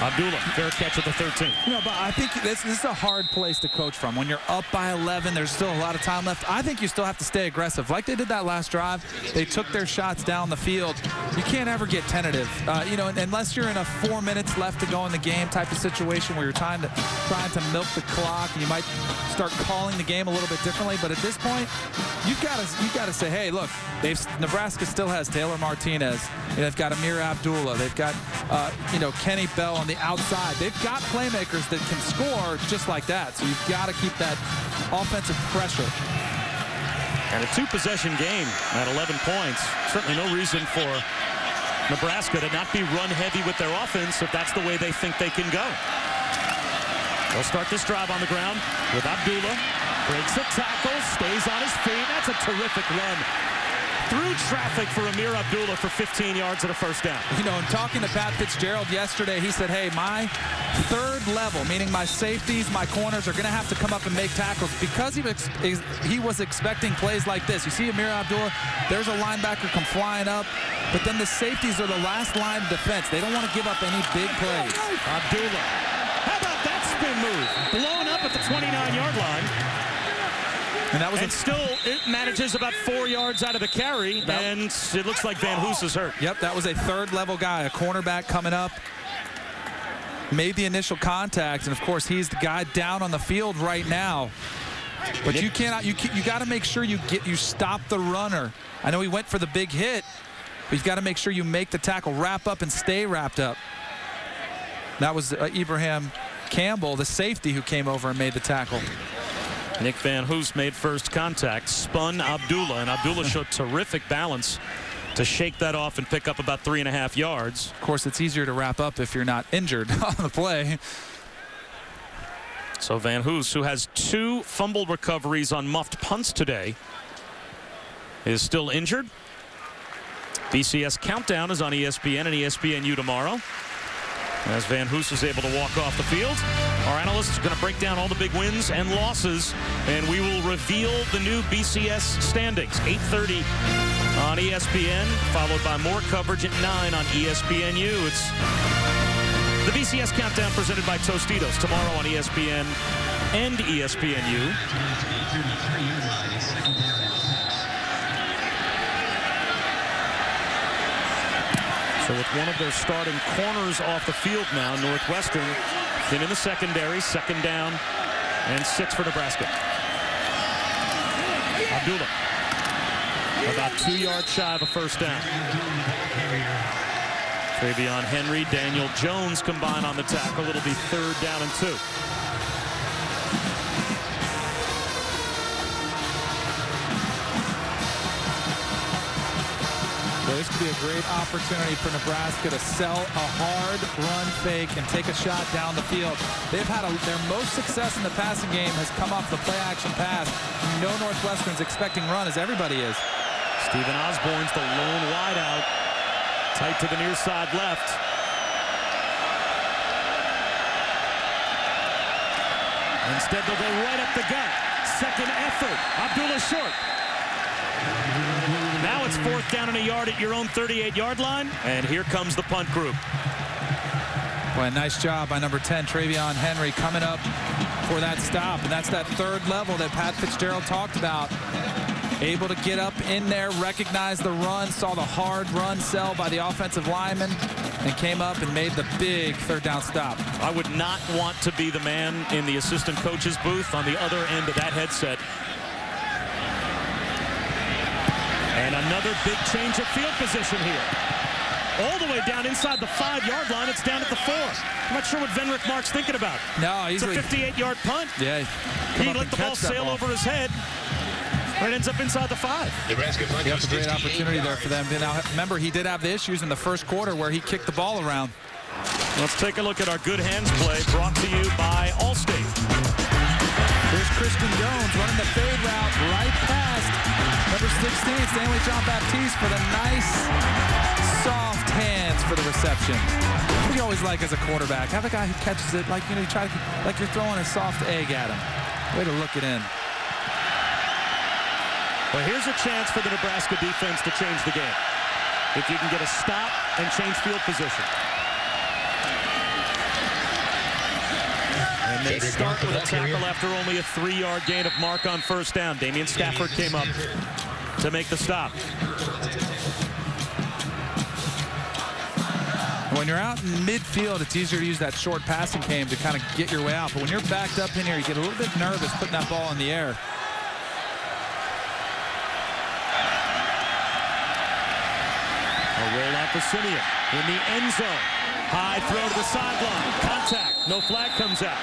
S1: Abdullah, fair catch at the 13.
S3: You know, but I think this is a hard place to coach from. When you're up by 11, there's still a lot of time left. I think you still have to stay aggressive. Like they did that last drive, they took their shots down the field. You can't ever get tentative. You know, unless you're in a 4 minutes left to go in the game type of situation where you're trying to milk the clock, and you might start calling the game a little bit differently. But at this point, you've got to say, hey, look, Nebraska still has Taylor Martinez. You know, they've got Amir Abdullah. They've got you know, Kenny Bell on the outside. They've got playmakers that can score just like that. So you've got to keep that offensive pressure.
S1: And a 2-possession game at 11 points. Certainly no reason for Nebraska to not be run heavy with their offense if that's the way they think they can go. They'll start this drive on the ground with Abdullah. Breaks a tackle, stays on his feet. That's a terrific run through traffic for Amir Abdullah for 15 yards and a first down.
S3: You know, in talking to Pat Fitzgerald yesterday, he said, hey, my third level, meaning my safeties, my corners are going to have to come up and make tackles because he was expecting plays like this. You see Amir Abdullah, there's a linebacker come flying up, but then the safeties are the last line of defense. They don't want to give up any big plays.
S1: Abdullah, how about that spin move? Blown up at the 29-yard line.
S3: And that was
S1: still it manages about 4 yards out of the carry, and it looks like Van Hoos is hurt.
S3: Yep, that was a third-level guy, a cornerback coming up. Made the initial contact, and of course he's the guy down on the field right now. But you cannot. You got to make sure you stop the runner. I know he went for the big hit, but you've got to make sure you make the tackle, wrap up, and stay wrapped up. That was Ibrahim Campbell, the safety, who came over and made the tackle.
S1: Nick Van Hoos made first contact, spun Abdullah, and Abdullah showed terrific balance to shake that off and pick up about 3.5 yards.
S3: Of course, it's easier to wrap up if you're not injured on the play.
S1: So Van Hoos, who has 2 fumble recoveries on muffed punts today, is still injured. BCS Countdown is on ESPN and ESPNU tomorrow, as Van Hoos is able to walk off the field. Our analyst is going to break down all the big wins and losses, and we will reveal the new BCS standings. 8:30 on ESPN, followed by more coverage at 9 on ESPNU. It's the BCS Countdown presented by Tostitos tomorrow on ESPN and ESPNU. So with one of their starting corners off the field now, Northwestern in the secondary, 2nd down and 6 for Nebraska. Abdullah, about 2 yards shy of a first down. Travion Henry, Daniel Jones combine on the tackle. It'll be 3rd down and 2.
S3: So this could be a great opportunity for Nebraska to sell a hard run fake and take a shot down the field. They've had their most success in the passing game has come off the play-action pass. You know Northwestern's expecting run, as everybody is.
S1: Stephen Osborne's the lone wideout, tight to the near side left. Instead, they'll go right up the gut. Second effort. Abdullah short. Now it's 4th down and a yard at your own 38-yard line, and here comes the punt group.
S3: Boy, nice job by number 10, Travion Henry, coming up for that stop, and that's that 3rd level that Pat Fitzgerald talked about. Able to get up in there, recognize the run, saw the hard run sell by the offensive lineman, and came up and made the big 3rd down stop.
S1: I would not want to be the man in the assistant coach's booth on the other end of that headset. And another big change of field position here. All the way down inside the 5-yard line. It's down at the 4. I'm not sure what Venrick Mark's thinking about.
S3: No,
S1: it's a 58-yard punt.
S3: Yeah.
S1: He let the ball sail over his head. But it ends up inside the 5.
S3: Nebraska punt. That's a great opportunity there for them. Now, remember, he did have the issues in the first quarter where he kicked the ball around.
S1: Let's take a look at our good hands play, brought to you by Allstate.
S3: Here's Christian Jones running the fade route right past number 16, Stanley John Baptiste, for the nice, soft hands for the reception. What do you always like as a quarterback? Have a guy who catches it like, you try to, like you're throwing a soft egg at him. Way to look it in.
S1: Well, here's a chance for the Nebraska defense to change the game. If you can get a stop and change field position. And they start with a tackle after only a 3-yard gain of mark on first down. Damian Stafford came up to make the stop.
S3: When you're out in midfield, it's easier to use that short passing game to kind of get your way out. But when you're backed up in here, you get a little bit nervous putting that ball in the air.
S1: A roll out to Simeon in the end zone. High throw to the sideline. Contact. No flag comes out.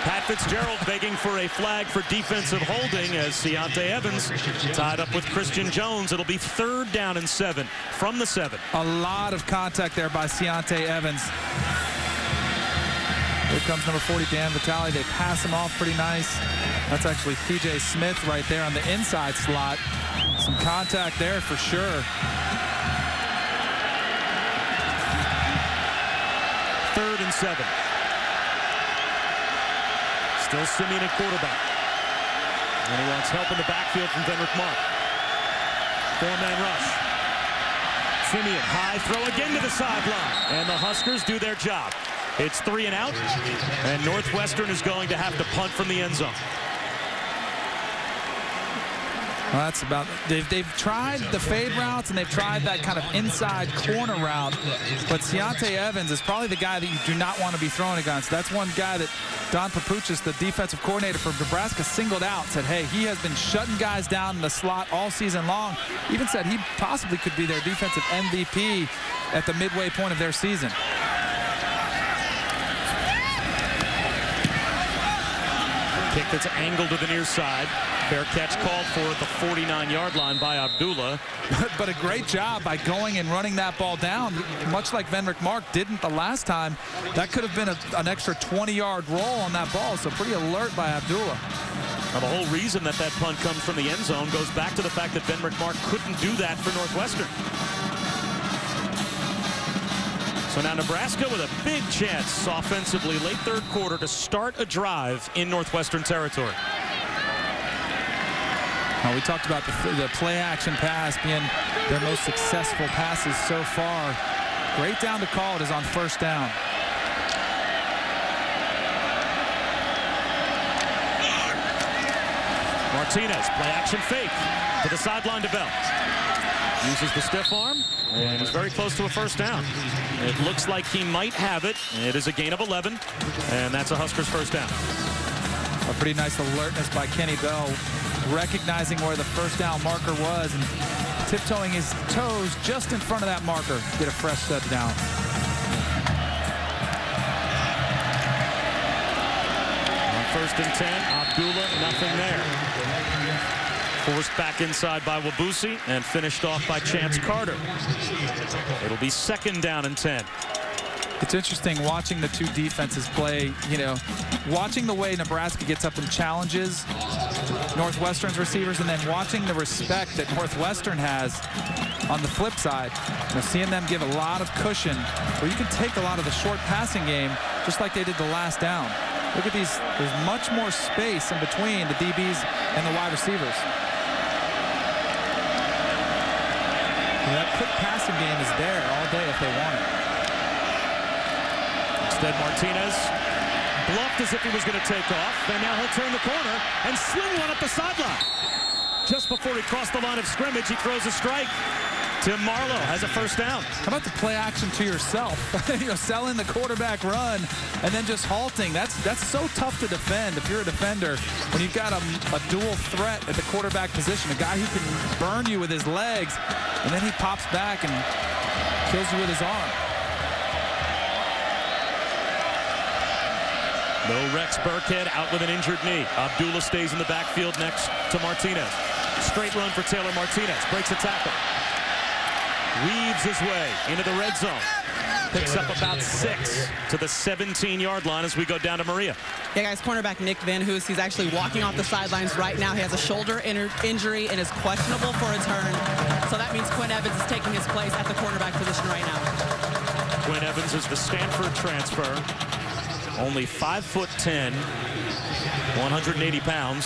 S1: Pat Fitzgerald begging for a flag for defensive holding as Ciante Evans tied up with Christian Jones. It'll be 3rd down and 7 from the 7.
S3: A lot of contact there by Ciante Evans. Here comes number 40, Dan Vitale. They pass him off pretty nice. That's actually P.J. Smith right there on the inside slot. Some contact there for sure.
S1: 3rd and 7. Still Simeon at quarterback. And he wants help in the backfield from Venrick Mark. 4-man rush. Simeon, high throw again to the sideline. And the Huskers do their job. It's 3 and out. And Northwestern is going to have to punt from the end zone.
S3: Well, that's about they've tried the fade routes and they've tried that kind of inside corner route, but Ciante Evans is probably the guy that you do not want to be throwing against. That's one guy that Don Papuchis, the defensive coordinator for Nebraska, singled out, said, hey, he has been shutting guys down in the slot all season long. Even said he possibly could be their defensive MVP at the midway point of their season.
S1: Kick that's angled to the near side. Fair catch called for at the 49-yard line by Abdullah.
S3: But a great job by going and running that ball down, much like Venrick Mark didn't the last time. That could have been an extra 20-yard roll on that ball, so pretty alert by Abdullah.
S1: Now, the whole reason that punt comes from the end zone goes back to the fact that Venrick Mark couldn't do that for Northwestern. So now Nebraska with a big chance offensively late third quarter to start a drive in Northwestern territory.
S3: Well, we talked about the play-action pass being their most successful passes so far. Great down to call it is on first down.
S1: Martinez, play-action fake to the sideline to Bell. Uses the stiff arm, and he's very close to a first down. It looks like he might have it. It is a gain of 11, and that's a Huskers first down.
S3: A pretty nice alertness by Kenny Bell, recognizing where the first down marker was and tiptoeing his toes just in front of that marker to get a fresh set down.
S1: On 1st and 10, Abdullah, nothing there. Forced back inside by Wabusi and finished off by Chance Carter. It'll be 2nd down and 10.
S3: It's interesting watching the two defenses play, watching the way Nebraska gets up and challenges Northwestern's receivers, and then watching the respect that Northwestern has on the flip side. Seeing them give a lot of cushion where you can take a lot of the short passing game just like they did the last down. Look at these, there's much more space in between the DBs and the wide receivers. That quick passing game is there all day if they want it.
S1: Instead, Martinez bluffed as if he was going to take off, and now he'll turn the corner and sling one up the sideline. Just before he crossed the line of scrimmage, he throws a strike. Tim Marlowe has a first down.
S3: How about the play action to yourself? Selling the quarterback run and then just halting. That's so tough to defend if you're a defender when you've got a dual threat at the quarterback position, a guy who can burn you with his legs, and then he pops back and kills you with his arm.
S1: No Rex Burkhead out with an injured knee. Abdullah stays in the backfield next to Martinez. Straight run for Taylor Martinez. Breaks a tackle. Weaves his way into the red zone. Picks up about 6 to the 17-yard line as we go down to Maria.
S4: Yeah, guys, cornerback Nick Van Hoos, he's actually walking off the sidelines right now. He has a shoulder injury and is questionable for a turn. So that means Quinn Evans is taking his place at the cornerback position right now.
S1: Quinn Evans is the Stanford transfer. Only 5'10", 180 pounds.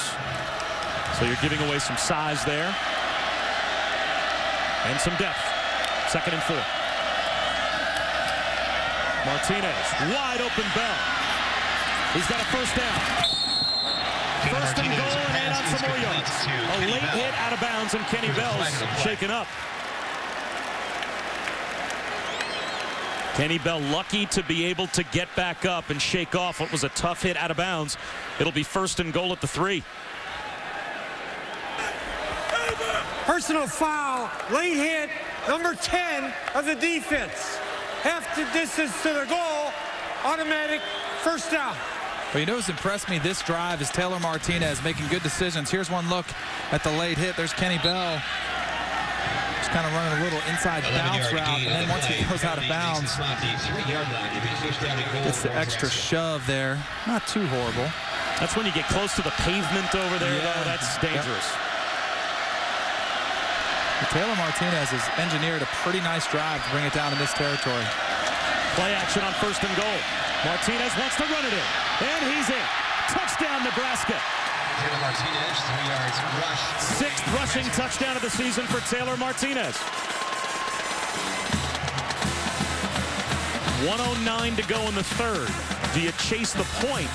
S1: So you're giving away some size there. And some depth. 2nd and 4. Martinez, wide open Bell. He's got a first down. 1st and goal and add on some more yards. A late hit out of bounds and Kenny Bell's shaken up. Kenny Bell lucky to be able to get back up and shake off what was a tough hit out of bounds. It'll be 1st and goal at the 3.
S2: Personal foul, late hit, number 10 of the defense. Half the distance to the goal, automatic first down.
S3: Well, what's impressed me this drive is Taylor Martinez making good decisions. Here's one look at the late hit. There's Kenny Bell. Just kind of running a little inside bounce route, and then once he goes out of bounds, gets the extra shove there. Not too horrible.
S1: That's when you get close to the pavement over there, though. That's dangerous.
S3: Yep. Taylor Martinez has engineered a pretty nice drive to bring it down in this territory.
S1: Play action on 1st and goal. Martinez wants to run it in, and he's in. Touchdown, Nebraska.
S6: Taylor Martinez, 3 yards rush.
S1: 6th rushing touchdown of the season for Taylor Martinez. 1:09 to go in the third. Do you chase the point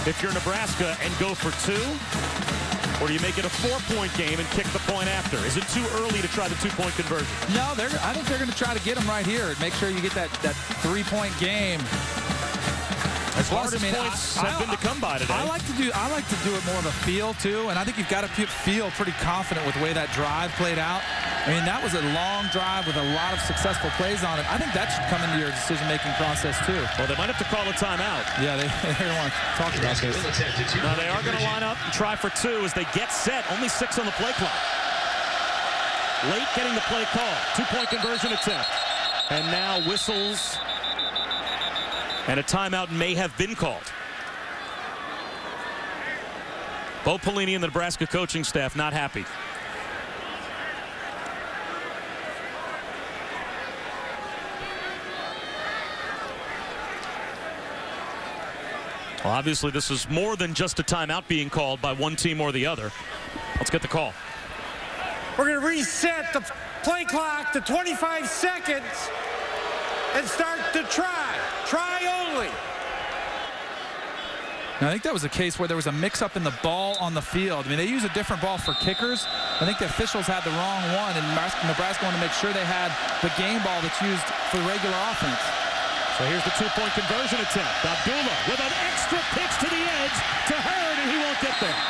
S1: if you're Nebraska and go for 2? Or do you make it a 4-point game and kick the point after? Is it too early to try the 2-point conversion?
S3: No, I think they're going to try to get them right here. Make sure you get that 3-point game.
S1: As hard as points have been to come by today.
S3: I like to do it more of a feel too, and I think you've got to feel pretty confident with the way that drive played out. I mean, that was a long drive with a lot of successful plays on it. I think that should come into your decision-making process too.
S1: Well, they might have to call a timeout.
S3: Yeah, they don't want to talk about this.
S1: No, they are going to line up and try for 2 as they get set. Only 6 on the play clock. Late getting the play call. 2-point conversion attempt. And now whistles. And a timeout may have been called. Bo Pelini and the Nebraska coaching staff not happy. Well, obviously, this is more than just a timeout being called by one team or the other. Let's get the call.
S2: We're going to reset the play clock to 25 seconds and start the try. Try only.
S3: Now, I think that was a case where there was a mix-up in the ball on the field. I mean, they use a different ball for kickers. I think the officials had the wrong one, and Nebraska wanted to make sure they had the game ball that's used for the regular offense.
S1: So here's the 2-point conversion attempt. Abdullah with an extra pitch to the edge to Hurd, and he won't get there.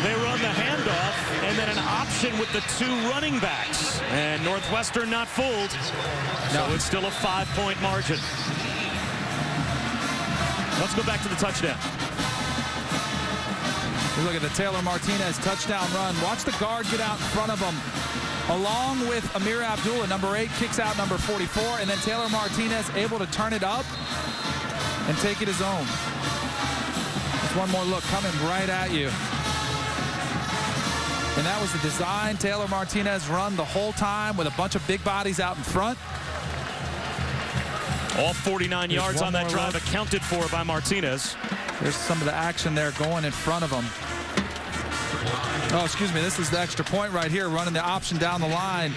S1: They run the handoff, and then an option with the 2 running backs. And Northwestern not fooled. So it's still a 5-point margin. Let's go back to the touchdown.
S3: Look at the Taylor Martinez touchdown run. Watch the guard get out in front of him. Along with Amir Abdullah, number 8, kicks out number 44, and then Taylor Martinez able to turn it up and take it his own. Just one more look coming right at you. And that was the design. Taylor Martinez run the whole time with a bunch of big bodies out in front.
S1: All 49 yards on that drive accounted for by Martinez.
S3: There's some of the action there going in front of him. Oh, excuse me, this is the extra point right here, running the option down the line.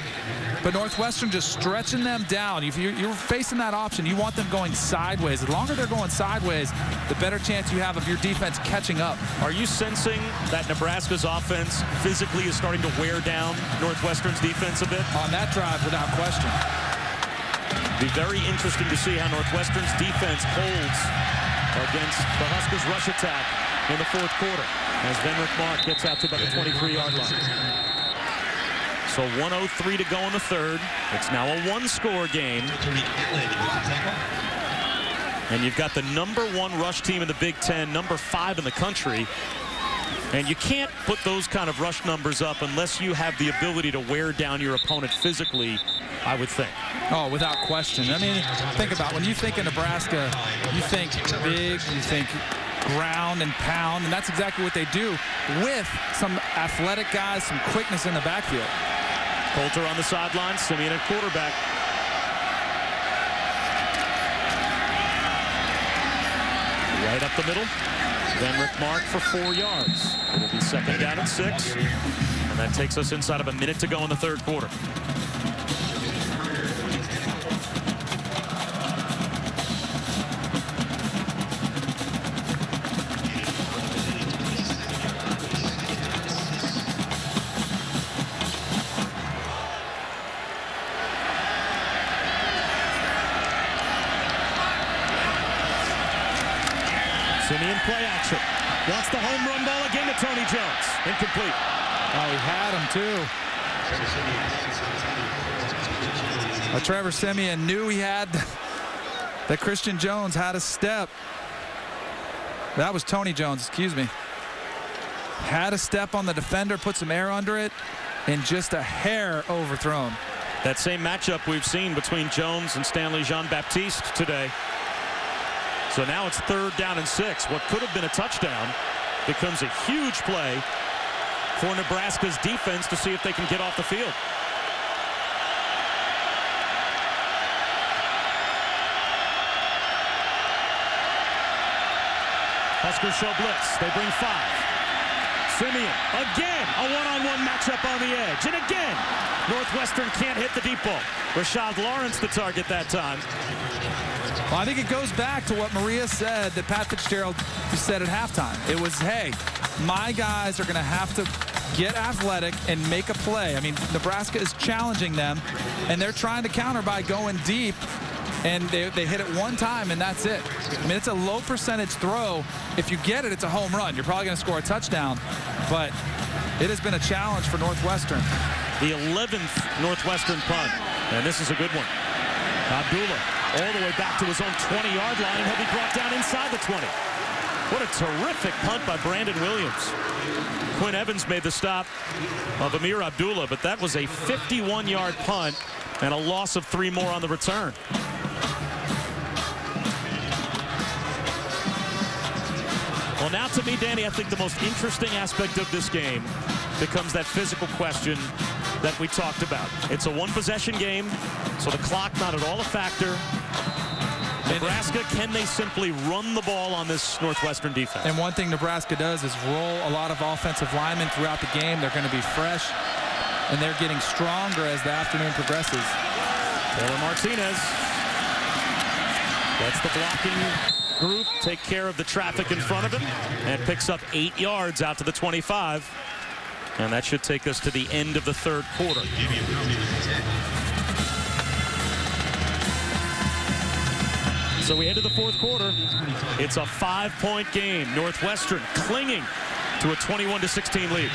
S3: But Northwestern just stretching them down. If you're facing that option, you want them going sideways. The longer they're going sideways, the better chance you have of your defense catching up.
S1: Are you sensing that Nebraska's offense physically is starting to wear down Northwestern's defense a bit?
S3: On that drive, without question.
S1: Be very interesting to see how Northwestern's defense holds against the Huskers' rush attack in the 4th quarter as Venrick Mark gets out to about the 23-yard line. So 1:03 to go in the third. It's now a 1-score game. And you've got the number 1 rush team in the Big Ten, number 5 in the country. And you can't put those kind of rush numbers up unless you have the ability to wear down your opponent physically, I would think.
S3: Oh, without question. I mean, think about when you think of Nebraska, you think big, you think ground and pound, and that's exactly what they do with some athletic guys, some quickness in the backfield.
S1: Coulter on the sideline, Simeon at quarterback. Right up the middle. Venrick Mark for 4 yards. It will be 2nd down and 6. And that takes us inside of a minute to go in the 3rd quarter. Simeon play action. Wants the home run ball again to Tony Jones. Incomplete.
S3: Oh, he had him too. Trevor Simeon knew he had that Christian Jones had a step. That was Tony Jones, excuse me. Had a step on the defender, put some air under it, and just a hair overthrown.
S1: That same matchup we've seen between Jones and Stanley Jean-Baptiste today. So now it's 3rd down and 6. What could have been a touchdown becomes a huge play for Nebraska's defense to see if they can get off the field. Huskers show blitz. They bring 5. Simeon, again, a one-on-one matchup on the edge. And again, Northwestern can't hit the deep ball. Rashad Lawrence the target that time.
S3: Well, I think it goes back to what Maria said that Pat Fitzgerald said at halftime. It was, hey, my guys are going to have to get athletic and make a play. I mean, Nebraska is challenging them, and they're trying to counter by going deep. And they hit it one time, and that's it. I mean, it's a low percentage throw. If you get it, it's a home run. You're probably going to score a touchdown. But it has been a challenge for Northwestern.
S1: The 11th Northwestern punt. And this is a good one. Abdullah all the way back to his own 20-yard line, and he'll be brought down inside the 20. What a terrific punt by Brandon Williams. Quinn Evans made the stop of Amir Abdullah, but that was a 51-yard punt and a loss of 3 more on the return. Well, now to me, Danny, I think the most interesting aspect of this game becomes that physical question that we talked about. It's a one-possession game, so the clock not at all a factor. Nebraska, can they simply run the ball on this Northwestern defense?
S3: And one thing Nebraska does is roll a lot of offensive linemen throughout the game. They're going to be fresh, and they're getting stronger as the afternoon progresses.
S1: Taylor Martinez. That's the blocking group. Take care of the traffic in front of him, and picks up 8 yards out to the 25. And that should take us to the end of the third quarter. So we head to the fourth quarter. It's a 5-point game. Northwestern clinging to a 21-16 lead.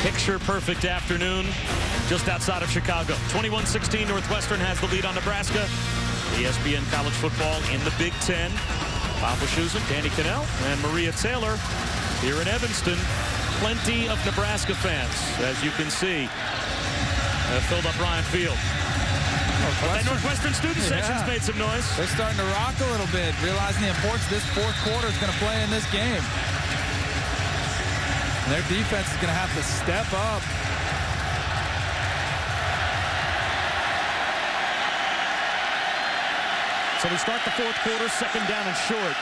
S1: Picture-perfect afternoon just outside of Chicago. 21-16, Northwestern has the lead on Nebraska. ESPN College Football in the Big Ten. Bob Wischusen, Danny Cannell, and Maria Taylor here in Evanstan. Plenty of Nebraska fans, as you can see, have filled up Ryan Field. But that Northwestern student section's made some noise.
S3: They're starting to rock a little bit, realizing the importance this fourth quarter is going to play in this game. Their defense is going to have to step up.
S1: So we start the fourth quarter, 2nd down and short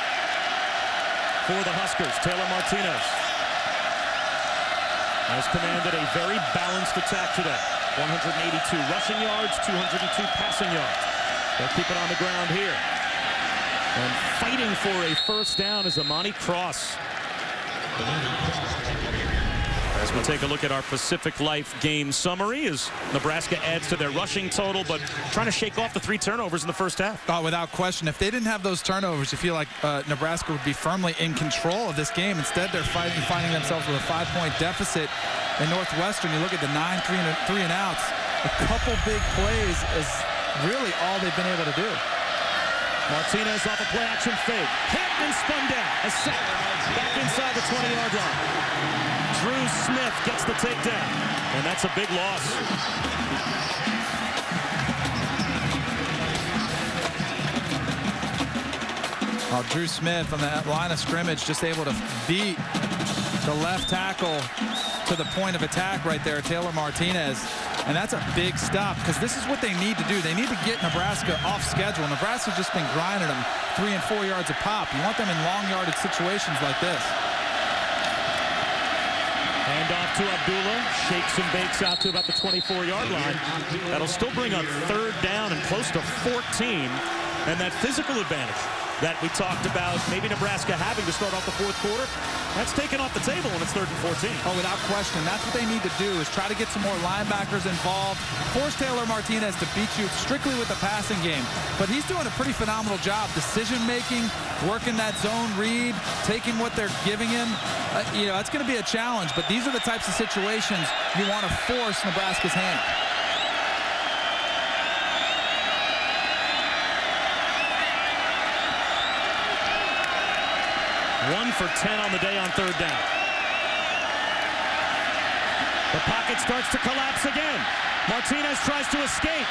S1: for the Huskers. Taylor Martinez has commanded a very balanced attack today. 182 rushing yards, 202 passing yards. They'll keep it on the ground here. And fighting for a first down is Amani Cross. As we take a look at our Pacific Life game summary, as Nebraska adds to their rushing total, but trying to shake off the 3 turnovers in the first half.
S3: Oh, without question. If they didn't have those turnovers, you feel like Nebraska would be firmly in control of this game. Instead, they're finding themselves with a 5-point deficit. In Northwestern, you look at the 9 three and outs. A couple big plays is really all they've been able to do.
S1: Martinez off a play-action fake. Hit and spun down. A sack. Back inside the 20-yard line. Drew Smith gets the takedown, and that's a big loss.
S3: Well, Drew Smith on that line of scrimmage just able to beat the left tackle to the point of attack right there, Taylor Martinez. And that's a big stop, because this is what they need to do. They need to get Nebraska off schedule. Nebraska's just been grinding them 3 and 4 yards a pop. You want them in long-yarded situations like this.
S1: Hand off to Abdullah, shakes and bakes out to about the 24-yard line. That'll still bring up 3rd down and close to 14. And that physical advantage that we talked about, maybe Nebraska having to start off the fourth quarter, that's taken off the table when it's 3rd and 14.
S3: Oh, without question. That's what they need to do, is try to get some more linebackers involved, force Taylor Martinez to beat you strictly with the passing game. But he's doing a pretty phenomenal job. Decision-making, working that zone read, taking what they're giving him. You know, it's going to be a challenge, but these are the types of situations you want to force Nebraska's hand.
S1: 1 for 10 on the day on 3rd down. The pocket starts to collapse again. Martinez tries to escape.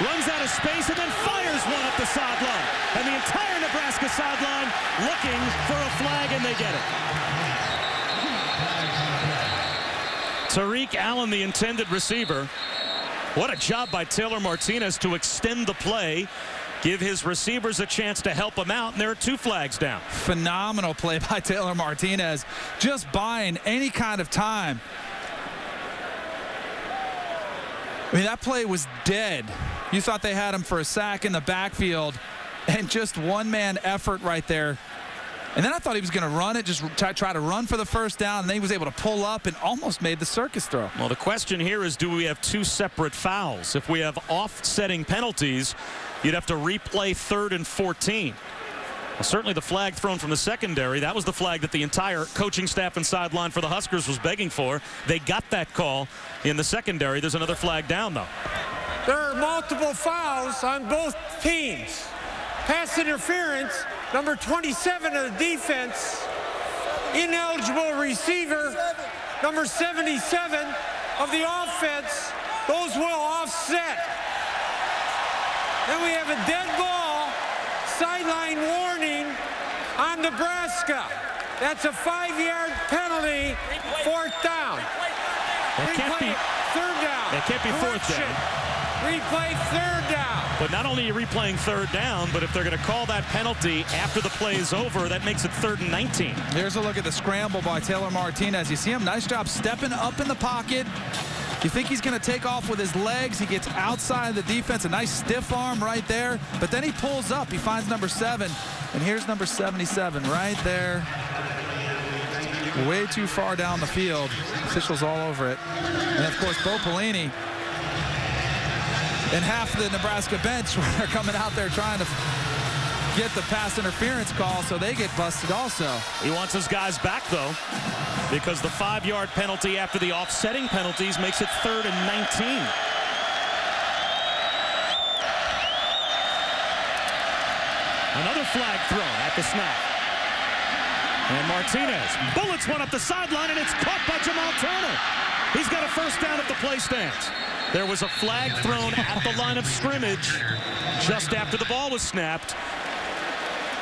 S1: runs out of space, and then fires one up the sideline. And the entire Nebraska sideline looking for a flag, and they get it. Tariq Allen, the intended receiver. What a job by Taylor Martinez to extend the play, give his receivers a chance to help him out, and there are 2 flags down.
S3: Phenomenal play by Taylor Martinez, just buying any kind of time. I mean, that play was dead. You thought they had him for a sack in the backfield, and just one-man effort right there. And then I thought he was going to run it, just try to run for the first down, and then he was able to pull up and almost made the circus throw.
S1: Well, the question here is, do we have 2 separate fouls? If we have offsetting penalties, you'd have to replay 3rd and 14. Well, certainly the flag thrown from the secondary, that was the flag that the entire coaching staff and sideline for the Huskers was begging for. They got that call in the secondary. There's another flag down, though.
S2: There are multiple fouls on both teams. Pass interference, number 27 of the defense. Ineligible receiver, number 77 of the offense. Those will offset. Then we have a dead ball, sideline warning on Nebraska. That's a 5-yard penalty, 4th down.
S1: That can't be
S2: 3rd down.
S1: That can't be 4th down.
S2: Replay 3rd down.
S1: But not only are you replaying 3rd down, but if they're going to call that penalty after the play is over, that makes it 3rd and 19.
S3: Here's a look at the scramble by Taylor Martinez. You see him, nice job stepping up in the pocket. You think he's going to take off with his legs. He gets outside the defense, a nice stiff arm right there. But then he pulls up. He finds number 7. And here's number 77 right there. Way too far down the field. Officials all over it. And, of course, Bo Pelini and half of the Nebraska bench are coming out there trying to get the pass interference call, so they get busted also.
S1: He wants his guys back, though, because the 5-yard penalty after the offsetting penalties makes it 3rd and 19. Another flag thrown at the snap. And Martinez bullets one up the sideline, and it's caught by Jamal Turner. He's got a first down if the play stands. There was a flag thrown at the line of scrimmage just after the ball was snapped.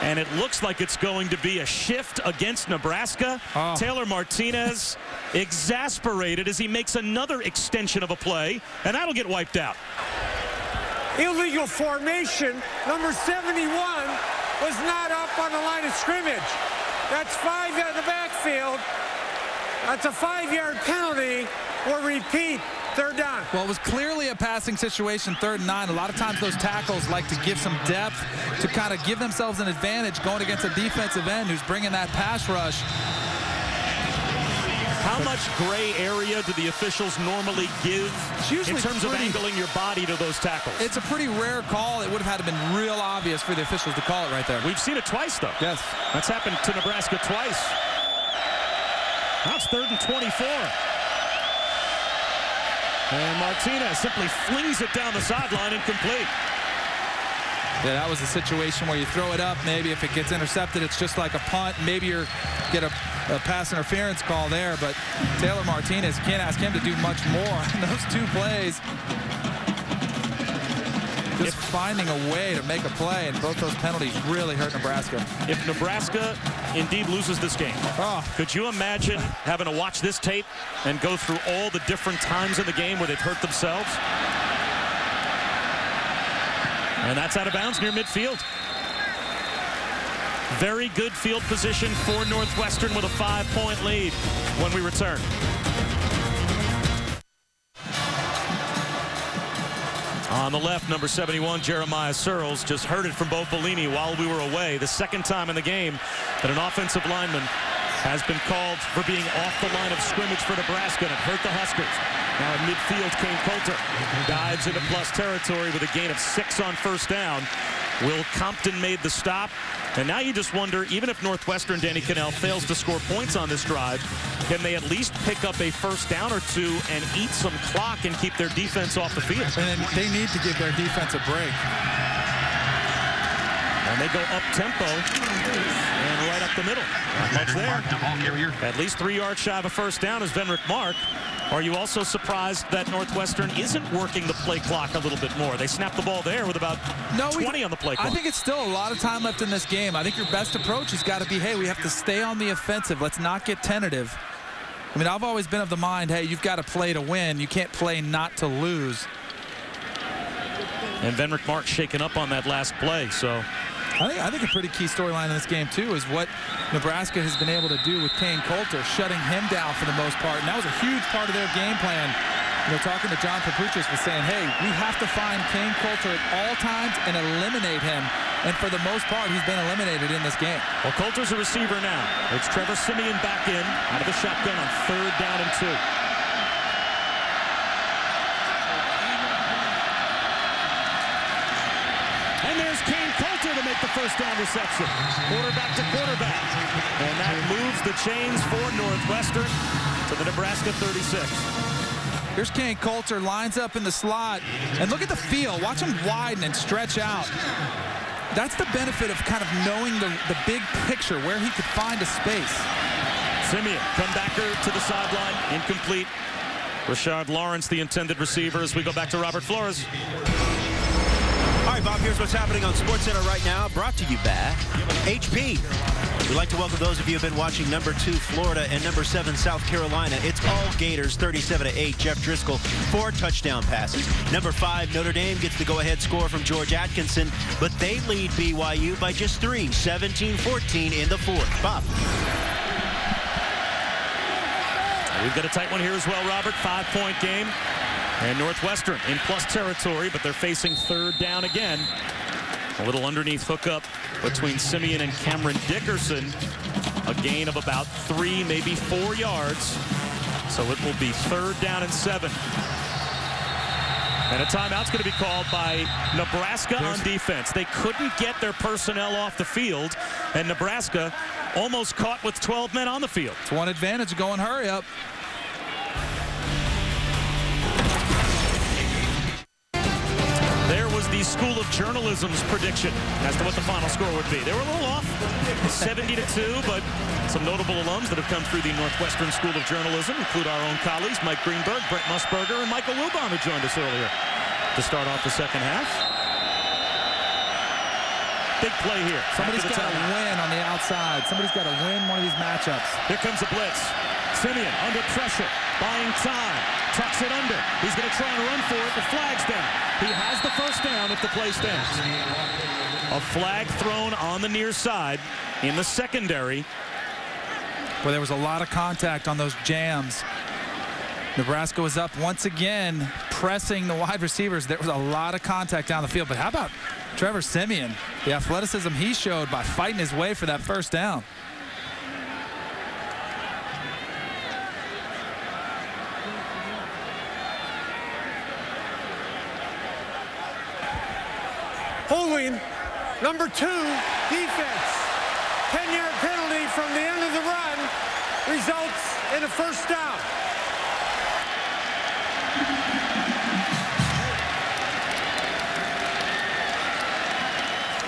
S1: And it looks like it's going to be a shift against Nebraska.
S3: Oh.
S1: Taylor Martinez exasperated as he makes another extension of a play, and that'll get wiped out.
S2: Illegal formation, number 71 was not up on the line of scrimmage. That's 5 in the backfield. That's a 5-yard penalty. We'll repeat. 3rd down.
S3: Well, it was clearly a passing situation, 3rd and 9. A lot of times those tackles like to give some depth to kind of give themselves an advantage going against a defensive end who's bringing that pass rush.
S1: How much gray area do the officials normally give in terms of angling your body to those tackles?
S3: It's a pretty rare call. It would have had to been real obvious for the officials to call it right there.
S1: We've seen it twice, though.
S3: Yes.
S1: That's happened to Nebraska twice. Now it's 3rd and 24. And Martinez simply flings it down the sideline, incomplete.
S3: Yeah, that was a situation where you throw it up. Maybe if it gets intercepted, it's just like a punt. Maybe you get a pass interference call there. But Taylor Martinez, can't ask him to do much more on those 2 plays. Just finding a way to make a play, and both those penalties really hurt Nebraska.
S1: If Nebraska indeed loses this game, could you imagine having to watch this tape and go through all the different times in the game where they've hurt themselves? And that's out of bounds near midfield. Very good field position for Northwestern with a 5-point lead when we return. On the left, number 71, Jeremiah Searles, just heard it from Bo Pelini while we were away. The 2nd time in the game that an offensive lineman has been called for being off the line of scrimmage for Nebraska, and it hurt the Huskers. Now in midfield, Kane Coulter dives into plus territory with a gain of 6 on 1st down. Will Compton made the stop. And now you just wonder, even if Northwestern, Danny Cannell, fails to score points on this drive, can they at least pick up a 1st down or 2 and eat some clock and keep their defense off the field?
S3: And they need to give their defense a break.
S1: And they go up-tempo and right up the middle. Not much there. At least 3 yards shy of a 1st down is Venrick Mark. Are you also surprised that Northwestern isn't working the play clock a little bit more? They snapped the ball there with about 20 on the play clock.
S3: I think it's still a lot of time left in this game. I think your best approach has got to be, hey, we have to stay on the offensive. Let's not get tentative. I mean, I've always been of the mind, hey, you've got to play to win. You can't play not to lose.
S1: And Venrick Marks shaken up on that last play, so...
S3: I think a pretty key storyline in this game, too, is what Nebraska has been able to do with Kane Coulter, shutting him down for the most part. And that was a huge part of their game plan. You know, talking to John Papuchis was saying, hey, we have to find Kane Coulter at all times and eliminate him. And for the most part, he's been eliminated in this game.
S1: Well, Coulter's a receiver now. It's Trevor Simeon back in, out of the shotgun on 3rd down and 2. And there's Kane Coulter to make the first down reception. Quarterback to quarterback. And that moves the chains for Northwestern to the Nebraska 36.
S3: Here's Kane Coulter, lines up in the slot. And look at the field. Watch him widen and stretch out. That's the benefit of kind of knowing the big picture, where he could find a space.
S1: Simeon, comebacker to the sideline, incomplete. Rashard Lawrence, the intended receiver, as we go back to Robert Flores.
S7: All right, Bob, here's what's happening on SportsCenter right now, brought to you by HP. We'd like to welcome those of you who have been watching number 2 Florida and number 7 South Carolina. It's all Gators, 37-8. Jeff Driscoll, 4 touchdown passes. Number 5 Notre Dame gets the go-ahead score from George Atkinson, but they lead BYU by just 3, 17-14 in the 4th. Bob.
S1: We've got a tight one here as well, Robert. 5-point game. And Northwestern in plus territory, but they're facing 3rd down again. A little underneath hookup between Simeon and Cameron Dickerson. A gain of about 3, maybe 4 yards. So it will be 3rd down and 7. And a timeout's going to be called by Nebraska on defense. They couldn't get their personnel off the field, and Nebraska almost caught with 12 men on the field.
S3: It's one advantage, go and hurry up.
S1: There was the School of Journalism's prediction as to what the final score would be. They were a little off, 70-2, but some notable alums that have come through the Northwestern School of Journalism include our own colleagues, Mike Greenberg, Brett Musburger, and Michael Wilbon, who joined us earlier to start off the second half. Big play here.
S3: Somebody's got to win on the outside. Somebody's got to win one of these matchups.
S1: Here comes a blitz. Simeon under pressure, buying time, tucks it under. He's going to try and run for it. The flag's down. He has the first down if the play stands. A flag thrown on the near side in the secondary.
S3: Well, there was a lot of contact on those jams. Nebraska was up once again, pressing the wide receivers. There was a lot of contact down the field. But how about Trevor Simeon? The athleticism he showed by fighting his way for that first down.
S2: Holding, number 2, defense. 10-yard penalty from the end of the run results in a first down.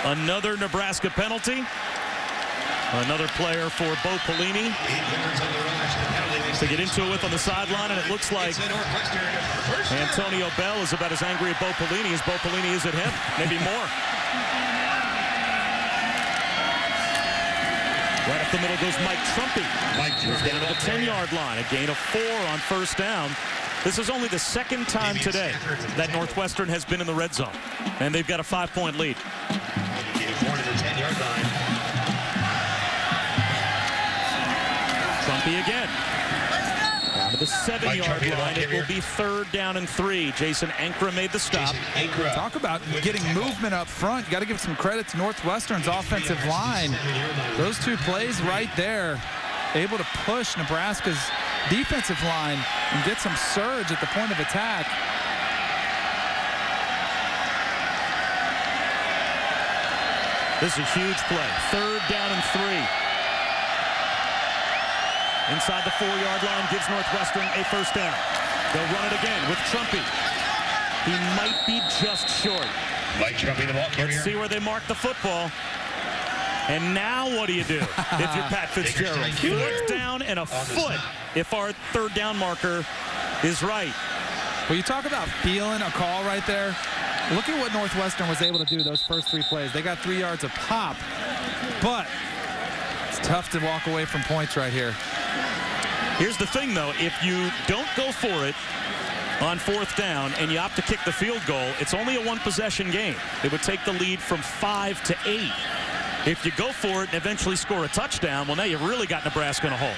S1: Another Nebraska penalty. Another player for Bo Pelini to get into it with on the sideline, and it looks like Antonio Bell is about as angry at Bo Pelini as Bo Pelini is at him, maybe more. Right up the middle goes Mike Trumpy. He's down to the 10-yard line, a gain of 4 on first down. This is only the second time today that Northwestern has been in the red zone, and they've got a 5-point lead. Trumpy again. Down to the 7-yard line. It will be 3rd down and 3. Jason Ankra made the stop.
S3: Talk about getting movement up front. You got to give some credit to Northwestern's offensive line. Those 2 plays right there, able to push Nebraska's defensive line and get some surge at the point of attack.
S1: This is a huge play. 3rd down and 3. Inside the 4-yard line, gives Northwestern a first down. They'll run it again with Trumpy. He might be just short.
S6: Mike Trumpy, the ball carrier.
S1: Let's see where they mark the football. And now what do you do if you're Pat Fitzgerald? 4th down and a foot if our 3rd down marker is right.
S3: Well, you talk about feeling a call right there. Look at what Northwestern was able to do those first 3 plays. They got 3 yards a pop, but it's tough to walk away from points right here.
S1: Here's the thing, though. If you don't go for it on 4th down and you opt to kick the field goal, it's only a 1-possession game. It would take the lead from 5 to 8. If you go for it and eventually score a touchdown, well, now you've really got Nebraska in a hole.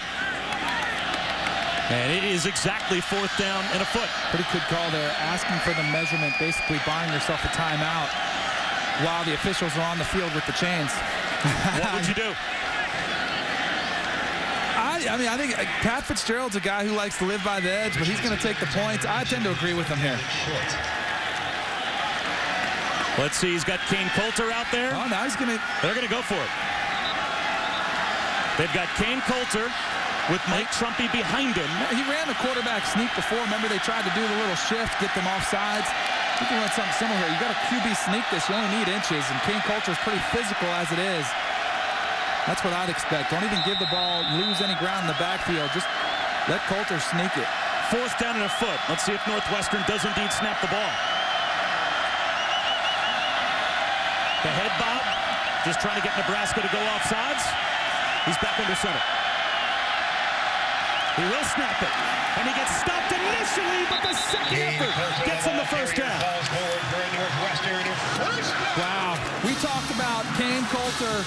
S1: And it is exactly 4th down and a foot.
S3: Pretty good call there, asking for the measurement, basically buying yourself a timeout while the officials are on the field with the chains.
S1: What would you do?
S3: I mean, I think Pat Fitzgerald's a guy who likes to live by the edge, but he's going to take the points. I tend to agree with him here.
S1: Let's see. He's got Kane Coulter out there.
S3: Oh, now he's going to...
S1: They're going to go for it. They've got Kane Coulter with Mike Trumpy behind him.
S3: He ran the quarterback sneak before. Remember, they tried to do the little shift, get them off sides. You can run something similar here. You got a QB sneak this. You only need inches, and Kane Coulter is pretty physical as it is. That's what I'd expect. Don't even give the ball, lose any ground in the backfield. Just let Coulter sneak it.
S1: 4th down and a foot. Let's see if Northwestern does indeed snap the ball. The head bob, just trying to get Nebraska to go off sides. He's back under center. He will snap it. And he gets stopped initially, but the second effort gets him the 1st down.
S3: Wow. We talked about Kane Coulter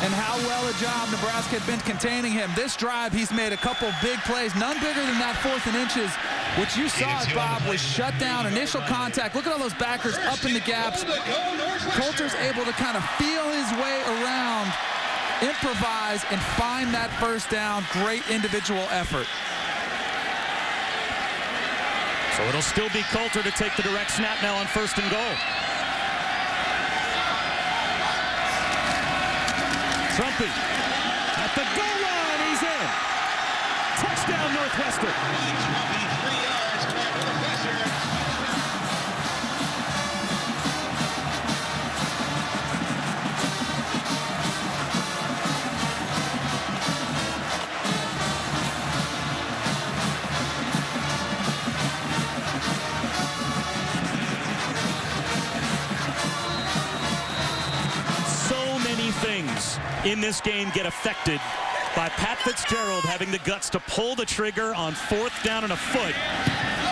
S3: and how well a job Nebraska had been containing him. This drive, he's made a couple big plays, none bigger than that 4th and inches, which you saw, Bob, was shut down, initial contact. Look at all those backers up in the gaps. Coulter's able to kind of feel his way around, improvise, and find that 1st down. Great individual effort.
S1: So it'll still be Coulter to take the direct snap now on 1st and goal. Trumpy at the goal line. He's in. Touchdown, Northwestern. Things in this game get affected by Pat Fitzgerald having the guts to pull the trigger on 4th down and a foot.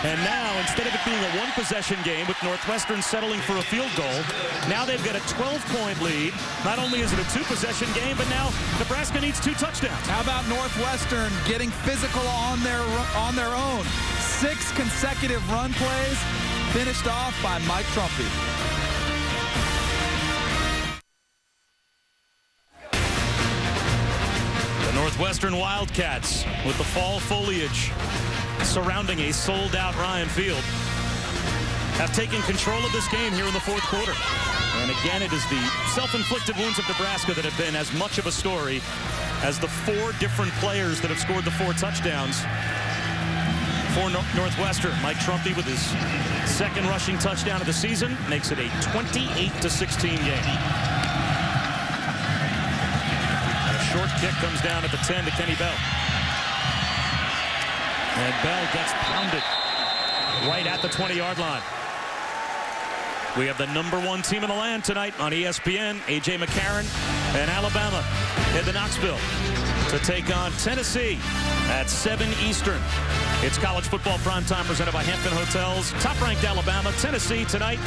S1: And now, instead of it being a 1-possession game with Northwestern settling for a field goal, now they've got a 12-point lead. Not only is it a 2-possession game, but now Nebraska needs 2 touchdowns.
S3: How about Northwestern getting physical on their own? 6 consecutive run plays finished off by Mike Trumpy.
S1: Northwestern Wildcats, with the fall foliage surrounding a sold-out Ryan Field, have taken control of this game here in the 4th quarter. And again, it is the self-inflicted wounds of Nebraska that have been as much of a story as the 4 different players that have scored the 4 touchdowns for Northwestern. Mike Trumpy with his 2nd rushing touchdown of the season makes it a 28-16 game. Short kick comes down at the 10 to Kenny Bell. And Bell gets pounded right at the 20-yard line. We have the #1 team in the land tonight on ESPN. A.J. McCarron and Alabama head to Knoxville to take on Tennessee at 7 Eastern. It's college football primetime presented by Hampton Hotels. Top-ranked Alabama, Tennessee tonight.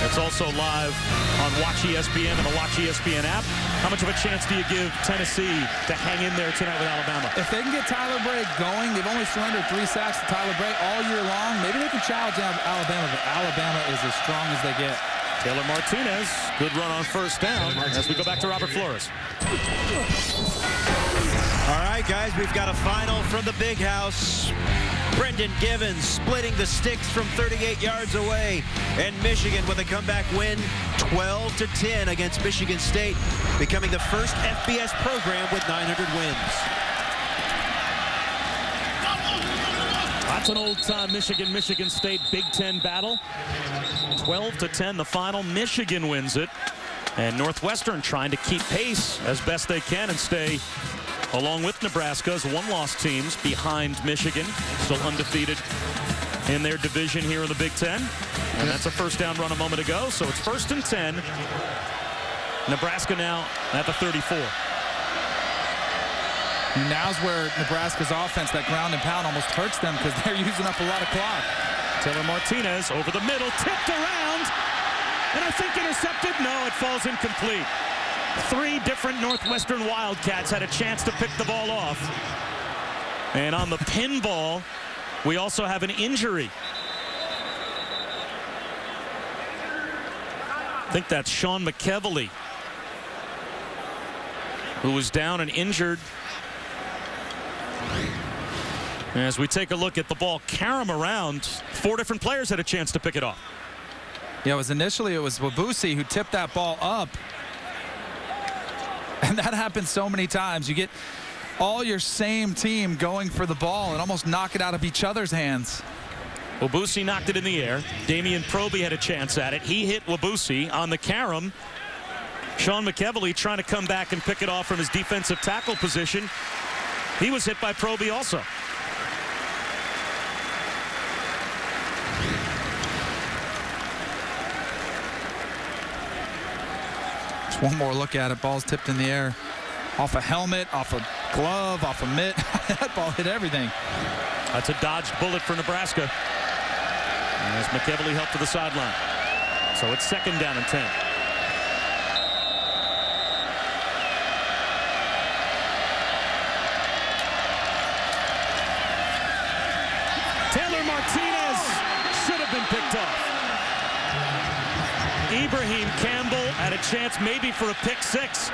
S1: It's also live on Watch ESPN and the Watch ESPN app. How much of a chance do you give Tennessee to hang in there tonight with Alabama?
S3: If they can get Tyler Bray going, they've only surrendered 3 sacks to Tyler Bray all year long. Maybe they can challenge Alabama, but Alabama is as strong as they get.
S1: Taylor Martinez, good run on 1st down as we go back to Robert Flores.
S7: All right, guys, we've got a final from the Big House. Brendan Givens splitting the sticks from 38 yards away. And Michigan with a comeback win, 12-10 against Michigan State, becoming the first FBS program with 900 wins.
S1: That's an old-time Michigan State Big Ten battle. 12-10 the final. Michigan wins it. And Northwestern trying to keep pace as best they can and stay along with Nebraska as 1-loss teams behind Michigan, still undefeated in their division here in the Big Ten. And that's a first down run a moment ago. So it's 1st and 10. Nebraska now at the 34.
S3: And now's where Nebraska's offense, that ground and pound, almost hurts them because they're using up a lot of clock.
S1: Taylor Martinez over the middle, tipped around, and I think intercepted. No, it falls incomplete. 3 different Northwestern Wildcats had a chance to pick the ball off. And on the pinball, we also have an injury. I think that's Sean McKevely, who was down and injured. As we take a look at the ball carom around, 4 different players had a chance to pick it off.
S3: Yeah, it was Wabusi who tipped that ball up. And that happens so many times. You get all your same team going for the ball and almost knock it out of each other's hands.
S1: Wabusi knocked it in the air. Damian Proby had a chance at it. He hit Wabusi on the carom. Sean McKevely trying to come back and pick it off from his defensive tackle position. He was hit by Proby also.
S3: Just one more look at it. Ball's tipped in the air. Off a helmet, off a glove, off a mitt. That ball hit everything.
S1: That's a dodged bullet for Nebraska. As McKevely helped to the sideline. So it's 2nd down and 10. Taylor Martinez should have been picked off. Ibrahim Campbell had a chance maybe for a pick 6,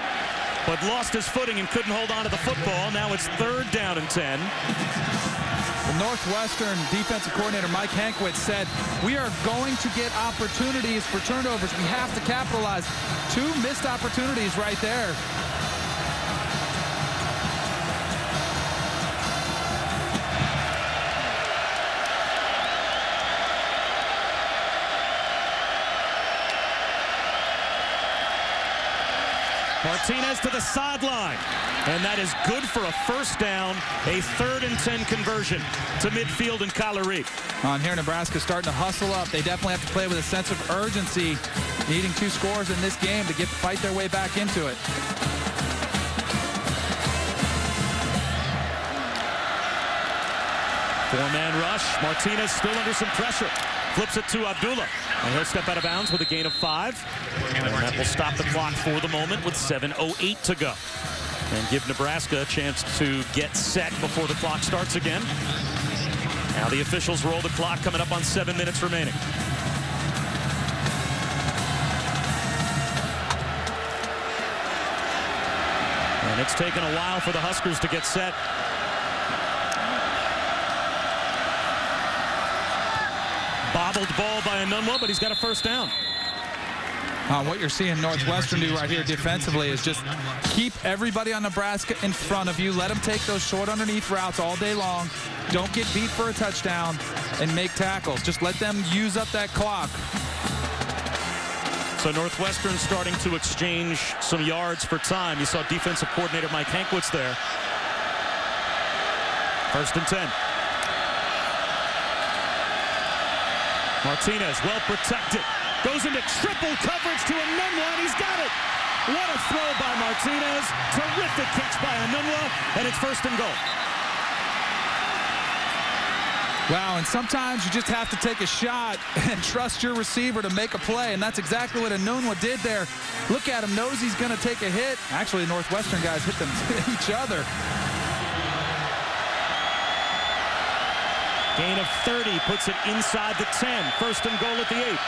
S1: but lost his footing and couldn't hold on to the football. Now it's 3rd down and 10.
S3: The Northwestern defensive coordinator Mike Hankwitz said, we are going to get opportunities for turnovers. We have to capitalize. 2 missed opportunities right there.
S1: Martinez to the sideline, and that is good for a first down, a 3rd and 10 conversion to midfield in Colorado.
S3: On here, Nebraska starting to hustle up. They definitely have to play with a sense of urgency, needing 2 scores in this game to fight their way back into it.
S1: Four-man rush. Martinez still under some pressure. Flips it to Abdullah. And he'll step out of bounds with a gain of 5. And that will stop the clock for the moment with 7:08 to go. And give Nebraska a chance to get set before the clock starts again. Now the officials roll the clock, coming up on 7 minutes remaining. And it's taken a while for the Huskers to get set. Bobbled ball by Anunwa, but he's got a first down.
S3: What you're seeing Northwestern do right here defensively is just keep everybody on Nebraska in front of you. Let them take those short underneath routes all day long. Don't get beat for a touchdown and make tackles. Just let them use up that clock.
S1: So Northwestern starting to exchange some yards for time. You saw defensive coordinator Mike Hankwitz there. 1st and 10. Martinez, well protected. Goes into triple coverage to Anunwa, and he's got it. What a throw by Martinez. Terrific catch by Anunwa, and it's 1st and goal.
S3: Wow, and sometimes you just have to take a shot and trust your receiver to make a play, and that's exactly what Anunwa did there. Look at him, knows he's going to take a hit. Actually, the Northwestern guys hit them each other.
S1: Gain of 30 puts it inside the 10. 1st and goal at the 8.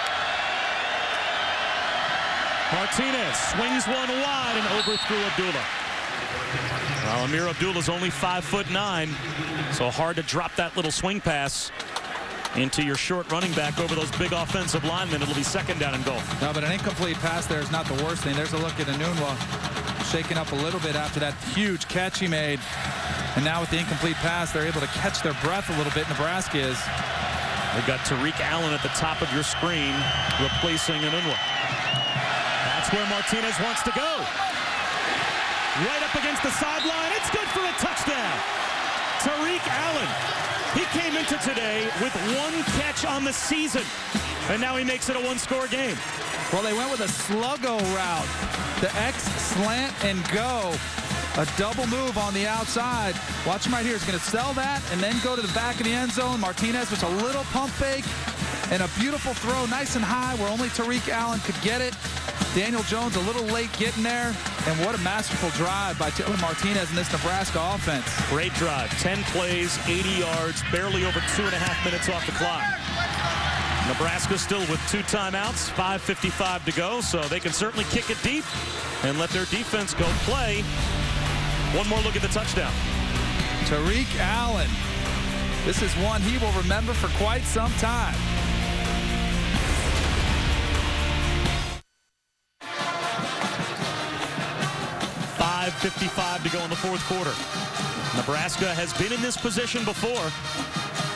S1: Martinez swings one wide and overthrew Abdullah. Well, Amir Abdullah's only 5'9", so hard to drop that little swing pass into your short running back over those big offensive linemen. It'll be 2nd down and goal.
S3: No, but an incomplete pass there is not the worst thing. There's a look at Anunwa shaking up a little bit after that huge catch he made. And now with the incomplete pass, they're able to catch their breath a little bit. Nebraska is.
S1: We've got Tariq Allen at the top of your screen, replacing Anunwa. That's where Martinez wants to go. Right up against the sideline. It's good for a touchdown. Tariq Allen. He came into today with 1 catch on the season, and now he makes it a 1-score game.
S3: Well, they went with a sluggo route. The X, slant, and go. A double move on the outside. Watch him right here. He's going to sell that and then go to the back of the end zone. Martinez with a little pump fake and a beautiful throw, nice and high, where only Tariq Allen could get it. Daniel Jones a little late getting there. And what a masterful drive by Taylor Martinez in this Nebraska offense.
S1: Great drive. 10 plays, 80 yards, barely over 2.5 minutes off the clock. Nebraska still with 2 timeouts, 5:55 to go, so they can certainly kick it deep and let their defense go play. One more look at the touchdown.
S3: Tariq Allen. This is one he will remember for quite some time.
S1: .55 to go in the 4th quarter. Nebraska has been in this position before.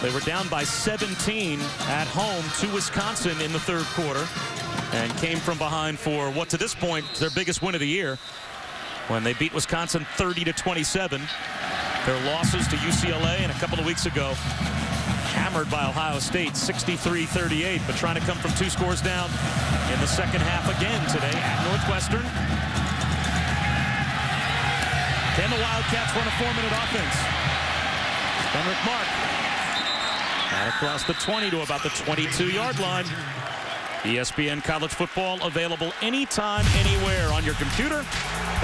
S1: They were down by 17 at home to Wisconsin in the 3rd quarter and came from behind for what to this point is their biggest win of the year when they beat Wisconsin 30-27. Their losses to UCLA and a couple of weeks ago hammered by Ohio State 63-38, but trying to come from 2 scores down in the second half again today at Northwestern. Can the Wildcats run a 4-minute offense? Henrik Mark. Out across the 20 to about the 22-yard line. ESPN College Football available anytime, anywhere on your computer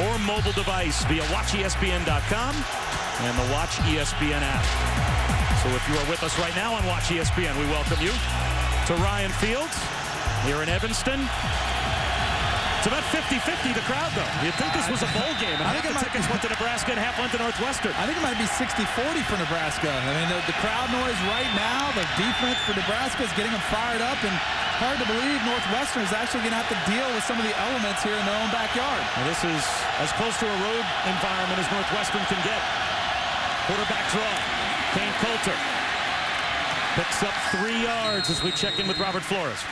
S1: or mobile device via WatchESPN.com and the Watch ESPN app. So if you are with us right now on Watch ESPN, we welcome you to Ryan Fields here in Evanston. It's about 50-50, the crowd, though. You'd think this was a bowl game, and half the tickets went to Nebraska and half went to Northwestern.
S3: I think it might be 60-40 for Nebraska. I mean, the crowd noise right now, the defense for Nebraska is getting them fired up, and hard to believe Northwestern is actually going to have to deal with some of the elements here in their own backyard.
S1: Well, this is as close to a road environment as Northwestern can get. Quarterback draw. Kane Coulter picks up 3 yards as we check in with Robert Flores.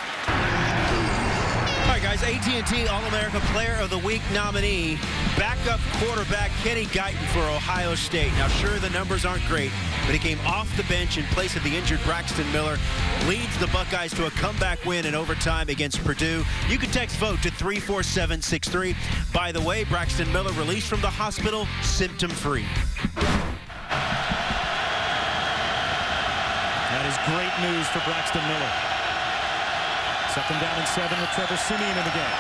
S7: All right, guys, AT&T All-America Player of the Week nominee, backup quarterback Kenny Guyton for Ohio State. Now, sure, the numbers aren't great, but he came off the bench in place of the injured Braxton Miller, leads the Buckeyes to a comeback win in overtime against Purdue. You can text vote to 34763. By the way, Braxton Miller released from the hospital, symptom-free.
S1: That is great news for Braxton Miller. 2nd down and 7 with Trevor Siemian in the game.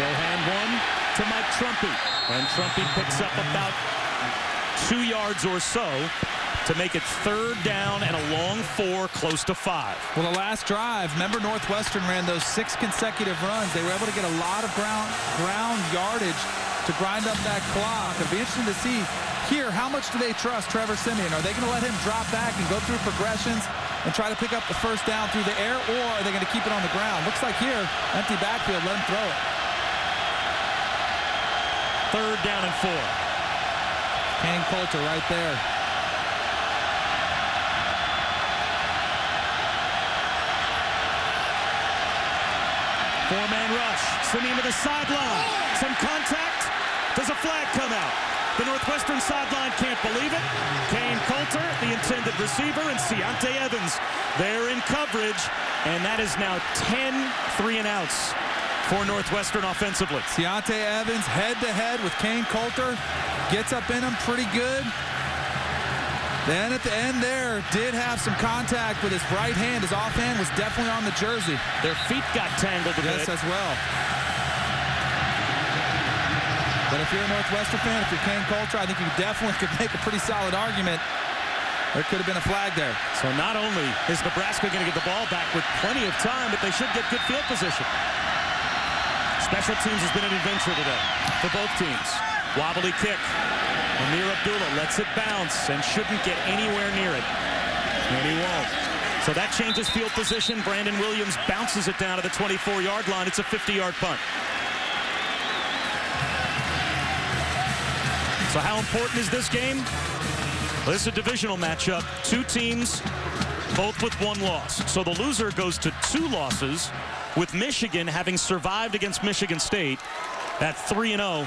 S1: They'll hand one to Mike Trumpy. And Trumpy picks up about 2 yards or so to make it 3rd down and a long 4, close to 5.
S3: Well, the last drive, remember Northwestern ran those 6 consecutive runs. They were able to get a lot of ground yardage to grind up that clock. It'll be interesting to see here, how much do they trust Trevor Siemian? Are they going to let him drop back and go through progressions and try to pick up the 1st down through the air, or are they going to keep it on the ground? Looks like here, empty backfield, let him throw it.
S1: 3rd down and 4.
S3: Kane Coulter right there.
S1: Four-man rush. Siemian to the sideline. Some contact. Does a flag come out? The Northwestern sideline can't believe it. Kane Coulter, the intended receiver, and Ciante Evans, they're in coverage, and that is now 10 3-and-outs for Northwestern offensively.
S3: Ciante Evans head-to-head with Kane Coulter, gets up in him pretty good. Then at the end there, did have some contact with his right hand. His offhand was definitely on the jersey.
S1: Their feet got tangled a bit.
S3: Yes, as well. But if you're a Northwestern fan, if you're Kane Coulter, I think you definitely could make a pretty solid argument. There could have been a flag there.
S1: So not only is Nebraska going to get the ball back with plenty of time, but they should get good field position. Special teams has been an adventure today for both teams. Wobbly kick. Amir Abdullah lets it bounce and shouldn't get anywhere near it. And he won't. So that changes field position. Brandon Williams bounces it down to the 24-yard line. It's a 50-yard punt. So how important is this game? Well, this is a divisional matchup. 2 teams, both with 1 loss. So the loser goes to 2 losses, with Michigan having survived against Michigan State at 3-0.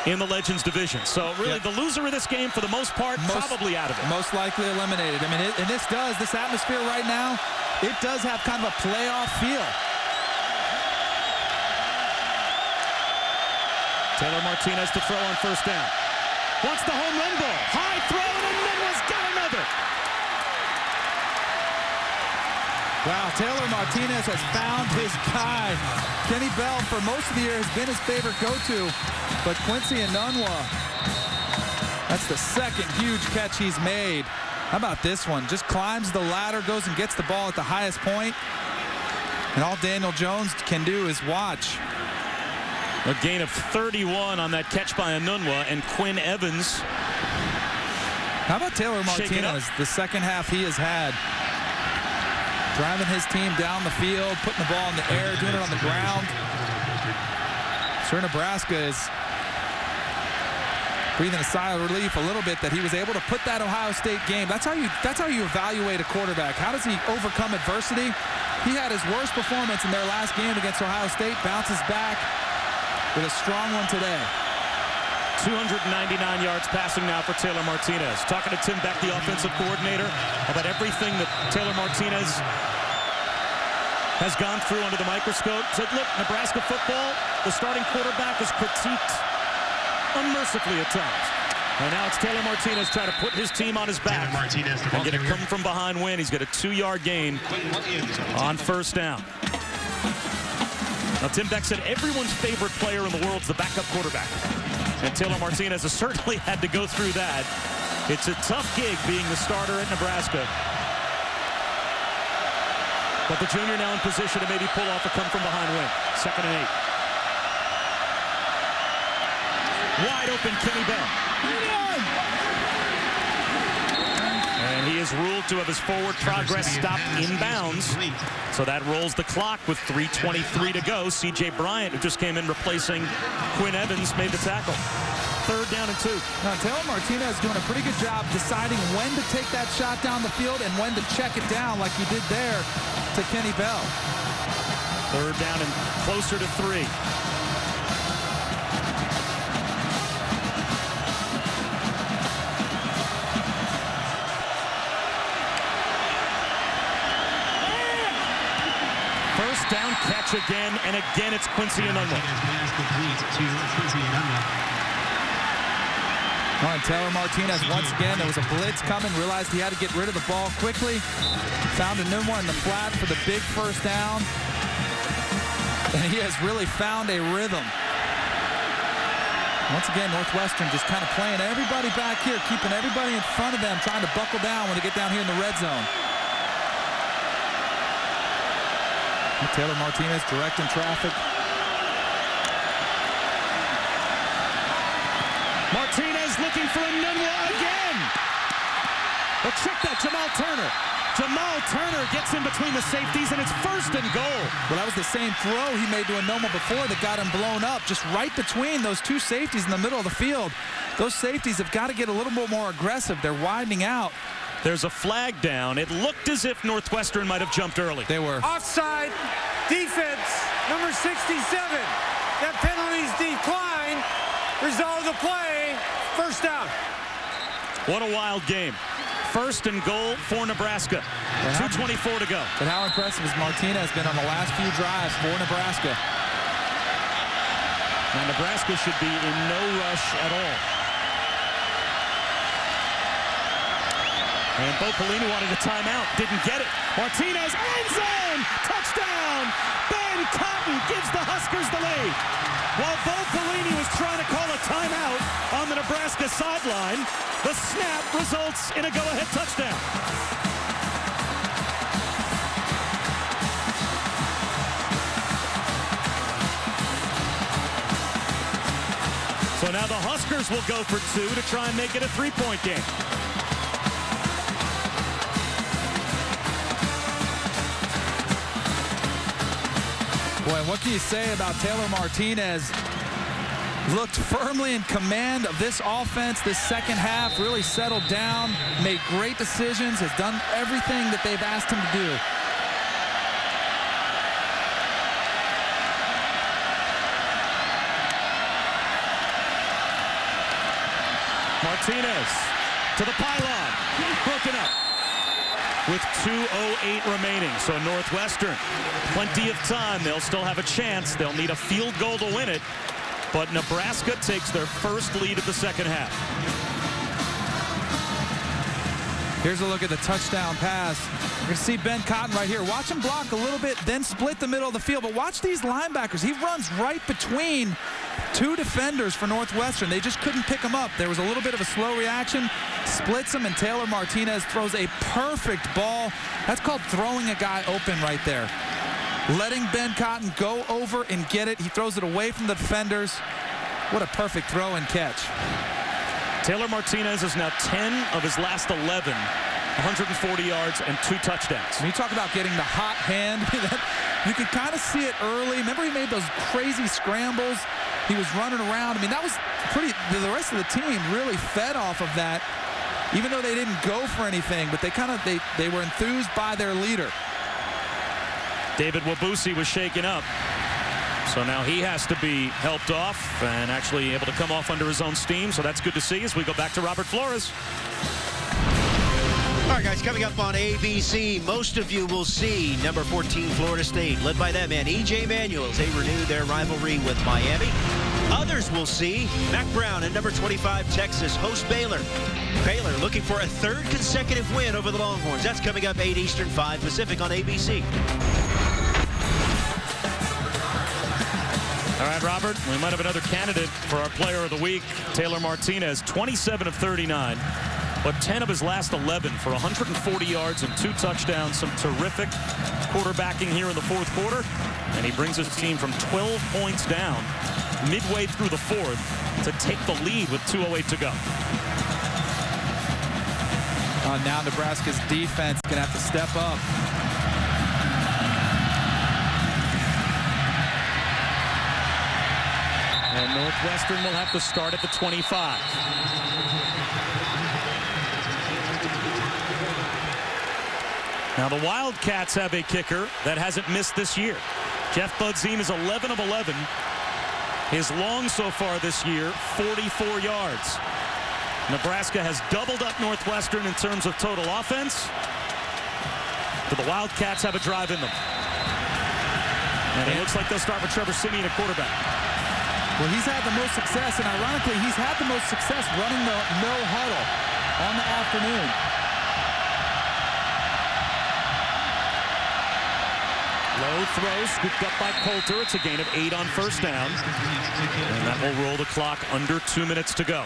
S1: in the Legends division. So really the loser of this game, for the most part, probably out of it.
S3: Most likely eliminated. I mean, and this atmosphere right now, it does have kind of a playoff feel.
S1: Taylor Martinez to throw on first down. Wants the home run ball. High throw, and Nunwa's got another.
S3: Wow, Taylor Martinez has found his guy. Kenny Bell, for most of the year, has been his favorite go-to. But Quincy Nunwa, that's the second huge catch he's made. How about this one? Just climbs the ladder, goes and gets the ball at the highest point. And all Daniel Jones can do is watch.
S1: A gain of 31 on that catch by Nunwa, and Quinn Evans.
S3: How about Taylor Martinez, the second half he has had? Driving his team down the field, putting the ball in the air, doing it on the ground. Sure, Nebraska is breathing a sigh of relief a little bit that he was able to put that Ohio State game. That's how you evaluate a quarterback. How does he overcome adversity? He had his worst performance in their last game against Ohio State, bounces back with a strong one today.
S1: 299 yards passing now for Taylor Martinez. Talking to Tim Beck, the offensive coordinator, about everything that Taylor Martinez has gone through under the microscope. Said, look, Nebraska football, the starting quarterback is critiqued unmercifully at times. And now it's Taylor Martinez trying to put his team on his back and get a come-from-behind win. He's got a 2-yard gain on first down. Now, Tim Beck said everyone's favorite player in the world is the backup quarterback. And Taylor Martinez has certainly had to go through that. It's a tough gig being the starter at Nebraska. But the junior now in position to maybe pull off a come-from-behind win. 2nd and 8. Wide open, Kenny Bell. And he is ruled to have his forward progress stopped inbounds. So that rolls the clock with 3:23 to go. C.J. Bryant, who just came in replacing Quinn Evans, made the tackle. 3rd down and 2.
S3: Now, Taylor Martinez is doing a pretty good job deciding when to take that shot down the field and when to check it down like he did there to Kenny Bell.
S1: 3rd down and closer to 3. First down catch again, and again it's Quincy Nunwa.
S3: And Taylor Martinez, once again, there was a blitz coming, realized he had to get rid of the ball quickly. Found Nunwa in the flat for the big first down. And he has really found a rhythm. Once again, Northwestern just kind of playing everybody back here, keeping everybody in front of them, trying to buckle down when they get down here in the red zone. Taylor Martinez directing traffic.
S1: Martinez looking for Nunwa again. But check that, Jamal Turner. Jamal Turner gets in between the safeties, and it's 1st and goal.
S3: Well, that was the same throw he made to Nunwa before that got him blown up, just right between those two safeties in the middle of the field. Those safeties have got to get a little bit more aggressive. They're widening out.
S1: There's a flag down. It looked as if Northwestern might have jumped early.
S3: They were.
S2: Offside, defense, number 67. That penalty's declined. Result of the play, first down.
S1: What a wild game. 1st and goal for Nebraska. 2:24 to go.
S3: But how impressive has Martinez been on the last few drives for Nebraska?
S1: Now Nebraska should be in no rush at all. And Bo Pelini wanted a timeout, didn't get it. Martinez, end zone, touchdown! Ben Cotton gives the Huskers the lead. While Bo Pelini was trying to call a timeout on the Nebraska sideline, the snap results in a go-ahead touchdown. So now the Huskers will go for 2 to try and make it a 3-point game.
S3: Boy, what can you say about Taylor Martinez? Looked firmly in command of this offense this second half, really settled down, made great decisions, has done everything that they've asked him to do.
S1: Martinez to the pylon. Broken up with 2:08 remaining. So Northwestern, plenty of time. They'll still have a chance. They'll need a field goal to win it. But Nebraska takes their first lead of the second half.
S3: Here's a look at the touchdown pass. You're going to see Ben Cotton right here. Watch him block a little bit, then split the middle of the field. But watch these linebackers. He runs right between two defenders for Northwestern. They just couldn't pick him up. There was a little bit of a slow reaction. Splits him, and Taylor Martinez throws a perfect ball. That's called throwing a guy open right there. Letting Ben Cotton go over and get it. He throws it away from the defenders. What a perfect throw and catch.
S1: Taylor Martinez is now 10 of his last 11, 140 yards and 2 touchdowns.
S3: When you talk about getting the hot hand, you could kind of see it early. Remember, he made those crazy scrambles. He was running around. I mean, that was pretty. The rest of the team really fed off of that, even though they didn't go for anything. But they were enthused by their leader.
S1: David Wabusi was shaken up. So now he has to be helped off and actually able to come off under his own steam. So that's good to see as we go back to Robert Flores.
S7: All right, guys, coming up on ABC, most of you will see number 14 Florida State, led by that man, E.J. Manuel, as they renew their rivalry with Miami. Others will see Mac Brown and number 25 Texas host Baylor. Baylor looking for a 3rd consecutive win over the Longhorns. That's coming up 8 Eastern, 5 Pacific on ABC.
S1: All right, Robert, we might have another candidate for our player of the week. Taylor Martinez, 27 of 39, but 10 of his last 11 for 140 yards and 2 touchdowns. Some terrific quarterbacking here in the 4th quarter. And he brings his team from 12 points down midway through the 4th to take the lead with 2:08 to go.
S3: Now Nebraska's defense is going to have to step up.
S1: And Northwestern will have to start at the 25. Now the Wildcats have a kicker that hasn't missed this year. Jeff Budzim is 11 of 11. His long so far this year, 44 yards. Nebraska has doubled up Northwestern in terms of total offense, but the Wildcats have a drive in them. And it looks like they'll start with Trevor Siemian at quarterback.
S3: Well, he's had the most success, and ironically, he's had the most success running the no huddle on the afternoon.
S1: Low throw, scooped up by Coulter. It's a gain of 8 on first down. And that will roll the clock under 2 minutes to go.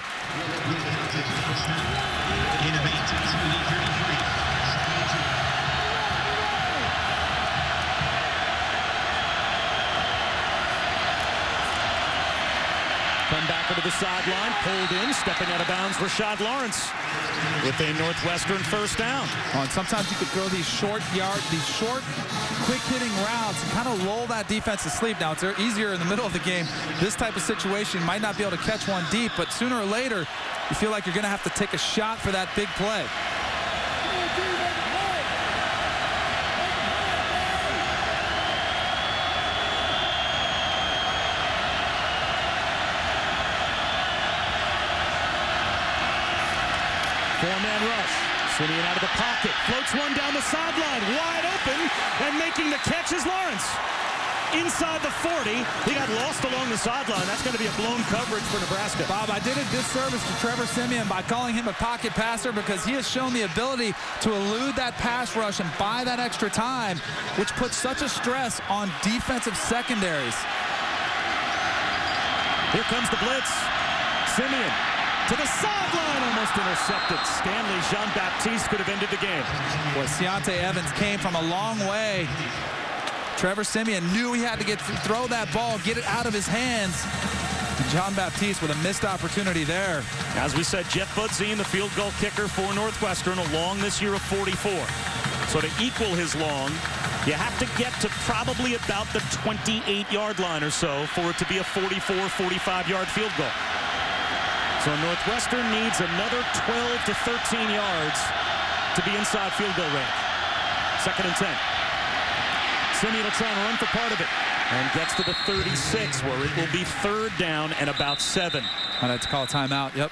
S1: Come back to the sideline, pulled in, stepping out of bounds, Rashad Lawrence with a Northwestern first down.
S3: And sometimes you could throw these short, quick-hitting routes and kind of lull that defense to sleep. Now, it's easier in the middle of the game. This type of situation, you might not be able to catch one deep, but sooner or later, you feel like you're going to have to take a shot for that big play.
S1: Four-man rush. Siemian out of the pocket. Floats one down the sideline. Wide open. And making the catch is Lawrence. Inside the 40. He got lost along the sideline. That's going to be a blown coverage for Nebraska.
S3: Bob, I did a disservice to Trevor Siemian by calling him a pocket passer because he has shown the ability to elude that pass rush and buy that extra time, which puts such a stress on defensive secondaries.
S1: Here comes the blitz. Siemian to the sideline, almost intercepted. Stanley Jean-Baptiste could have ended the game.
S3: Boy, Ciante Evans came from a long way. Trevor Siemian knew he had to throw that ball, get it out of his hands. Jean-Baptiste with a missed opportunity there.
S1: As we said, Jeff Budzim, the field goal kicker for Northwestern, a long this year of 44. So to equal his long, you have to get to probably about the 28-yard line or so for it to be a 44, 45-yard field goal. So Northwestern needs another 12 to 13 yards to be inside field goal range. 2nd and 10. Siemian will try and run for part of it and gets to the 36 where it will be 3rd down and about 7.
S3: I'd have to call a timeout. Yep.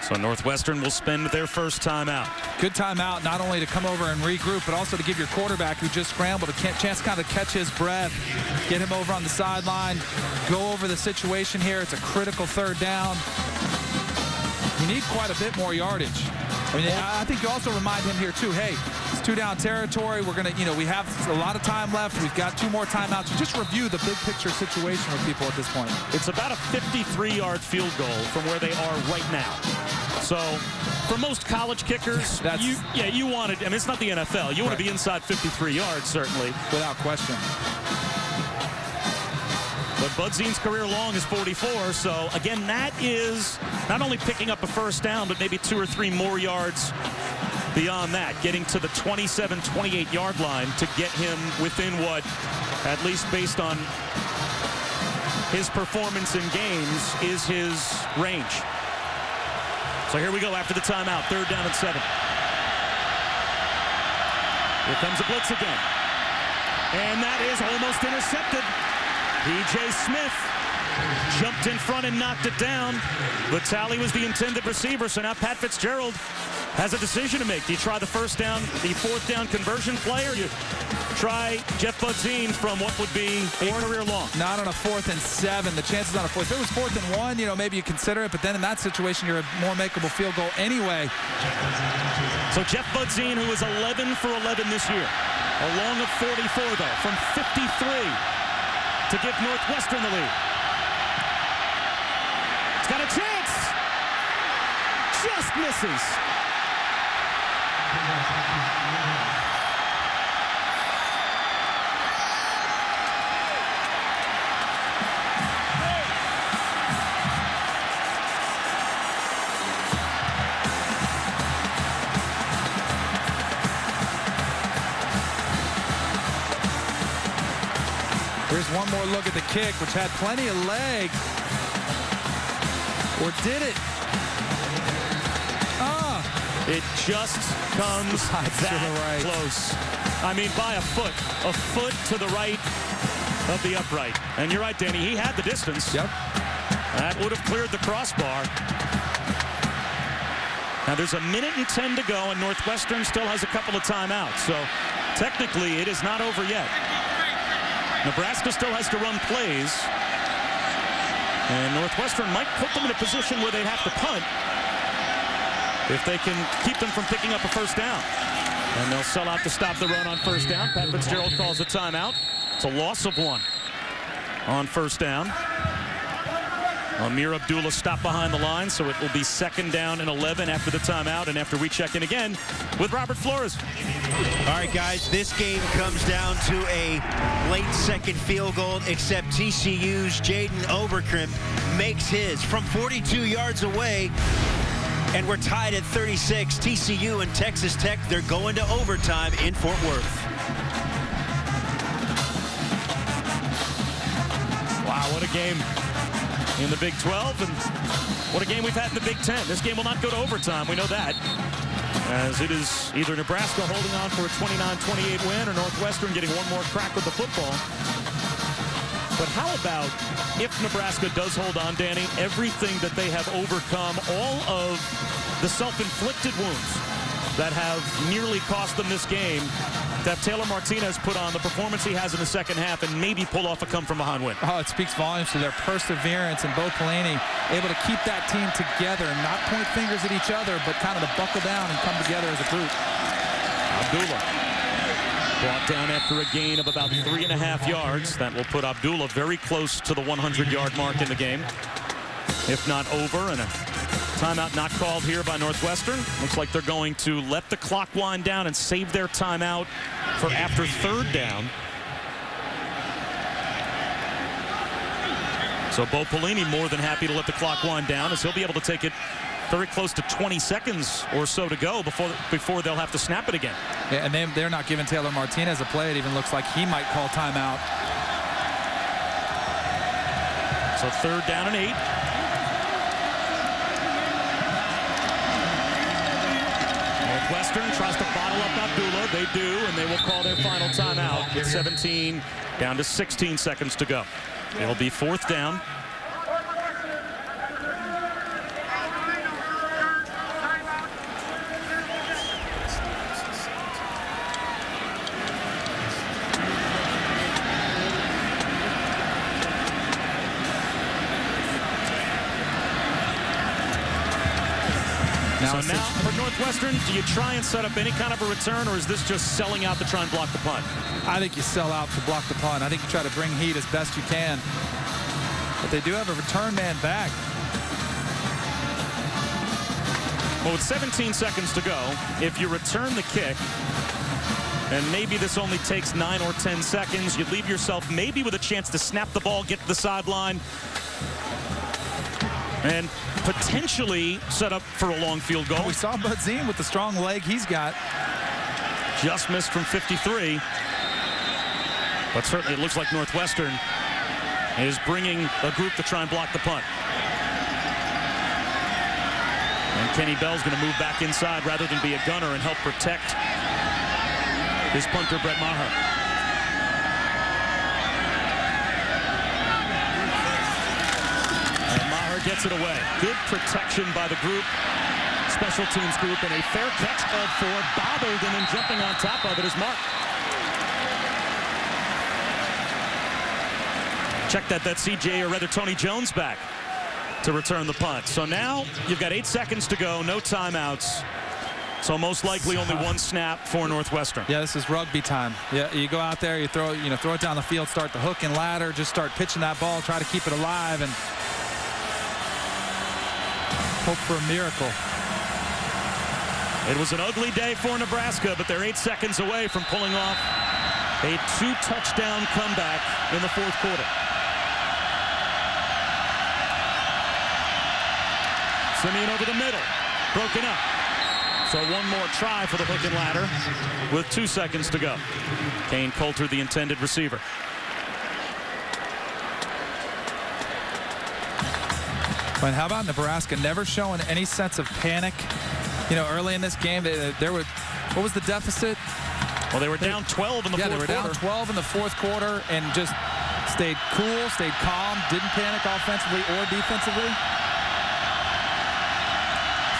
S1: So Northwestern will spend their first timeout.
S3: Good timeout, not only to come over and regroup, but also to give your quarterback who just scrambled a chance kind of catch his breath, get him over on the sideline, go over the situation here. It's a critical third down. You need quite a bit more yardage. I mean, I think you also remind him here too, hey, it's 2-down territory. We're going to, we have a lot of time left. We've got 2 more timeouts. So just review the big picture situation with people at this point.
S1: It's about a 53-yard field goal from where they are right now. So for most college kickers, you want it. I mean, it's not the NFL. You want to be inside 53 yards, certainly.
S3: Without question.
S1: But Budzine's career long is 44. So, again, that is not only picking up a first down, but maybe 2 or 3 more yards beyond that, getting to the 27, 28-yard line to get him within what, at least based on his performance in games, is his range. So here we go after the timeout, 3rd down and 7. Here comes a blitz again. And that is almost intercepted. P.J. Smith jumped in front and knocked it down. Vitale was the intended receiver, so now Pat Fitzgerald has a decision to make. Do you try the 4th down conversion play, or you try Jeff Budzine from what would be a career long?
S3: Not on a 4th and 7. The chances on a 4th. If it was 4th and 1, maybe you consider it, but then in that situation, you're a more makeable field goal anyway.
S1: So Jeff Budzine, who is 11 for 11 this year, a long of 44, though, from 53. To give Northwestern the lead. It's got a chance. Just misses.
S3: Here's one more look at the kick, which had plenty of leg. Or did it?
S1: It just comes that close. I mean, by a foot to the right of the upright. And you're right, Danny, he had the distance.
S3: Yep.
S1: That would have cleared the crossbar. Now there's 1:10 to go, and Northwestern still has a couple of timeouts. So technically, it is not over yet. Nebraska still has to run plays. And Northwestern might put them in a position where they'd have to punt if they can keep them from picking up a first down. And they'll sell out to stop the run on first down. Pat Fitzgerald calls a timeout. It's a loss of 1 on first down. Amir Abdullah stopped behind the line, so it will be 2nd down and 11 after the timeout and after we check in again with Robert Flores.
S7: All right, guys, this game comes down to a late 2nd field goal, except TCU's Jaden Overkrimp makes his from 42 yards away, and we're tied at 36. TCU and Texas Tech, they're going to overtime in Fort Worth.
S1: Wow, what a game in the Big 12, and what a game we've had in the Big 10. This game will not go to overtime, we know that, as it is either Nebraska holding on for a 29-28 win or Northwestern getting one more crack with the football. But how about if Nebraska does hold on, Danny, everything that they have overcome, all of the self-inflicted wounds that have nearly cost them this game, to have Taylor Martinez put on the performance he has in the second half and maybe pull off a come-from-behind win.
S3: Oh, it speaks volumes to their perseverance, and Bo Pelini able to keep that team together and not point fingers at each other, but kind of to buckle down and come together as a group.
S1: Abdullah brought down after a gain of about 3.5 yards. That will put Abdullah very close to the 100-yard mark in the game, if not over, and a timeout not called here by Northwestern. Looks like they're going to let the clock wind down and save their timeout for after 3rd down. So Bo Pelini more than happy to let the clock wind down, as he'll be able to take it very close to 20 seconds or so to go before they'll have to snap it again.
S3: Yeah, and they're not giving Taylor Martinez a play. It even looks like he might call timeout.
S1: So 3rd down and 8. Northwestern tries to bottle up Abdullah. They do, and they will call their final timeout with 17 down to 16 seconds to go. It'll be 4th down. So now for Northwestern, do you try and set up any kind of a return, or is this just selling out to try and block the punt?
S3: I think you sell out to block the punt. I think you try to bring heat as best you can. But they do have a return man back.
S1: Well, with 17 seconds to go, if you return the kick, and maybe this only takes 9 or 10 seconds, you leave yourself maybe with a chance to snap the ball, get to the sideline, and potentially set up for a long field goal.
S3: We saw Budzine with the strong leg he's got.
S1: Just missed from 53. But certainly it looks like Northwestern is bringing a group to try and block the punt. And Kenny Bell's going to move back inside rather than be a gunner and help protect his punter, Brett Maher. And Maher gets it away. Good protection by the group, special teams group, and a fair catch called for. Bobbled, and then jumping on top of it is Mark. Check that. That's CJ, or rather Tony Jones, back to return the punt. So now you've got 8 seconds to go, no timeouts. So most likely only one snap for Northwestern.
S3: Yeah, this is rugby time. Yeah, you go out there, you throw it down the field, start the hook and ladder, just start pitching that ball, try to keep it alive, and hope for a miracle.
S1: It was an ugly day for Nebraska, but they're 8 seconds away from pulling off a 2-touchdown comeback in the fourth quarter. Simeon over the middle, broken up. So one more try for the hook and ladder with 2 seconds to go. Kane Coulter, the intended receiver.
S3: But how about Nebraska never showing any sense of panic? You know, early in this game, what was the deficit?
S1: Well, they were down 12 in the fourth quarter.
S3: Yeah, they were down 12 in the fourth quarter and just stayed cool, stayed calm, didn't panic offensively or defensively.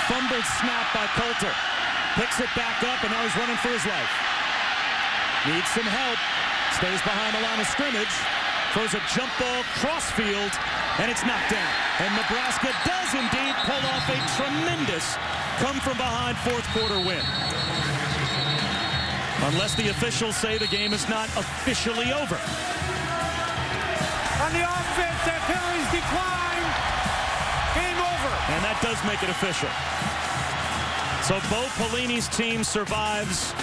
S1: Fumbled snap by Coulter. Picks it back up, and now he's running for his life. Needs some help. Stays behind the line of scrimmage. Throws a jump ball cross field, and it's knocked down. And Nebraska does indeed pull off a tremendous come-from-behind fourth quarter win. Unless the officials say the game is not officially over.
S2: On the offense, that penalties decline. Game over.
S1: And that does make it official. So Bo Pelini's team survives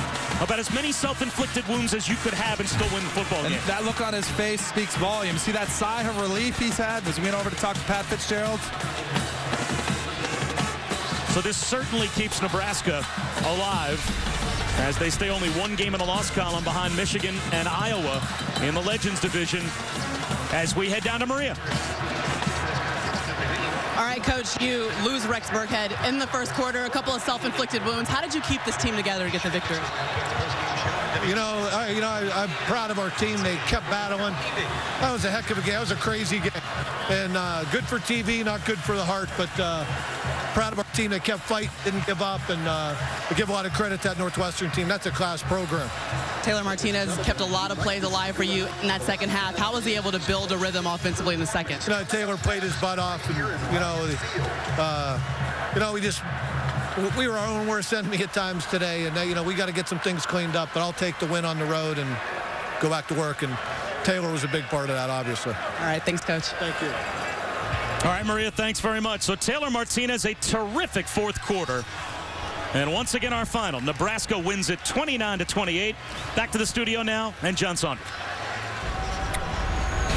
S1: about as many self-inflicted wounds as you could have and still win the football game.
S3: That look on his face speaks volumes. See that sigh of relief he's had as we went over to talk to Pat Fitzgerald?
S1: So this certainly keeps Nebraska alive as they stay only one game in the loss column behind Michigan and Iowa in the Legends division as we head down to Maria.
S4: All right, Coach, you lose Rex Burkhead in the first quarter, a couple of self-inflicted wounds. How did you keep this team together to get the victory?
S8: I'm proud of our team. They kept battling. That was a heck of a game. That was a crazy game. And good for TV, not good for the heart, but proud of our team. They kept fighting, didn't give up, and we give a lot of credit to that Northwestern team. That's a class program.
S4: Taylor Martinez kept a lot of plays alive for you in that second half. How was he able to build a rhythm offensively in the second?
S8: Taylor played his butt off, and we were our own worst enemy at times today, and we got to get some things cleaned up. But I'll take the win on the road and go back to work. And Taylor was a big part of that, obviously.
S4: All right, thanks, Coach.
S8: Thank you.
S1: All right, Maria, thanks very much. So Taylor Martinez, a terrific fourth quarter. And once again, our final. Nebraska wins it 29-28. Back to the studio now, and John Saunders.